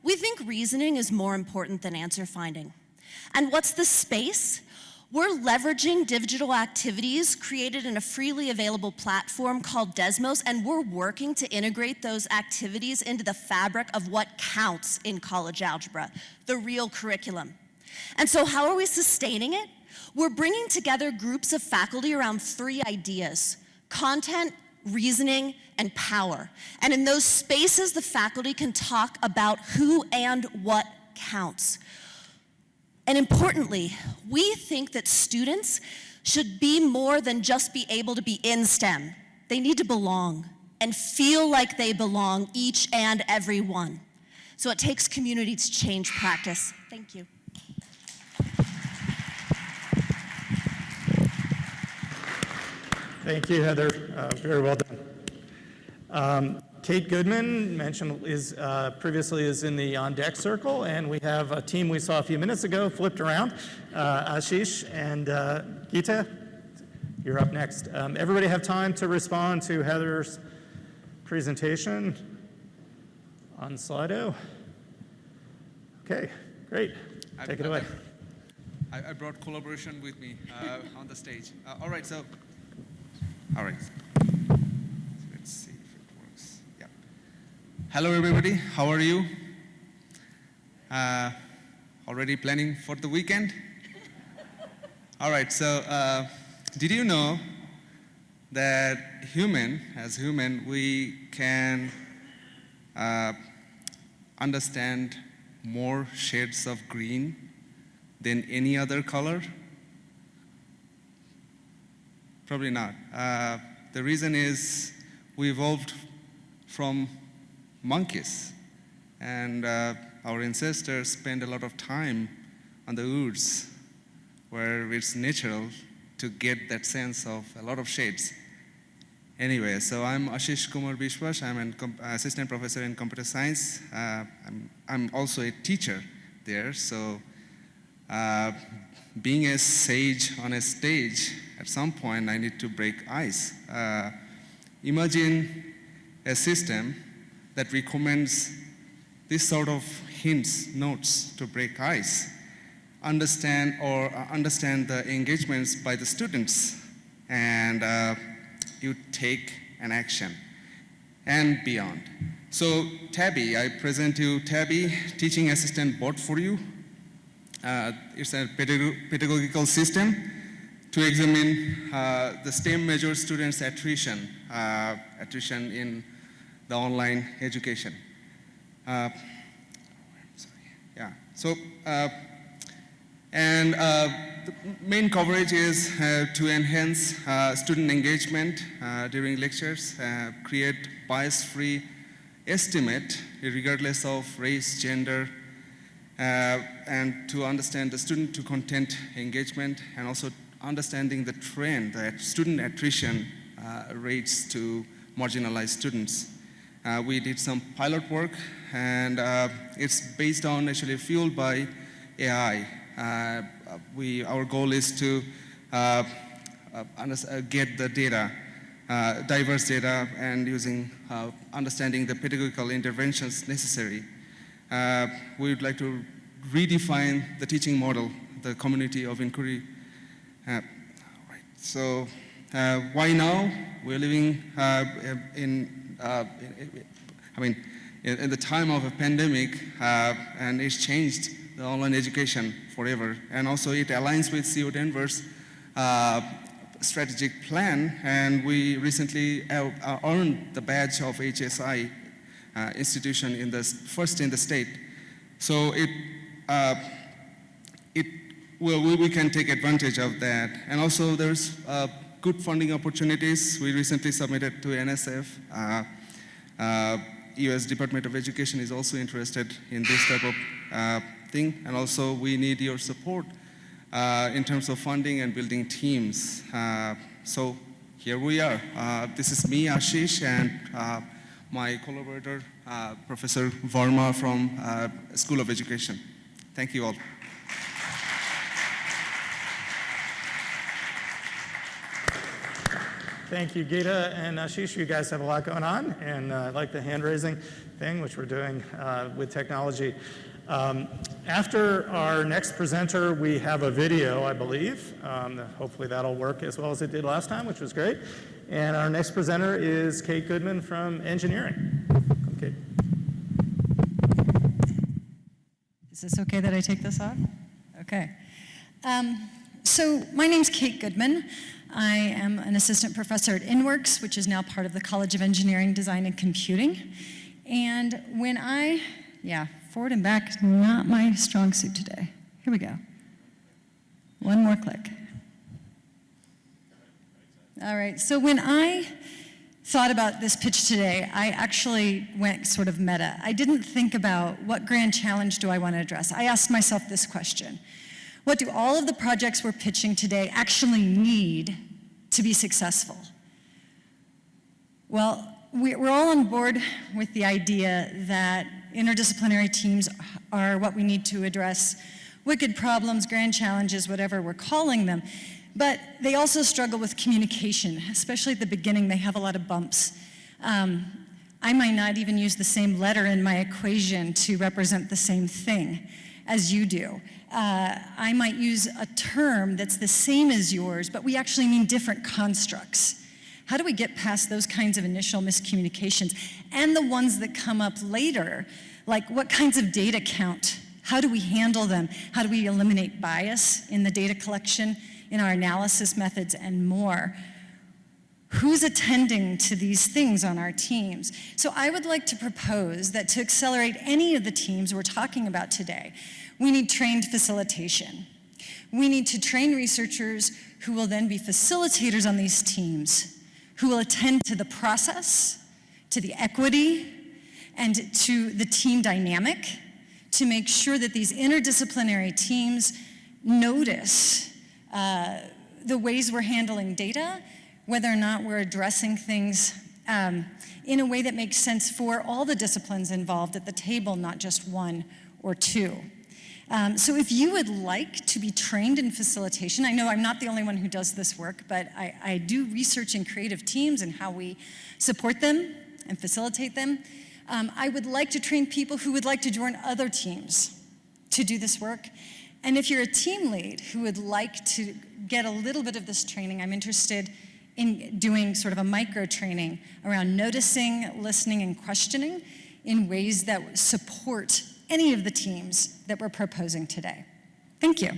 Speaker 3: We think reasoning is more important than answer finding. And what's the space? We're leveraging digital activities created in a freely available platform called Desmos, and we're working to integrate those activities into the fabric of what counts in college algebra, the real curriculum. And so how are we sustaining it? We're bringing together groups of faculty around three ideas: content, reasoning, and power. And in those spaces, the faculty can talk about who and what counts. And importantly, we think that students should be more than just be able to be in STEM. They need to belong and feel like they belong, each and every one. So it takes community to change practice. Thank you.
Speaker 2: Thank you, Heather. Very well done. Kate Goodman mentioned previously is in the on deck circle, and we have a team we saw a few minutes ago flipped around. Ashish and Geeta, you're up next. Everybody have time to respond to Heather's presentation on Slido? Okay, great. Take it away.
Speaker 21: I brought collaboration with me on the stage. All right. Let's see if it works. Yeah. Hello, everybody. How are you? Already planning for the weekend? All right. So, did you know that as human, we can understand more shades of green than any other color? Probably not. The reason is we evolved from monkeys, and our ancestors spent a lot of time on the woods where it's natural to get that sense of a lot of shades. Anyway, so I'm Ashish Kumar Bishwash. I'm an assistant professor in computer science. I'm also a teacher there, so being a sage on a stage, at some point I need to break ice. Imagine a system that recommends this sort of hints, notes to break ice, understand the engagements by the students, and you take an action and beyond. So Tabby, I present you Tabby, Teaching Assistant Bot for You. It's a pedagogical system to examine the STEM major students' attrition in the online education. The main coverage is to enhance student engagement during lectures, create bias-free estimate regardless of race, gender, and to understand the student to content engagement, and also understanding the trend that student attrition rates to marginalized students. We did some pilot work, and it's based on, actually fueled by AI. Our goal is to get the data, diverse data, and using understanding the pedagogical interventions necessary. We would like to redefine the teaching model, the community of inquiry. So why now? We're living in the time of a pandemic, and it's changed the online education forever. And also it aligns with CU Denver's strategic plan, and we recently earned the badge of HSI institution first in the state. So we can take advantage of that. And also there's good funding opportunities. We recently submitted to NSF. US Department of Education is also interested in this type of thing. And also we need your support in terms of funding and building teams. So here we are. This is me, Ashish, and my collaborator, Professor Varma from School of Education. Thank you all.
Speaker 2: Thank you, Geeta and Ashish. You guys have a lot going on, and I like the hand-raising thing, which we're doing with technology. After our next presenter, we have a video, I believe. Hopefully that'll work as well as it did last time, which was great. And our next presenter is Kate Goodman from engineering. Kate.
Speaker 4: Is this okay that I take this off? Okay. So my name's Kate Goodman. I am an assistant professor at InWorks, which is now part of the College of Engineering, Design, and Computing. And when forward and back is not my strong suit today. Here we go. One more click. All right, so when I thought about this pitch today, I actually went sort of meta. I didn't think about what grand challenge do I want to address. I asked myself this question: what do all of the projects we're pitching today actually need to be successful? Well, we're all on board with the idea that interdisciplinary teams are what we need to address wicked problems, grand challenges, whatever we're calling them. But they also struggle with communication, especially at the beginning. They have a lot of bumps. I might not even use the same letter in my equation to represent the same thing as you do. I might use a term that's the same as yours, but we actually mean different constructs. How do we get past those kinds of initial miscommunications and the ones that come up later? Like, what kinds of data count? How do we handle them? How do we eliminate bias in the data collection, in our analysis methods, and more? Who's attending to these things on our teams? So I would like to propose that to accelerate any of the teams we're talking about today, we need trained facilitation. We need to train researchers who will then be facilitators on these teams, who will attend to the process, to the equity, and to the team dynamic to make sure that these interdisciplinary teams notice the ways we're handling data, whether or not we're addressing things in a way that makes sense for all the disciplines involved at the table, not just one or two. So if you would like to be trained in facilitation, I know I'm not the only one who does this work, but I do research in creative teams and how we support them and facilitate them. I would like to train people who would like to join other teams to do this work. And if you're a team lead who would like to get a little bit of this training, I'm interested in doing sort of a micro training around noticing, listening, and questioning in ways that support any of the teams that we're proposing today. Thank you.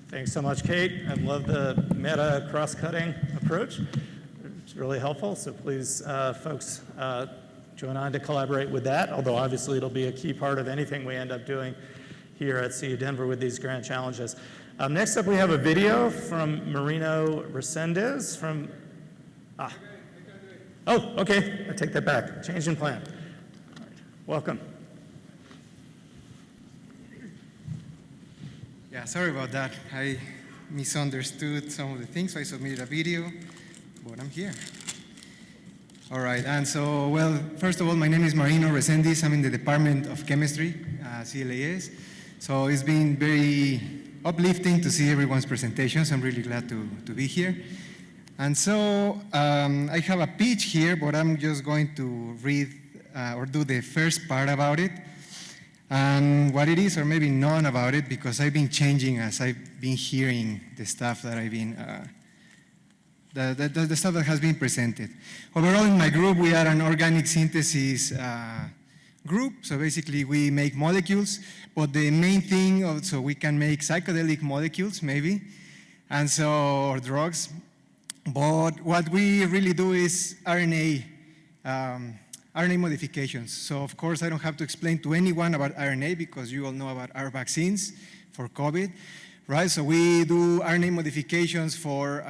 Speaker 2: Thanks so much, Kate. I love the meta cross-cutting approach. It's really helpful, so please, folks, join on to collaborate with that, although obviously it'll be a key part of anything we end up doing here at CU Denver with these grand challenges. Next up, we have a video from Marino Resendez from, oh, okay, I take that back. Change in plan. All right. Welcome.
Speaker 5: Yeah, sorry about that. I misunderstood some of the things, so I submitted a video, but I'm here. All right, and so, well, first of all, my name is Marino Resendez. I'm in the Department of Chemistry, CLAS. So it's been very uplifting to see everyone's presentations. I'm really glad to be here. And so I have a pitch here, but I'm just going to read or do the first part about it. And what it is, or maybe none about it, because I've been changing as I've been hearing the stuff that I've been, the stuff that has been presented. Overall, in my group, we are an organic synthesis group. So basically, we make molecules, but the main thing, so we can make psychedelic molecules, maybe, and so, or drugs. But what we really do is RNA modifications. So of course, I don't have to explain to anyone about RNA because you all know about our vaccines for COVID, right? So we do RNA modifications for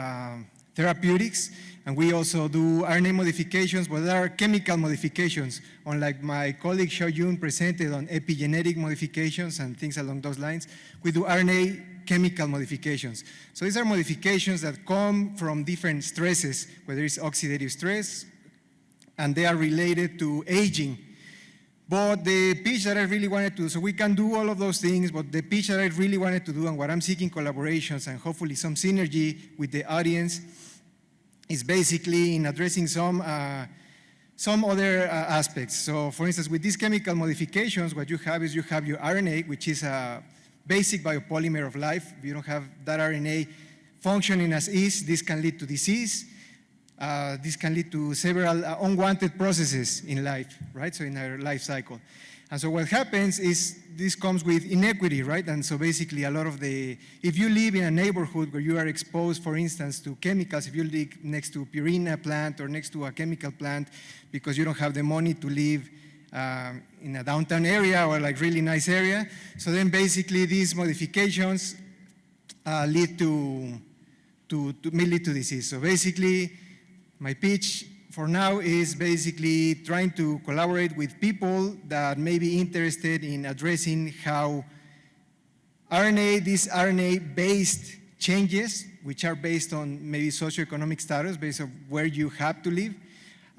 Speaker 5: therapeutics, and we also do RNA modifications, but there are chemical modifications, unlike my colleague Xiao Yun presented on epigenetic modifications and things along those lines. We do RNA chemical modifications. So these are modifications that come from different stresses, whether it's oxidative stress, and they are related to aging. But the pitch that I really wanted to, so we can do all of those things, but the pitch that I really wanted to do and what I'm seeking collaborations and hopefully some synergy with the audience is basically in addressing some other aspects. So for instance, with these chemical modifications, what you have is you have your RNA, which is a basic biopolymer of life. If you don't have that RNA functioning as is, this can lead to disease. This can lead to several unwanted processes in life, right? So in our life cycle. And so what happens is this comes with inequity, right? And so basically a lot of if you live in a neighborhood where you are exposed, for instance, to chemicals, if you live next to a Purina plant or next to a chemical plant because you don't have the money to live in a downtown area or like really nice area, so then basically these modifications may lead to disease. So basically, my pitch for now is basically trying to collaborate with people that may be interested in addressing how these RNA-based changes, which are based on maybe socioeconomic status, based on where you have to live,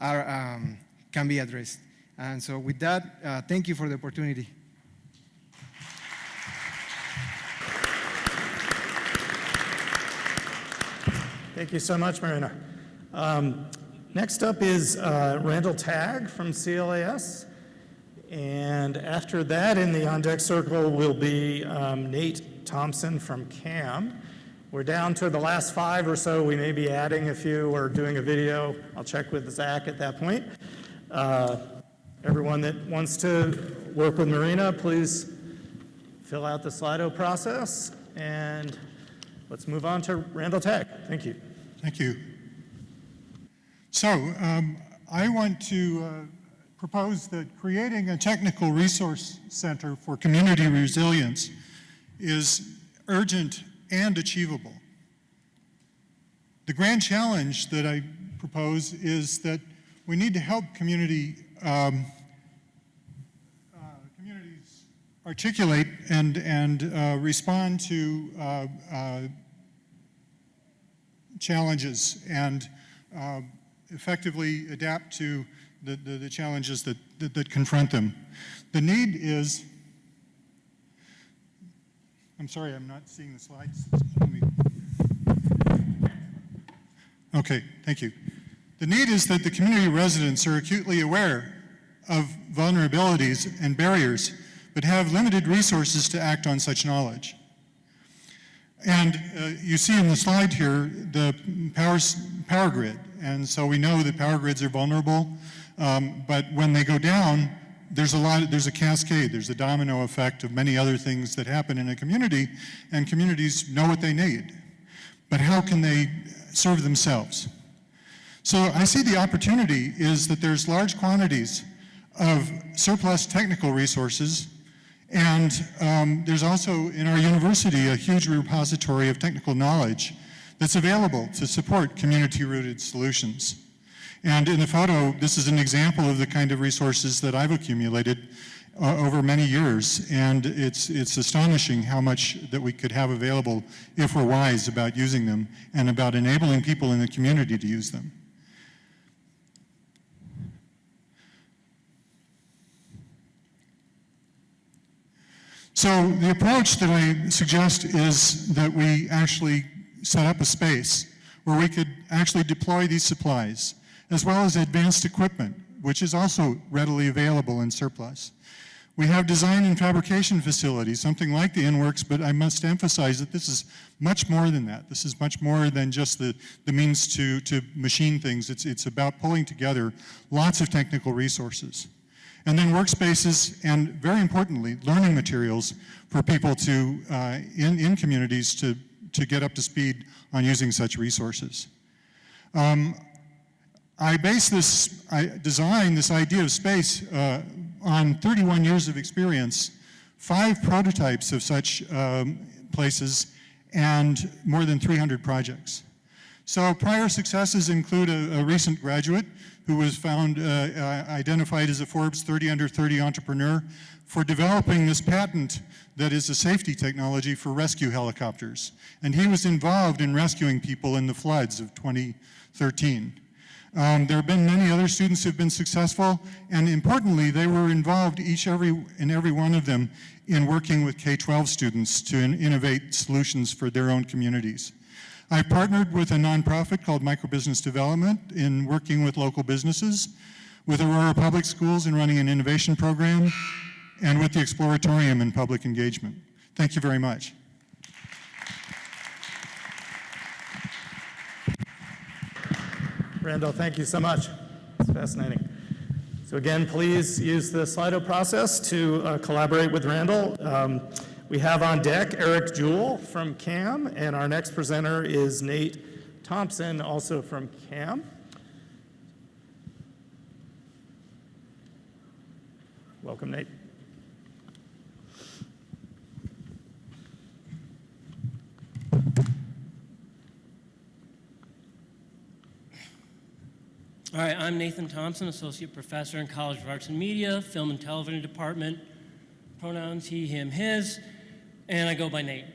Speaker 5: can be addressed. And so with that, thank you for the opportunity.
Speaker 2: Thank you so much, Marina. Next up is Randall Tagg from CLAS. And after that, in the on-deck circle will be Nate Thompson from CAM. We're down to the last 5 or so. We may be adding a few or doing a video. I'll check with Zach at that point. Everyone that wants to work with Marina, please fill out the Slido process. And let's move on to Randall Tagg. Thank you.
Speaker 6: Thank you. So I want to propose that creating a technical resource center for community resilience is urgent and achievable. The grand challenge that I propose is that we need to help communities articulate and respond to challenges and effectively adapt to the challenges that confront them. The need is, I'm sorry, I'm not seeing the slides. Okay, thank you. The need is that the community residents are acutely aware of vulnerabilities and barriers, but have limited resources to act on such knowledge. And you see in the slide here the power grid. And so we know that power grids are vulnerable, but when they go down, there's a cascade, there's a domino effect of many other things that happen in a community, and communities know what they need. But how can they serve themselves? So I see the opportunity is that there's large quantities of surplus technical resources, and there's also in our university a huge repository of technical knowledge that's available to support community-rooted solutions. And in the photo, this is an example of the kind of resources that I've accumulated over many years, and it's astonishing how much that we could have available if we're wise about using them and about enabling people in the community to use them. So the approach that I suggest is that we actually set up a space where we could actually deploy these supplies, as well as advanced equipment, which is also readily available in surplus. We have design and fabrication facilities, something like the InWorks, but I must emphasize that this is much more than that. This is much more than just the means to machine things. It's about pulling together lots of technical resources. And then workspaces and, very importantly, learning materials for people to, in communities to get up to speed on using such resources. I designed this idea of space on 31 years of experience, 5 prototypes of such places, and more than 300 projects. So prior successes include a recent graduate who was found identified as a Forbes 30 under 30 entrepreneur for developing this patent that is a safety technology for rescue helicopters. And he was involved in rescuing people in the floods of 2013. There have been many other students who have been successful, and importantly, they were involved, every one of them, in working with K-12 students to innovate solutions for their own communities. I partnered with a nonprofit called Microbusiness Development in working with local businesses, with Aurora Public Schools in running an innovation program, and with the Exploratorium in public engagement. Thank you very much.
Speaker 2: Randall, thank you so much. It's fascinating. So again, please use the Slido process to collaborate with Randall. We have on deck Eric Jewell from CAM, and our next presenter is Nate Thompson, also from CAM. Welcome, Nate.
Speaker 7: All right, I'm Nathan Thompson, Associate Professor in College of Arts and Media, Film and Television Department, pronouns he, him, his, and I go by Nate.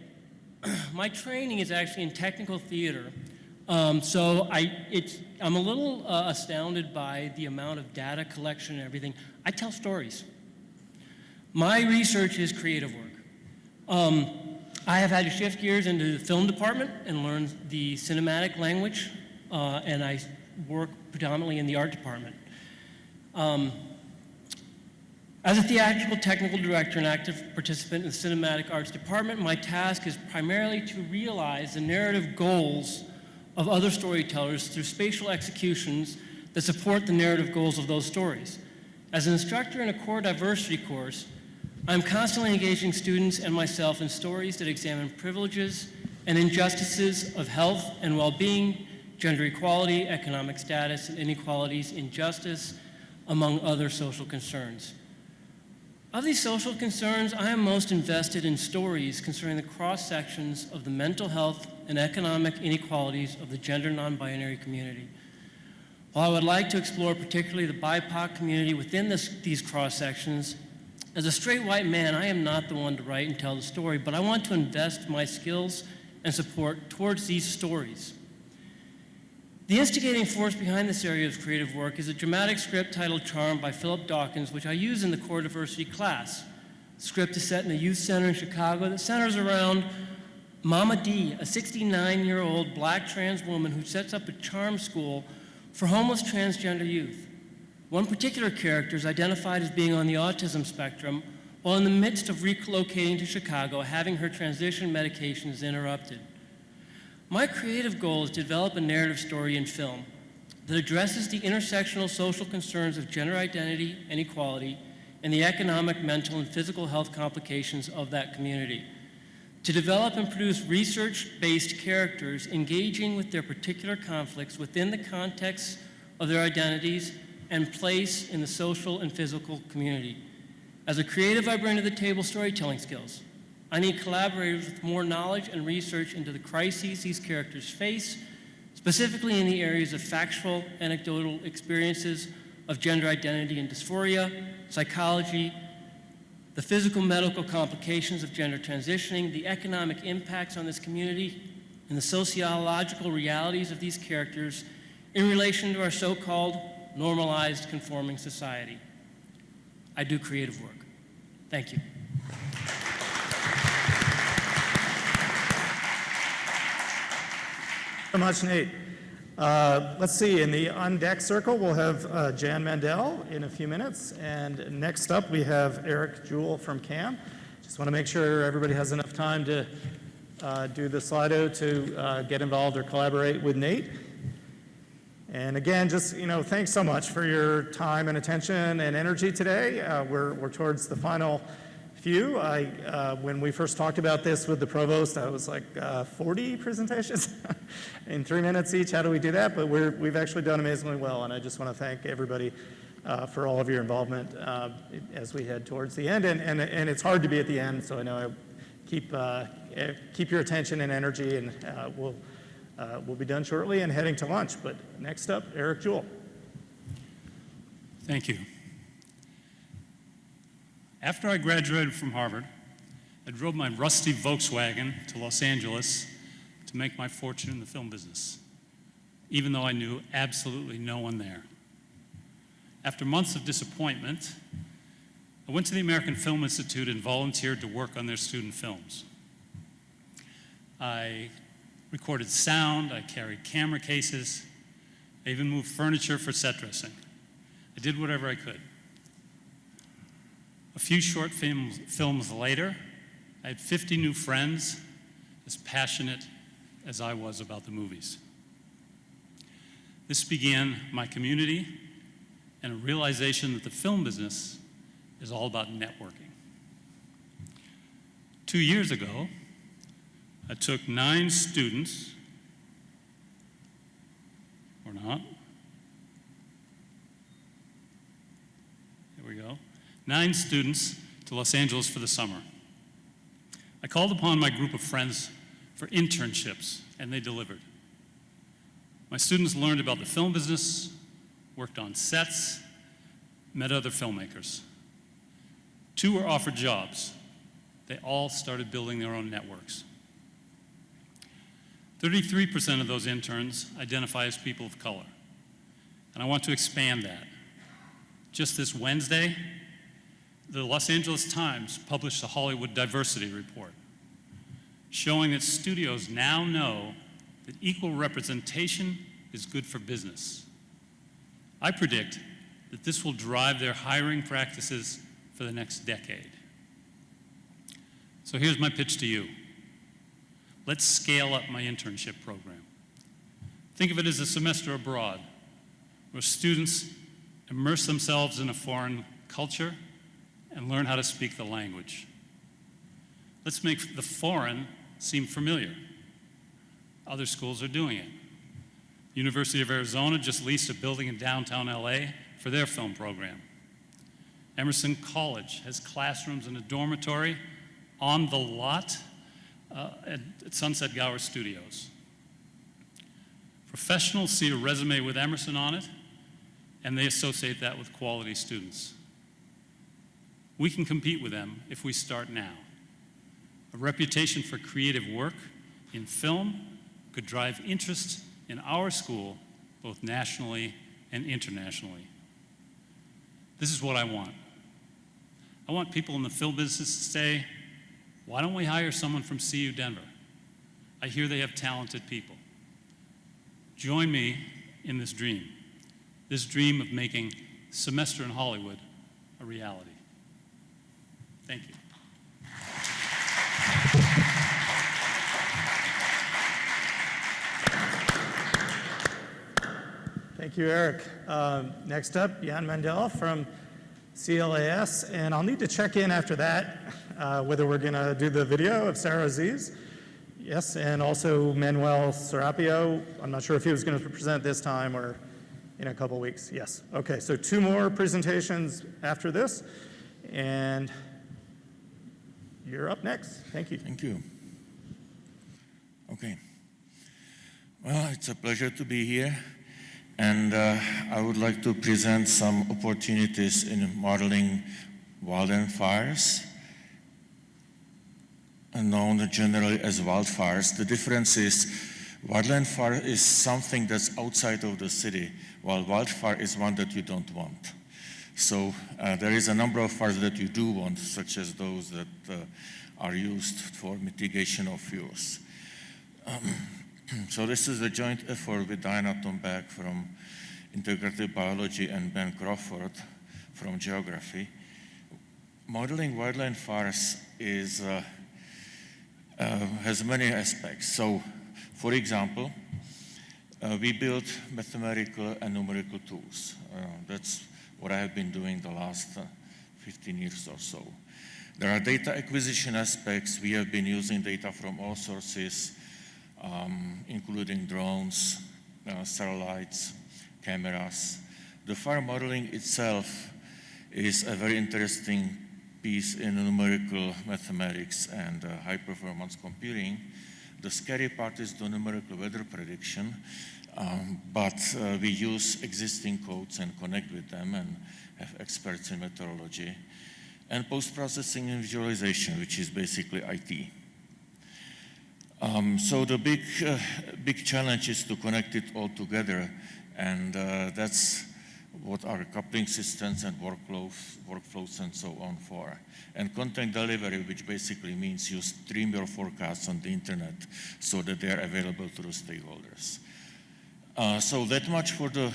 Speaker 7: My training is actually in technical theater, so I'm a little astounded by the amount of data collection and everything. I tell stories. My research is creative work. I have had to shift gears into the film department and learn the cinematic language, and I work predominantly in the art department. As a theatrical technical director and active participant in the cinematic arts department, my task is primarily to realize the narrative goals of other storytellers through spatial executions that support the narrative goals of those stories. As an instructor in a core diversity course, I'm constantly engaging students and myself in stories that examine privileges and injustices of health and well-being, gender equality, economic status, and inequalities, injustice, among other social concerns. Of these social concerns, I am most invested in stories concerning the cross-sections of the mental health and economic inequalities of the gender non-binary community. While I would like to explore particularly the BIPOC community within these cross-sections, as a straight white man, I am not the one to write and tell the story, but I want to invest my skills and support towards these stories. The instigating force behind this area of creative work is a dramatic script titled Charm by Philip Dawkins, which I use in the core diversity class. The script is set in a youth center in Chicago that centers around Mama D, a 69-year-old black trans woman who sets up a charm school for homeless transgender youth. One particular character is identified as being on the autism spectrum, while in the midst of relocating to Chicago, having her transition medications interrupted. My creative goal is to develop a narrative story in film that addresses the intersectional social concerns of gender identity and equality and the economic, mental, and physical health complications of that community. To develop and produce research-based characters engaging with their particular conflicts within the context of their identities and place in the social and physical community. As a creative, I bring to the table storytelling skills. I need collaborators with more knowledge and research into the crises these characters face, specifically in the areas of factual, anecdotal experiences of gender identity and dysphoria, psychology, the physical medical complications of gender transitioning, the economic impacts on this community, and the sociological realities of these characters in relation to our so-called normalized conforming society. I do creative work. Thank you.
Speaker 2: So much, Nate. Let's see, in the on deck circle, we'll have Jan Mandel in a few minutes. And next up, we have Eric Jewell from CAM. Just want to make sure everybody has enough time to do the Slido to get involved or collaborate with Nate. And again, just, thanks so much for your time and attention and energy today. We're towards the final few. When we first talked about this with the provost, I was like, 40 presentations in 3 minutes each. How do we do that? But we've actually done amazingly well, and I just want to thank everybody for all of your involvement as we head towards the end. And it's hard to be at the end, so I know I keep your attention and energy, and we'll be done shortly and heading to lunch. But next up, Eric Jewell.
Speaker 8: Thank you. After I graduated from Harvard, I drove my rusty Volkswagen to Los Angeles to make my fortune in the film business, even though I knew absolutely no one there. After months of disappointment, I went to the American Film Institute and volunteered to work on their student films. I recorded sound, I carried camera cases, I even moved furniture for set dressing. I did whatever I could. A few short films later, I had 50 new friends as passionate as I was about the movies. This began my community and a realization that the film business is all about networking. 2 years ago, I took 9 students, or not, there we go, 9 students to Los Angeles for the summer. I called upon my group of friends for internships, and they delivered. My students learned about the film business, worked on sets, met other filmmakers. 2 were offered jobs. They all started building their own networks. 33% of those interns identify as people of color, and I want to expand that. Just this Wednesday, the Los Angeles Times published a Hollywood Diversity Report, showing that studios now know that equal representation is good for business. I predict that this will drive their hiring practices for the next decade. So here's my pitch to you. Let's scale up my internship program. Think of it as a semester abroad, where students immerse themselves in a foreign culture and learn how to speak the language. Let's make the foreign seem familiar. Other schools are doing it. University of Arizona just leased a building in downtown LA for their film program. Emerson College has classrooms in a dormitory on the lot at Sunset Gower Studios. Professionals see a resume with Emerson on it, and they associate that with quality students. We can compete with them if we start now. A reputation for creative work in film could drive interest in our school both nationally and internationally. This is what I want. I want people in the film business to say, why don't we hire someone from CU Denver? I hear they have talented people. Join me in this dream of making Semester in Hollywood a reality. Thank you.
Speaker 2: Thank you, Eric. Next up, Jan Mandel from CLAS, and I'll need to check in after that whether we're going to do the video of Sarah Aziz. Yes, and also Manuel Serapio. I'm not sure if he was going to present this time or in a couple weeks. Yes. Okay, so 2 more presentations after this, and you're up next. Thank you.
Speaker 9: Thank you. Okay. Well, it's a pleasure to be here, and I would like to present some opportunities in modeling wildfires, known generally as wildfires. The difference is wildfire is something that's outside of the city, while wildfire is one that you don't want. So there is a number of fires that you do want, such as those that are used for mitigation of fuels. So this is a joint effort with Diana Tomback from Integrative Biology and Ben Crawford from Geography. Modeling wildland fires is has many aspects. So, for example, we build mathematical and numerical tools. That's what I have been doing the last 15 years or so. There are data acquisition aspects. We have been using data from all sources, including drones, satellites, cameras. The fire modeling itself is a very interesting piece in numerical mathematics and high-performance computing. The scary part is the numerical weather prediction, but we use existing codes and connect with them and have experts in meteorology. And post-processing and visualization, which is basically IT. So the big challenge is to connect it all together, and that's what our coupling systems and workflows and so on for. And content delivery, which basically means you stream your forecasts on the internet so that they are available to the stakeholders. So that much for the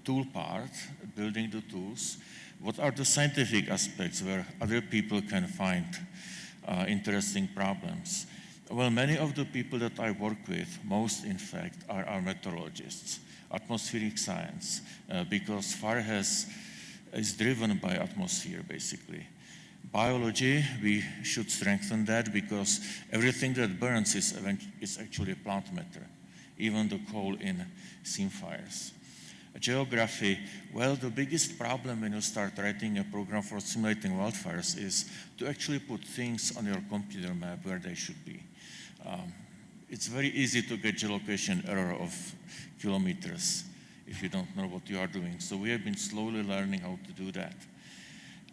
Speaker 9: tool part, building the tools. What are the scientific aspects where other people can find interesting problems? Well, many of the people that I work with, most in fact, are meteorologists. Atmospheric science, because fire is driven by atmosphere, basically. Biology, we should strengthen that because everything that burns is actually plant matter, even the coal in scene fires. Geography, well, the biggest problem when you start writing a program for simulating wildfires is to actually put things on your computer map where they should be. It's very easy to get geolocation error of kilometers if you don't know what you are doing. So we have been slowly learning how to do that.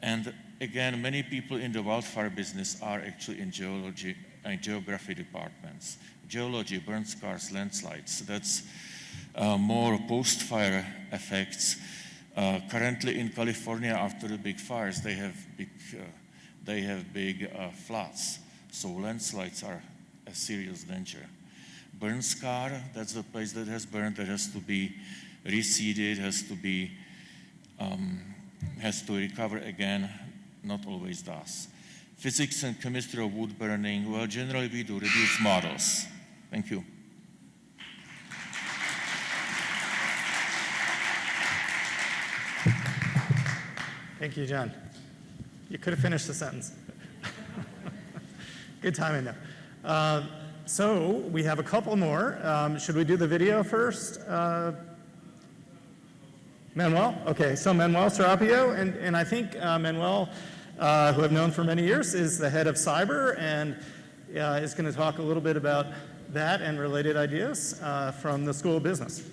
Speaker 9: And again, many people in the wildfire business are actually in geology and geography departments. Geology, burn scars, landslides, that's more post-fire effects. Currently in California, after the big fires, they have big floods. So landslides are a serious danger. Burn scar, that's the place that has burned, that has to be reseeded, has to recover again, not always does. Physics and chemistry of wood burning, well, generally we do reduce models. Thank you.
Speaker 2: Thank you, John. You could have finished the sentence. Good timing, though. So we have a couple more. Should we do the video first? Manuel? Okay, so Manuel Serapio, and I think Manuel, who I've known for many years, is the head of cyber and is going to talk a little bit about that and related ideas from the School of Business.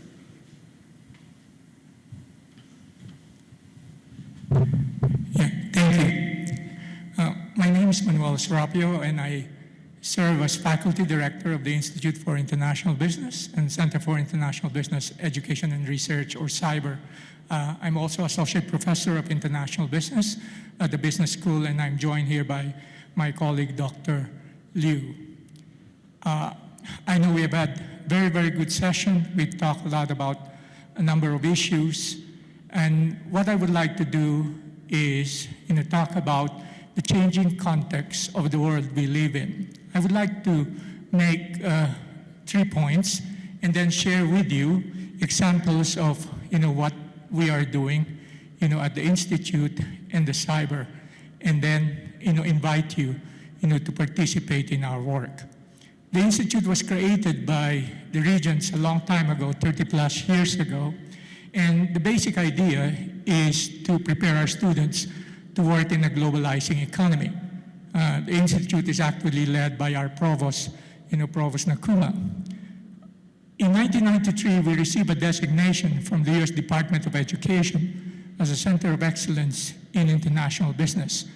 Speaker 10: Yeah, thank you. My name is Manuel Serapio, and I serve as faculty director of the Institute for International Business and Center for International Business Education and Research, or CYBER. I'm also associate professor of international business at the business school, and I'm joined here by my colleague, Dr. Liu. I know we have had very, very good session. We've talked a lot about a number of issues. And what I would like to do is talk about the changing context of the world we live in. I would like to make 3 points and then share with you examples of what we are doing at the Institute and the cyber, and then invite you to participate in our work. The Institute was created by the Regents a long time ago, 30 plus years ago, and the basic idea is to prepare our students to work in a globalizing economy. The Institute is actually led by our provost, Provost Nakuma. In 1993, we received a designation from the U.S. Department of Education as a Center of Excellence in International Business.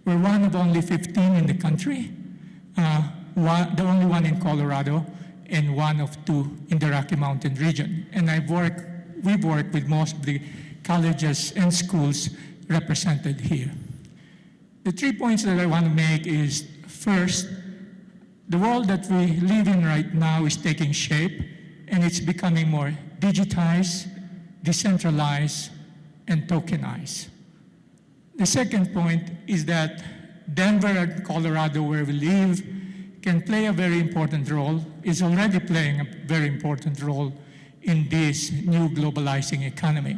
Speaker 10: We're one of only 15 in the country, the only one in Colorado, and one of 2 in the Rocky Mountain region. And we've worked with most of the colleges and schools represented here. The 3 points that I want to make is, first, the world that we live in right now is taking shape, and it's becoming more digitized, decentralized, and tokenized. The second point is that Denver and Colorado, where we live, can play a very important role, is already playing a very important role in this new globalizing economy.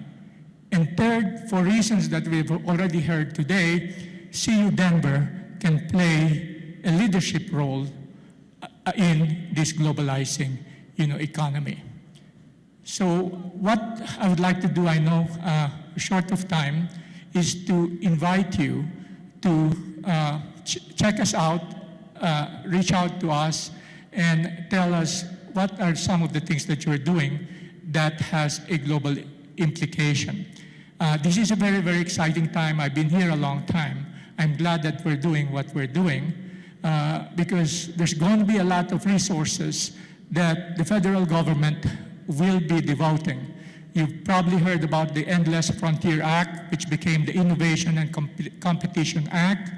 Speaker 10: And third, for reasons that we've already heard today, CU Denver can play a leadership role in this globalizing economy. So what I would like to do, I know short of time, is to invite you to check us out, reach out to us, and tell us what are some of the things that you're doing that has a global implication. This is a very, very exciting time. I've been here a long time. I'm glad that we're doing what we're doing because there's going to be a lot of resources that the federal government will be devoting. You've probably heard about the Endless Frontier Act, which became the Innovation and Competition Act.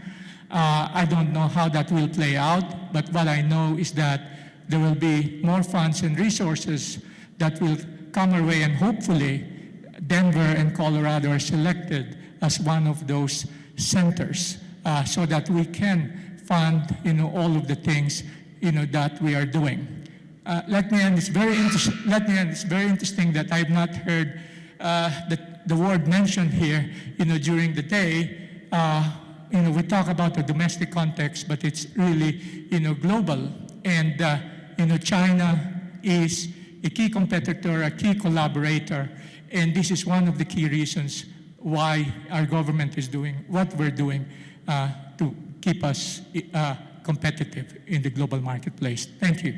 Speaker 10: I don't know how that will play out, but what I know is that there will be more funds and resources that will come our way, and hopefully Denver and Colorado are selected as one of those centers so that we can fund all of the things that we are doing. Let me end. It's very interesting that I've not heard the word mentioned here. During the day, we talk about the domestic context, but it's really global. And China is a key competitor, a key collaborator, and this is one of the key reasons why our government is doing what we're doing to keep us competitive in the global marketplace. Thank you.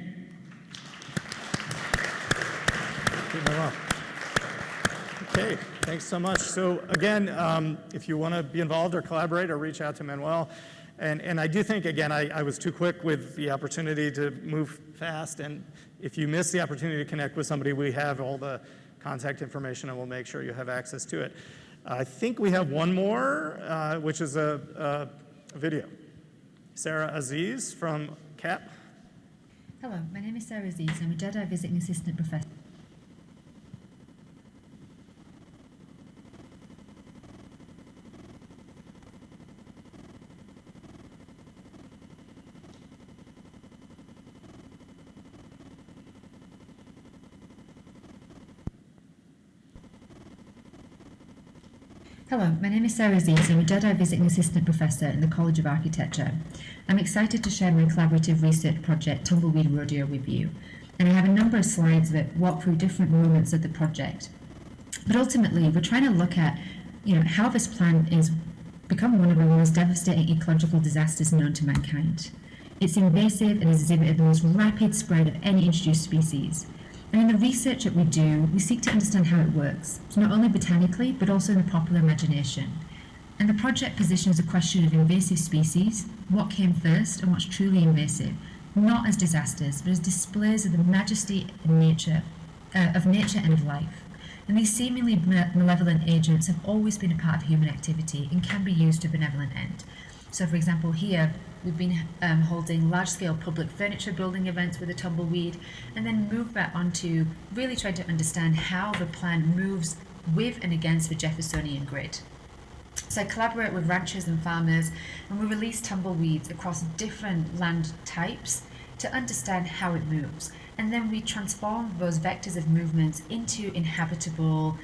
Speaker 2: Okay, thanks so much. So again, if you want to be involved or collaborate or reach out to Manuel, and I do think, again, I was too quick with the opportunity to move fast, and if you miss the opportunity to connect with somebody, we have all the contact information and we'll make sure you have access to it. I think we have one more, which is a video. Sarah Aziz from CAP.
Speaker 11: Hello, my name is Sarah Aziz. I'm a Jedi Visiting Assistant Professor. Hello, my name is Sarah Aziz. I'm a Jedi Visiting Assistant Professor in the College of Architecture. I'm excited to share my collaborative research project, Tumbleweed Rodeo, with you. And I have a number of slides that walk through different moments of the project. But ultimately, we're trying to look at how this plant is become one of the most devastating ecological disasters known to mankind. It's invasive and has exhibited the most rapid spread of any introduced species. And in the research that we do, we seek to understand how it works, so not only botanically, but also in the popular imagination. And the project positions a question of invasive species, what came first and what's truly invasive, not as disasters, but as displays of the majesty and nature and of life. And these seemingly malevolent agents have always been a part of human activity and can be used to a benevolent end. So for example, here, We've been holding large-scale public furniture building events with the tumbleweed, and then moved back onto really trying to understand how the plan moves with and against the Jeffersonian grid. So I collaborate with ranchers and farmers, and we release tumbleweeds across different land types to understand how it moves. And then we transform those vectors of movements into inhabitable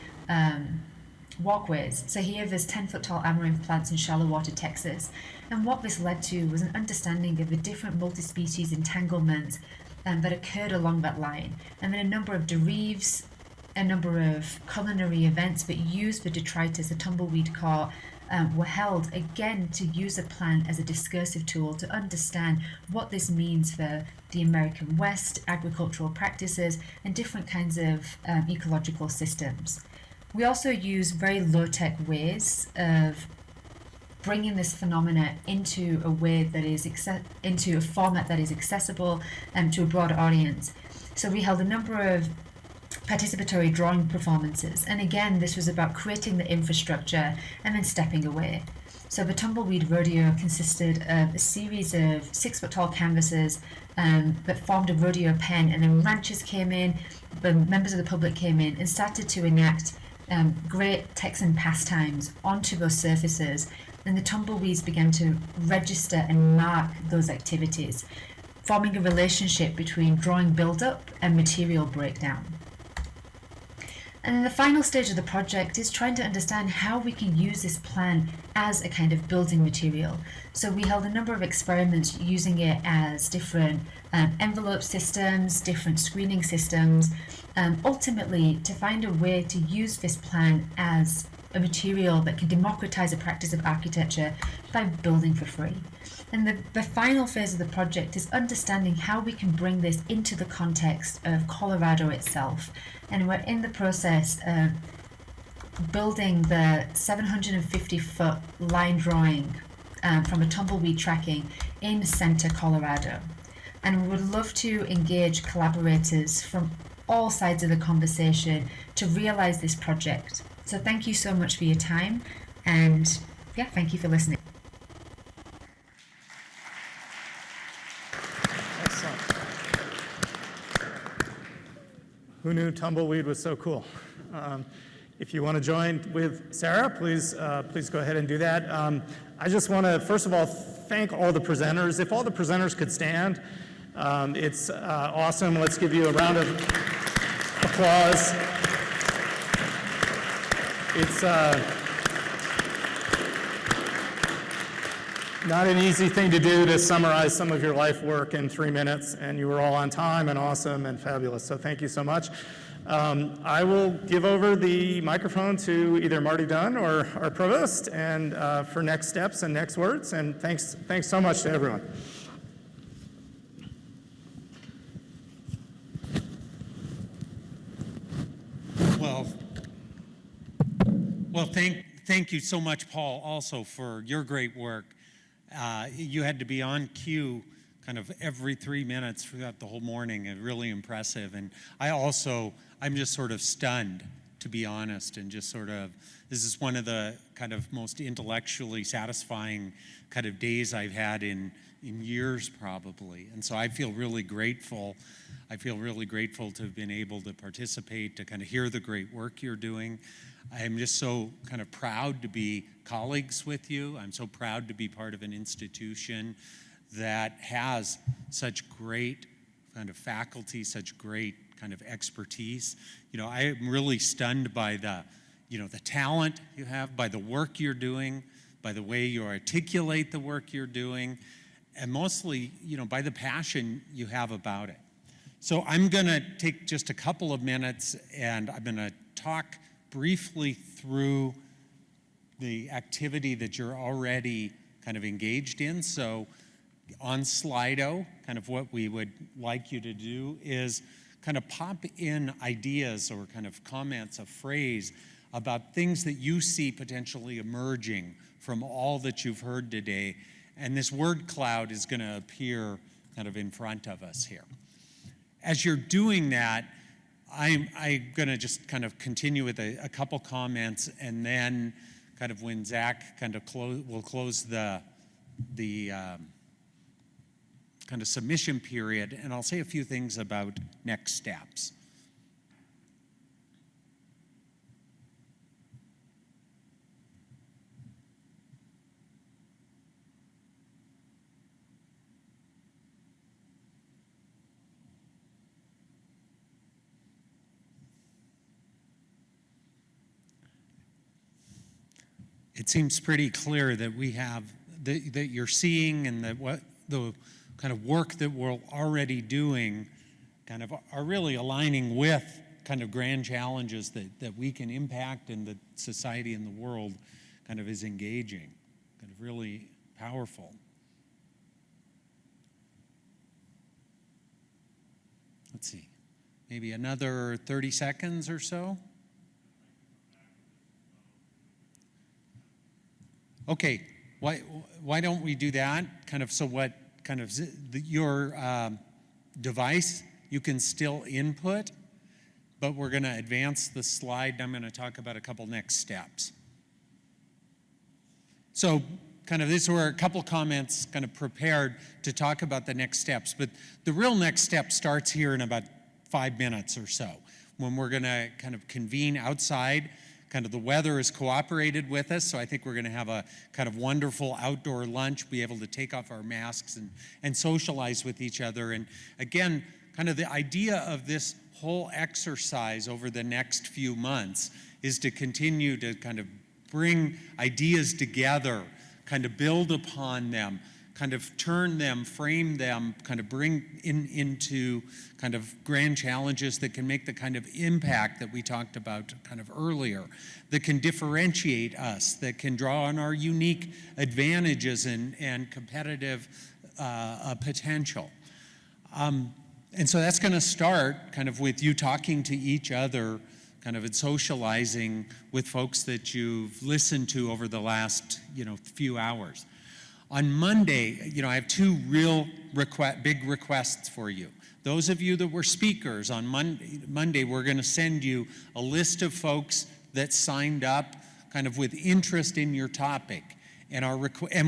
Speaker 11: walkways. So here there's 10-foot tall amaranth plants in shallow water Texas. And what this led to was an understanding of the different multi-species entanglements that occurred along that line. And then a number of dereves, a number of culinary events that used the detritus, the tumbleweed core, were held again to use a plant as a discursive tool to understand what this means for the American West, agricultural practices, and different kinds of ecological systems. We also use very low-tech ways of bringing this phenomena into a way that is into a format that is accessible to a broader audience. So we held a number of participatory drawing performances, and again this was about creating the infrastructure and then stepping away. So the Tumbleweed Rodeo consisted of a series of 6-foot tall canvases that formed a rodeo pen, and then ranchers came in, the members of the public came in and started to enact great Texan pastimes onto those surfaces, and the tumbleweeds began to register and mark those activities, forming a relationship between drawing build-up and material breakdown. And then the final stage of the project is trying to understand how we can use this plant as a kind of building material. So we held a number of experiments using it as different envelope systems, different screening systems, ultimately to find a way to use this plant as a material that can democratize the practice of architecture by building for free. And the final phase of the project is understanding how we can bring this into the context of Colorado itself. And we're in the process of building the 750-foot line drawing from a tumbleweed tracking in Center, Colorado. And we would love to engage collaborators from all sides of the conversation to realize this project. So thank you so much for your time, and yeah, thank you for listening.
Speaker 2: Excellent. Who knew tumbleweed was so cool? If you want to join with Sarah, please go ahead and do that. I just want to, first of all, thank all the presenters. If all the presenters could stand, it's awesome. Let's give you a round of applause. It's not an easy thing to do to summarize some of your life work in 3 minutes, and you were all on time and awesome and fabulous, so thank you so much. I will give over the microphone to either Marty Dunn or our provost and for next steps and next words, and thanks so much to everyone.
Speaker 12: Well, thank you so much, Paul, also for your great work. You had to be on cue kind of every 3 minutes throughout the whole morning, and really impressive. And I'm just sort of stunned, to be honest, and just sort of, this is one of the kind of most intellectually satisfying kind of days I've had in years, probably. And so I feel really grateful. I feel really grateful to have been able to participate, to kind of hear the great work you're doing. I'm just so kind of proud to be colleagues with you. I'm so proud to be part of an institution that has such great kind of faculty, such great kind of expertise. You know, I'm really stunned by the talent you have, by the work you're doing, by the way you articulate the work you're doing, and mostly, by the passion you have about it. So I'm going to take just a couple of minutes, and I'm going to talk briefly through the activity that you're already kind of engaged in. So on Slido, kind of what we would like you to do is kind of pop in ideas or kind of comments, a phrase about things that you see potentially emerging from all that you've heard today. And this word cloud is going to appear kind of in front of us here. As you're doing that, I'm going to just kind of continue with a couple comments, and then kind of when Zach kind of will close the kind of submission period, and I'll say a few things about next steps. It seems pretty clear that we have, that you're seeing, and that what the kind of work that we're already doing kind of are really aligning with kind of grand challenges that we can impact, and that society and the world kind of is engaging, kind of really powerful. Let's see, maybe another 30 seconds or so. Okay, why don't we do that? Kind of, so what kind of your device, you can still input, but we're going to advance the slide, and I'm going to talk about a couple next steps. So kind of these were a couple comments kind of prepared to talk about the next steps, but the real next step starts here in about 5 minutes or so, when we're going to kind of convene outside. Kind of the weather has cooperated with us, so I think we're going to have a kind of wonderful outdoor lunch, be able to take off our masks and socialize with each other. And again, kind of the idea of this whole exercise over the next few months is to continue to kind of bring ideas together, kind of build upon them, kind of turn them, frame them, kind of bring into kind of grand challenges that can make the kind of impact that we talked about kind of earlier, that can differentiate us, that can draw on our unique advantages and competitive potential. And so that's going to start kind of with you talking to each other, kind of and socializing with folks that you've listened to over the last, few hours. On Monday, I have two real big requests for you. Those of you that were speakers on Monday, we're going to send you a list of folks that signed up kind of with interest in your topic. And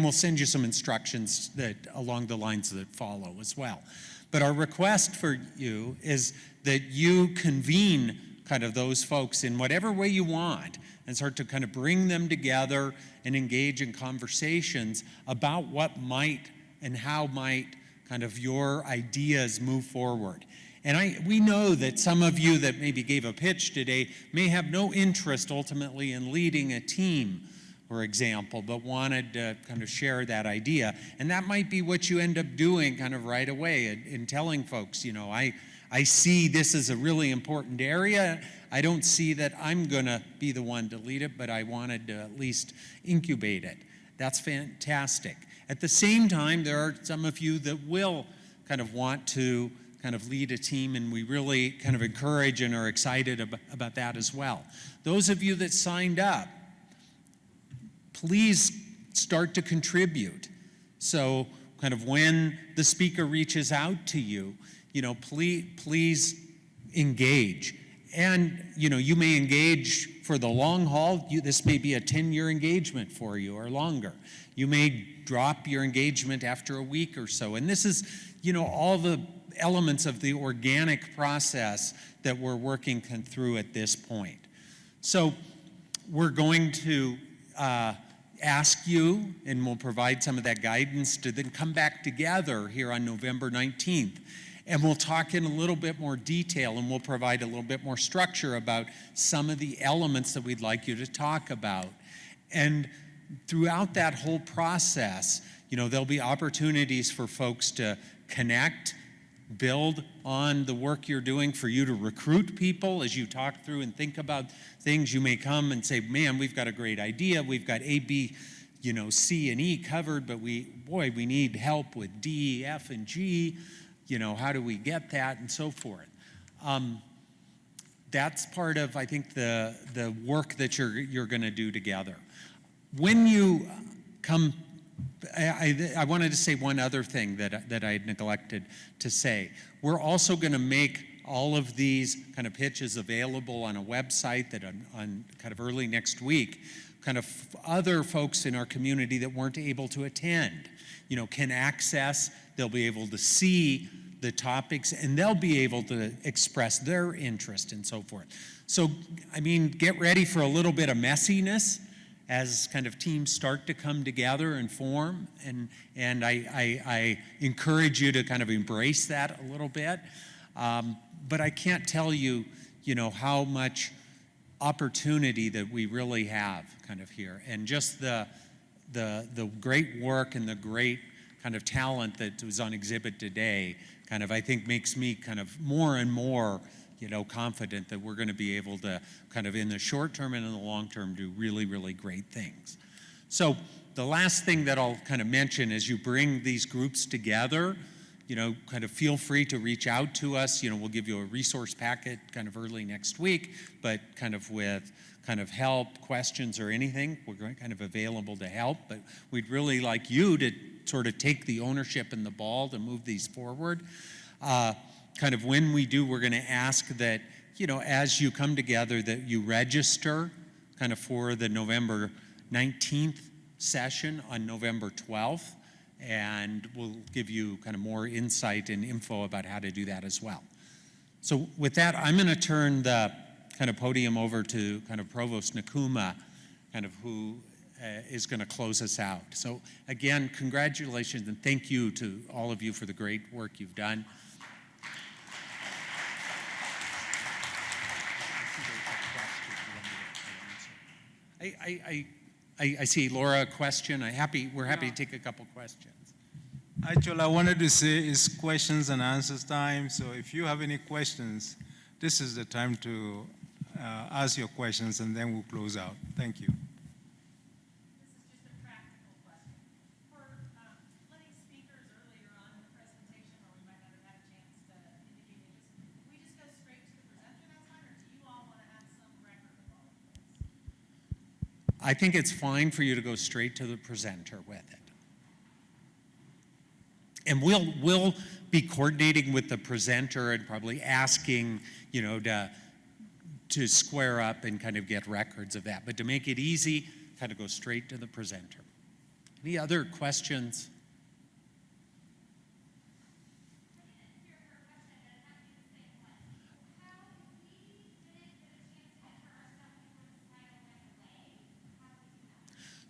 Speaker 12: we'll send you some instructions that along the lines that follow as well. But our request for you is that you convene kind of those folks in whatever way you want and start to kind of bring them together and engage in conversations about what might and how might kind of your ideas move forward. And we know that some of you that maybe gave a pitch today may have no interest ultimately in leading a team, for example, but wanted to kind of share that idea. And that might be what you end up doing kind of right away in telling folks, I see this as a really important area. I don't see that I'm going to be the one to lead it, but I wanted to at least incubate it. That's fantastic. At the same time, there are some of you that will kind of want to kind of lead a team, and we really kind of encourage and are excited about that as well. Those of you that signed up, please start to contribute. So kind of when the speaker reaches out to you, please engage. And, you may engage for the long haul. This may be a 10-year engagement for you or longer. You may drop your engagement after a week or so. And this is, all the elements of the organic process that we're working through at this point. So we're going to ask you, and we'll provide some of that guidance, to then come back together here on November 19th. And we'll talk in a little bit more detail, and we'll provide a little bit more structure about some of the elements that we'd like you to talk about. And throughout that whole process, there'll be opportunities for folks to connect, build on the work you're doing, for you to recruit people as you talk through and think about things. You may come and say, man, we've got a great idea. We've got A, B, C, and E covered, but we need help with D, F, and G. How do we get that, and so forth. That's part of, I think, the work that you're going to do together. When you come, I wanted to say one other thing that I had neglected to say. We're also going to make all of these kind of pitches available on a website that on kind of early next week kind of other folks in our community that weren't able to attend, can access, they'll be able to see the topics, and they'll be able to express their interest and so forth. So, get ready for a little bit of messiness as kind of teams start to come together and form, and I encourage you to kind of embrace that a little bit. But I can't tell you, how much opportunity that we really have kind of here, and just the great work and the great kind of talent that was on exhibit today kind of, I think, makes me kind of more and more confident that we're going to be able to kind of in the short term and in the long term do really, really great things. So the last thing that I'll kind of mention is you bring these groups together, kind of feel free to reach out to us. We'll give you a resource packet kind of early next week, but kind of with kind of help, questions, or anything, we're kind of available to help. But we'd really like you to sort of take the ownership and the ball to move these forward. Kind of when we do, we're going to ask that, as you come together, that you register kind of for the November 19th session on November 12th, and we'll give you kind of more insight and info about how to do that as well. So with that, I'm going to turn the kind of podium over to kind of Provost Nakuma, kind of who is going to close us out. So again, congratulations and thank you to all of you for the great work you've done. I see Laura, a question. We're happy to take a couple questions.
Speaker 13: Actually, I wanted to say it's questions and answers time. So if you have any questions, this is the time to ask your questions, and then we'll close out. Thank you.
Speaker 12: I think it's fine for you to go straight to the presenter with it. And we'll be coordinating with the presenter and probably asking, to square up and kind of get records of that. But to make it easy, kind of go straight to the presenter. Any other questions?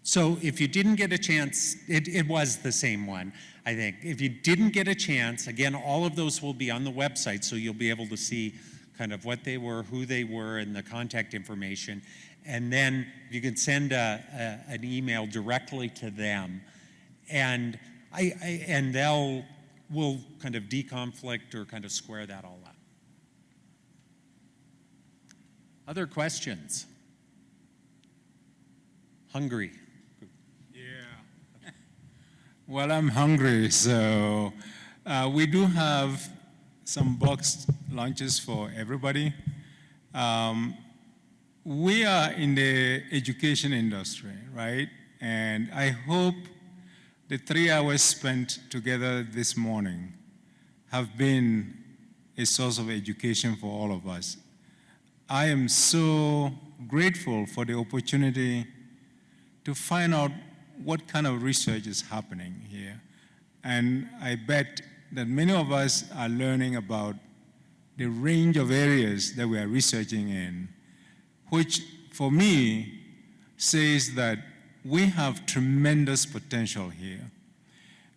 Speaker 12: So if you didn't get a chance, it was the same one, I think. If you didn't get a chance, again, all of those will be on the website, so you'll be able to see kind of what they were, who they were, and the contact information. And then you can send an email directly to them, and we'll kind of deconflict or kind of square that all up. Other questions? Hungry.
Speaker 13: Well, I'm hungry, so we do have some boxed lunches for everybody. We are in the education industry, right? And I hope the 3 hours spent together this morning have been a source of education for all of us. I am so grateful for the opportunity to find out what kind of research is happening here. And I bet that many of us are learning about the range of areas that we are researching in, which for me says that we have tremendous potential here.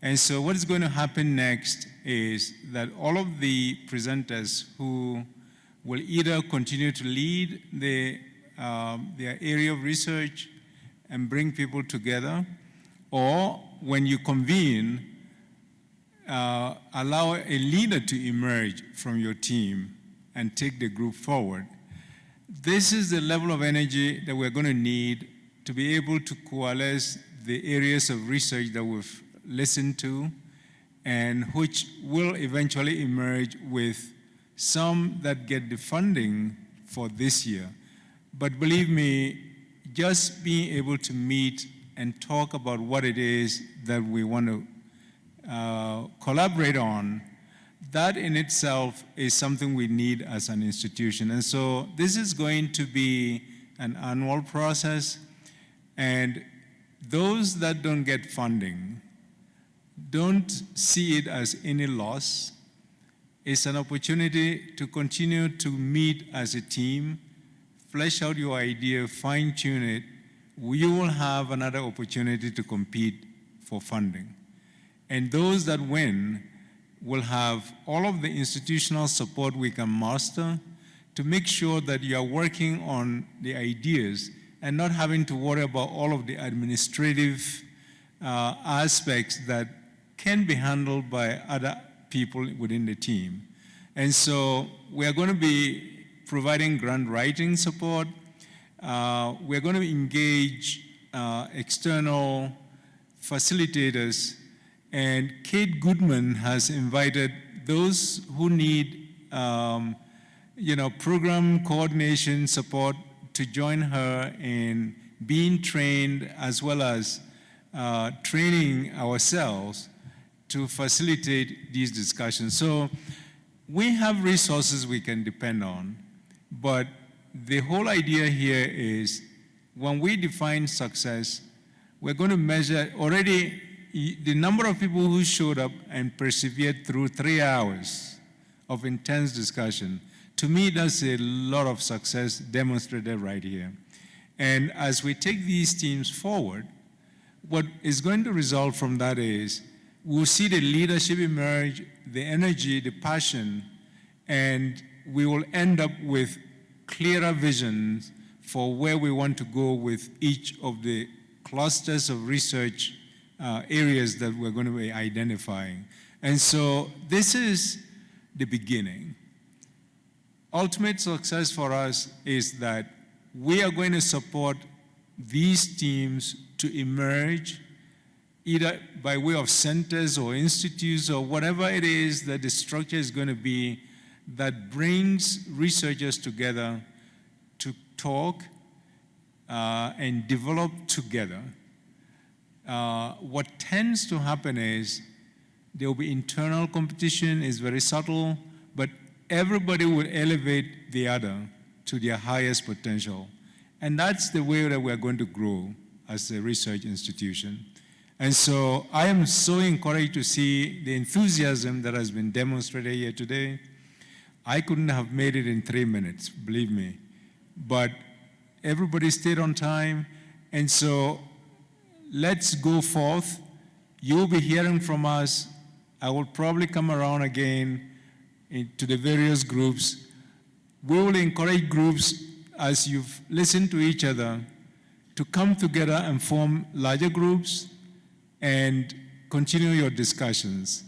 Speaker 13: And so what is going to happen next is that all of the presenters who will either continue to lead their area of research and bring people together, or when you convene, allow a leader to emerge from your team and take the group forward. This is the level of energy that we're going to need to be able to coalesce the areas of research that we've listened to and which will eventually emerge with some that get the funding for this year. But believe me, just being able to meet and talk about what it is that we want to collaborate on, that in itself is something we need as an institution. And so this is going to be an annual process. And those that don't get funding, don't see it as any loss. It's an opportunity to continue to meet as a team, flesh out your idea, fine-tune it. You will have another opportunity to compete for funding. And those that win will have all of the institutional support we can muster to make sure that you are working on the ideas and not having to worry about all of the administrative aspects that can be handled by other people within the team. And so we are going to be providing grant writing support. We're going to engage external facilitators, and Kate Goodman has invited those who need program coordination support to join her in being trained, as well as training ourselves to facilitate these discussions. So we have resources we can depend on, but the whole idea here is when we define success, we're going to measure already the number of people who showed up and persevered through 3 hours of intense discussion. To me, that's a lot of success demonstrated right here. And as we take these teams forward, what is going to result from that is we'll see the leadership emerge, the energy, the passion, and we will end up with clearer visions for where we want to go with each of the clusters of research areas that we're going to be identifying. And so this is the beginning. Ultimate success for us is that we are going to support these teams to emerge either by way of centers or institutes or whatever it is that the structure is going to be that brings researchers together to talk and develop together. What tends to happen is there will be internal competition, is very subtle, but everybody will elevate the other to their highest potential. And that's the way that we're going to grow as a research institution. And so I am so encouraged to see the enthusiasm that has been demonstrated here today. I couldn't have made it in 3 minutes, believe me. But everybody stayed on time, and so let's go forth. You'll be hearing from us. I will probably come around again to the various groups. We will encourage groups, as you've listened to each other, to come together and form larger groups and continue your discussions.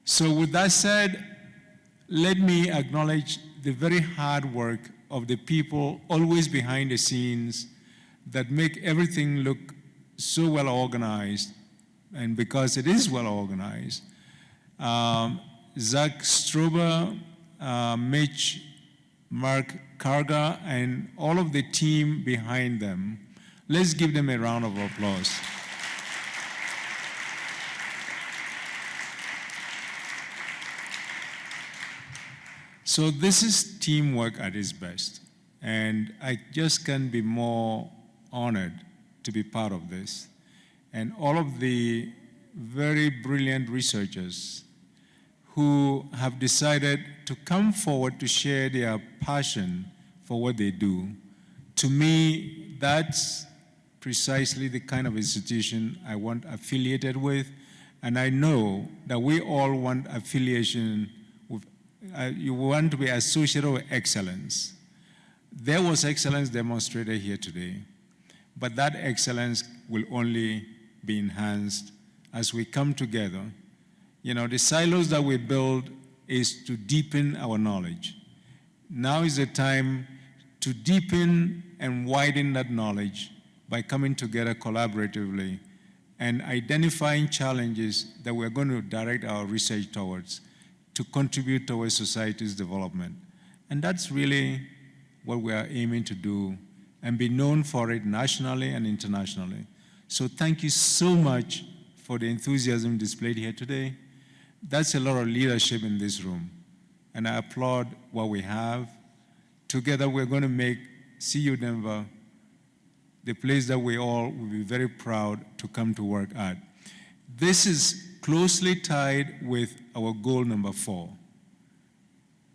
Speaker 13: So with that said, let me acknowledge the very hard work of the people always behind the scenes that make everything look so well organized, and because it is well organized. Zach Strober, Mitch, Mark Karga, and all of the team behind them. Let's give them a round of applause. So this is teamwork at its best, and I just can't be more honored to be part of this. And all of the very brilliant researchers who have decided to come forward to share their passion for what they do. To me, that's precisely the kind of institution I want affiliated with, and I know that we all want affiliation with, you want to be associated with excellence. There was excellence demonstrated here today, but that excellence will only be enhanced as we come together. You know, the silos that we build is to deepen our knowledge. Now is the time to deepen and widen that knowledge by coming together collaboratively and identifying challenges that we're going to direct our research towards to contribute towards society's development. And that's really what we are aiming to do and be known for it nationally and internationally. So thank you so much for the enthusiasm displayed here today. That's a lot of leadership in this room, and I applaud what we have. Together we're going to make CU Denver the place that we all will be very proud to come to work at. This is closely tied with our goal number 4,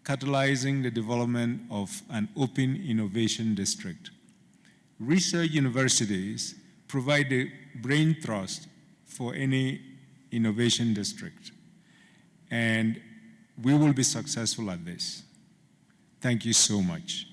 Speaker 13: catalyzing the development of an open innovation district. Research universities provide the brain trust for any innovation district, and we will be successful at this. Thank you so much.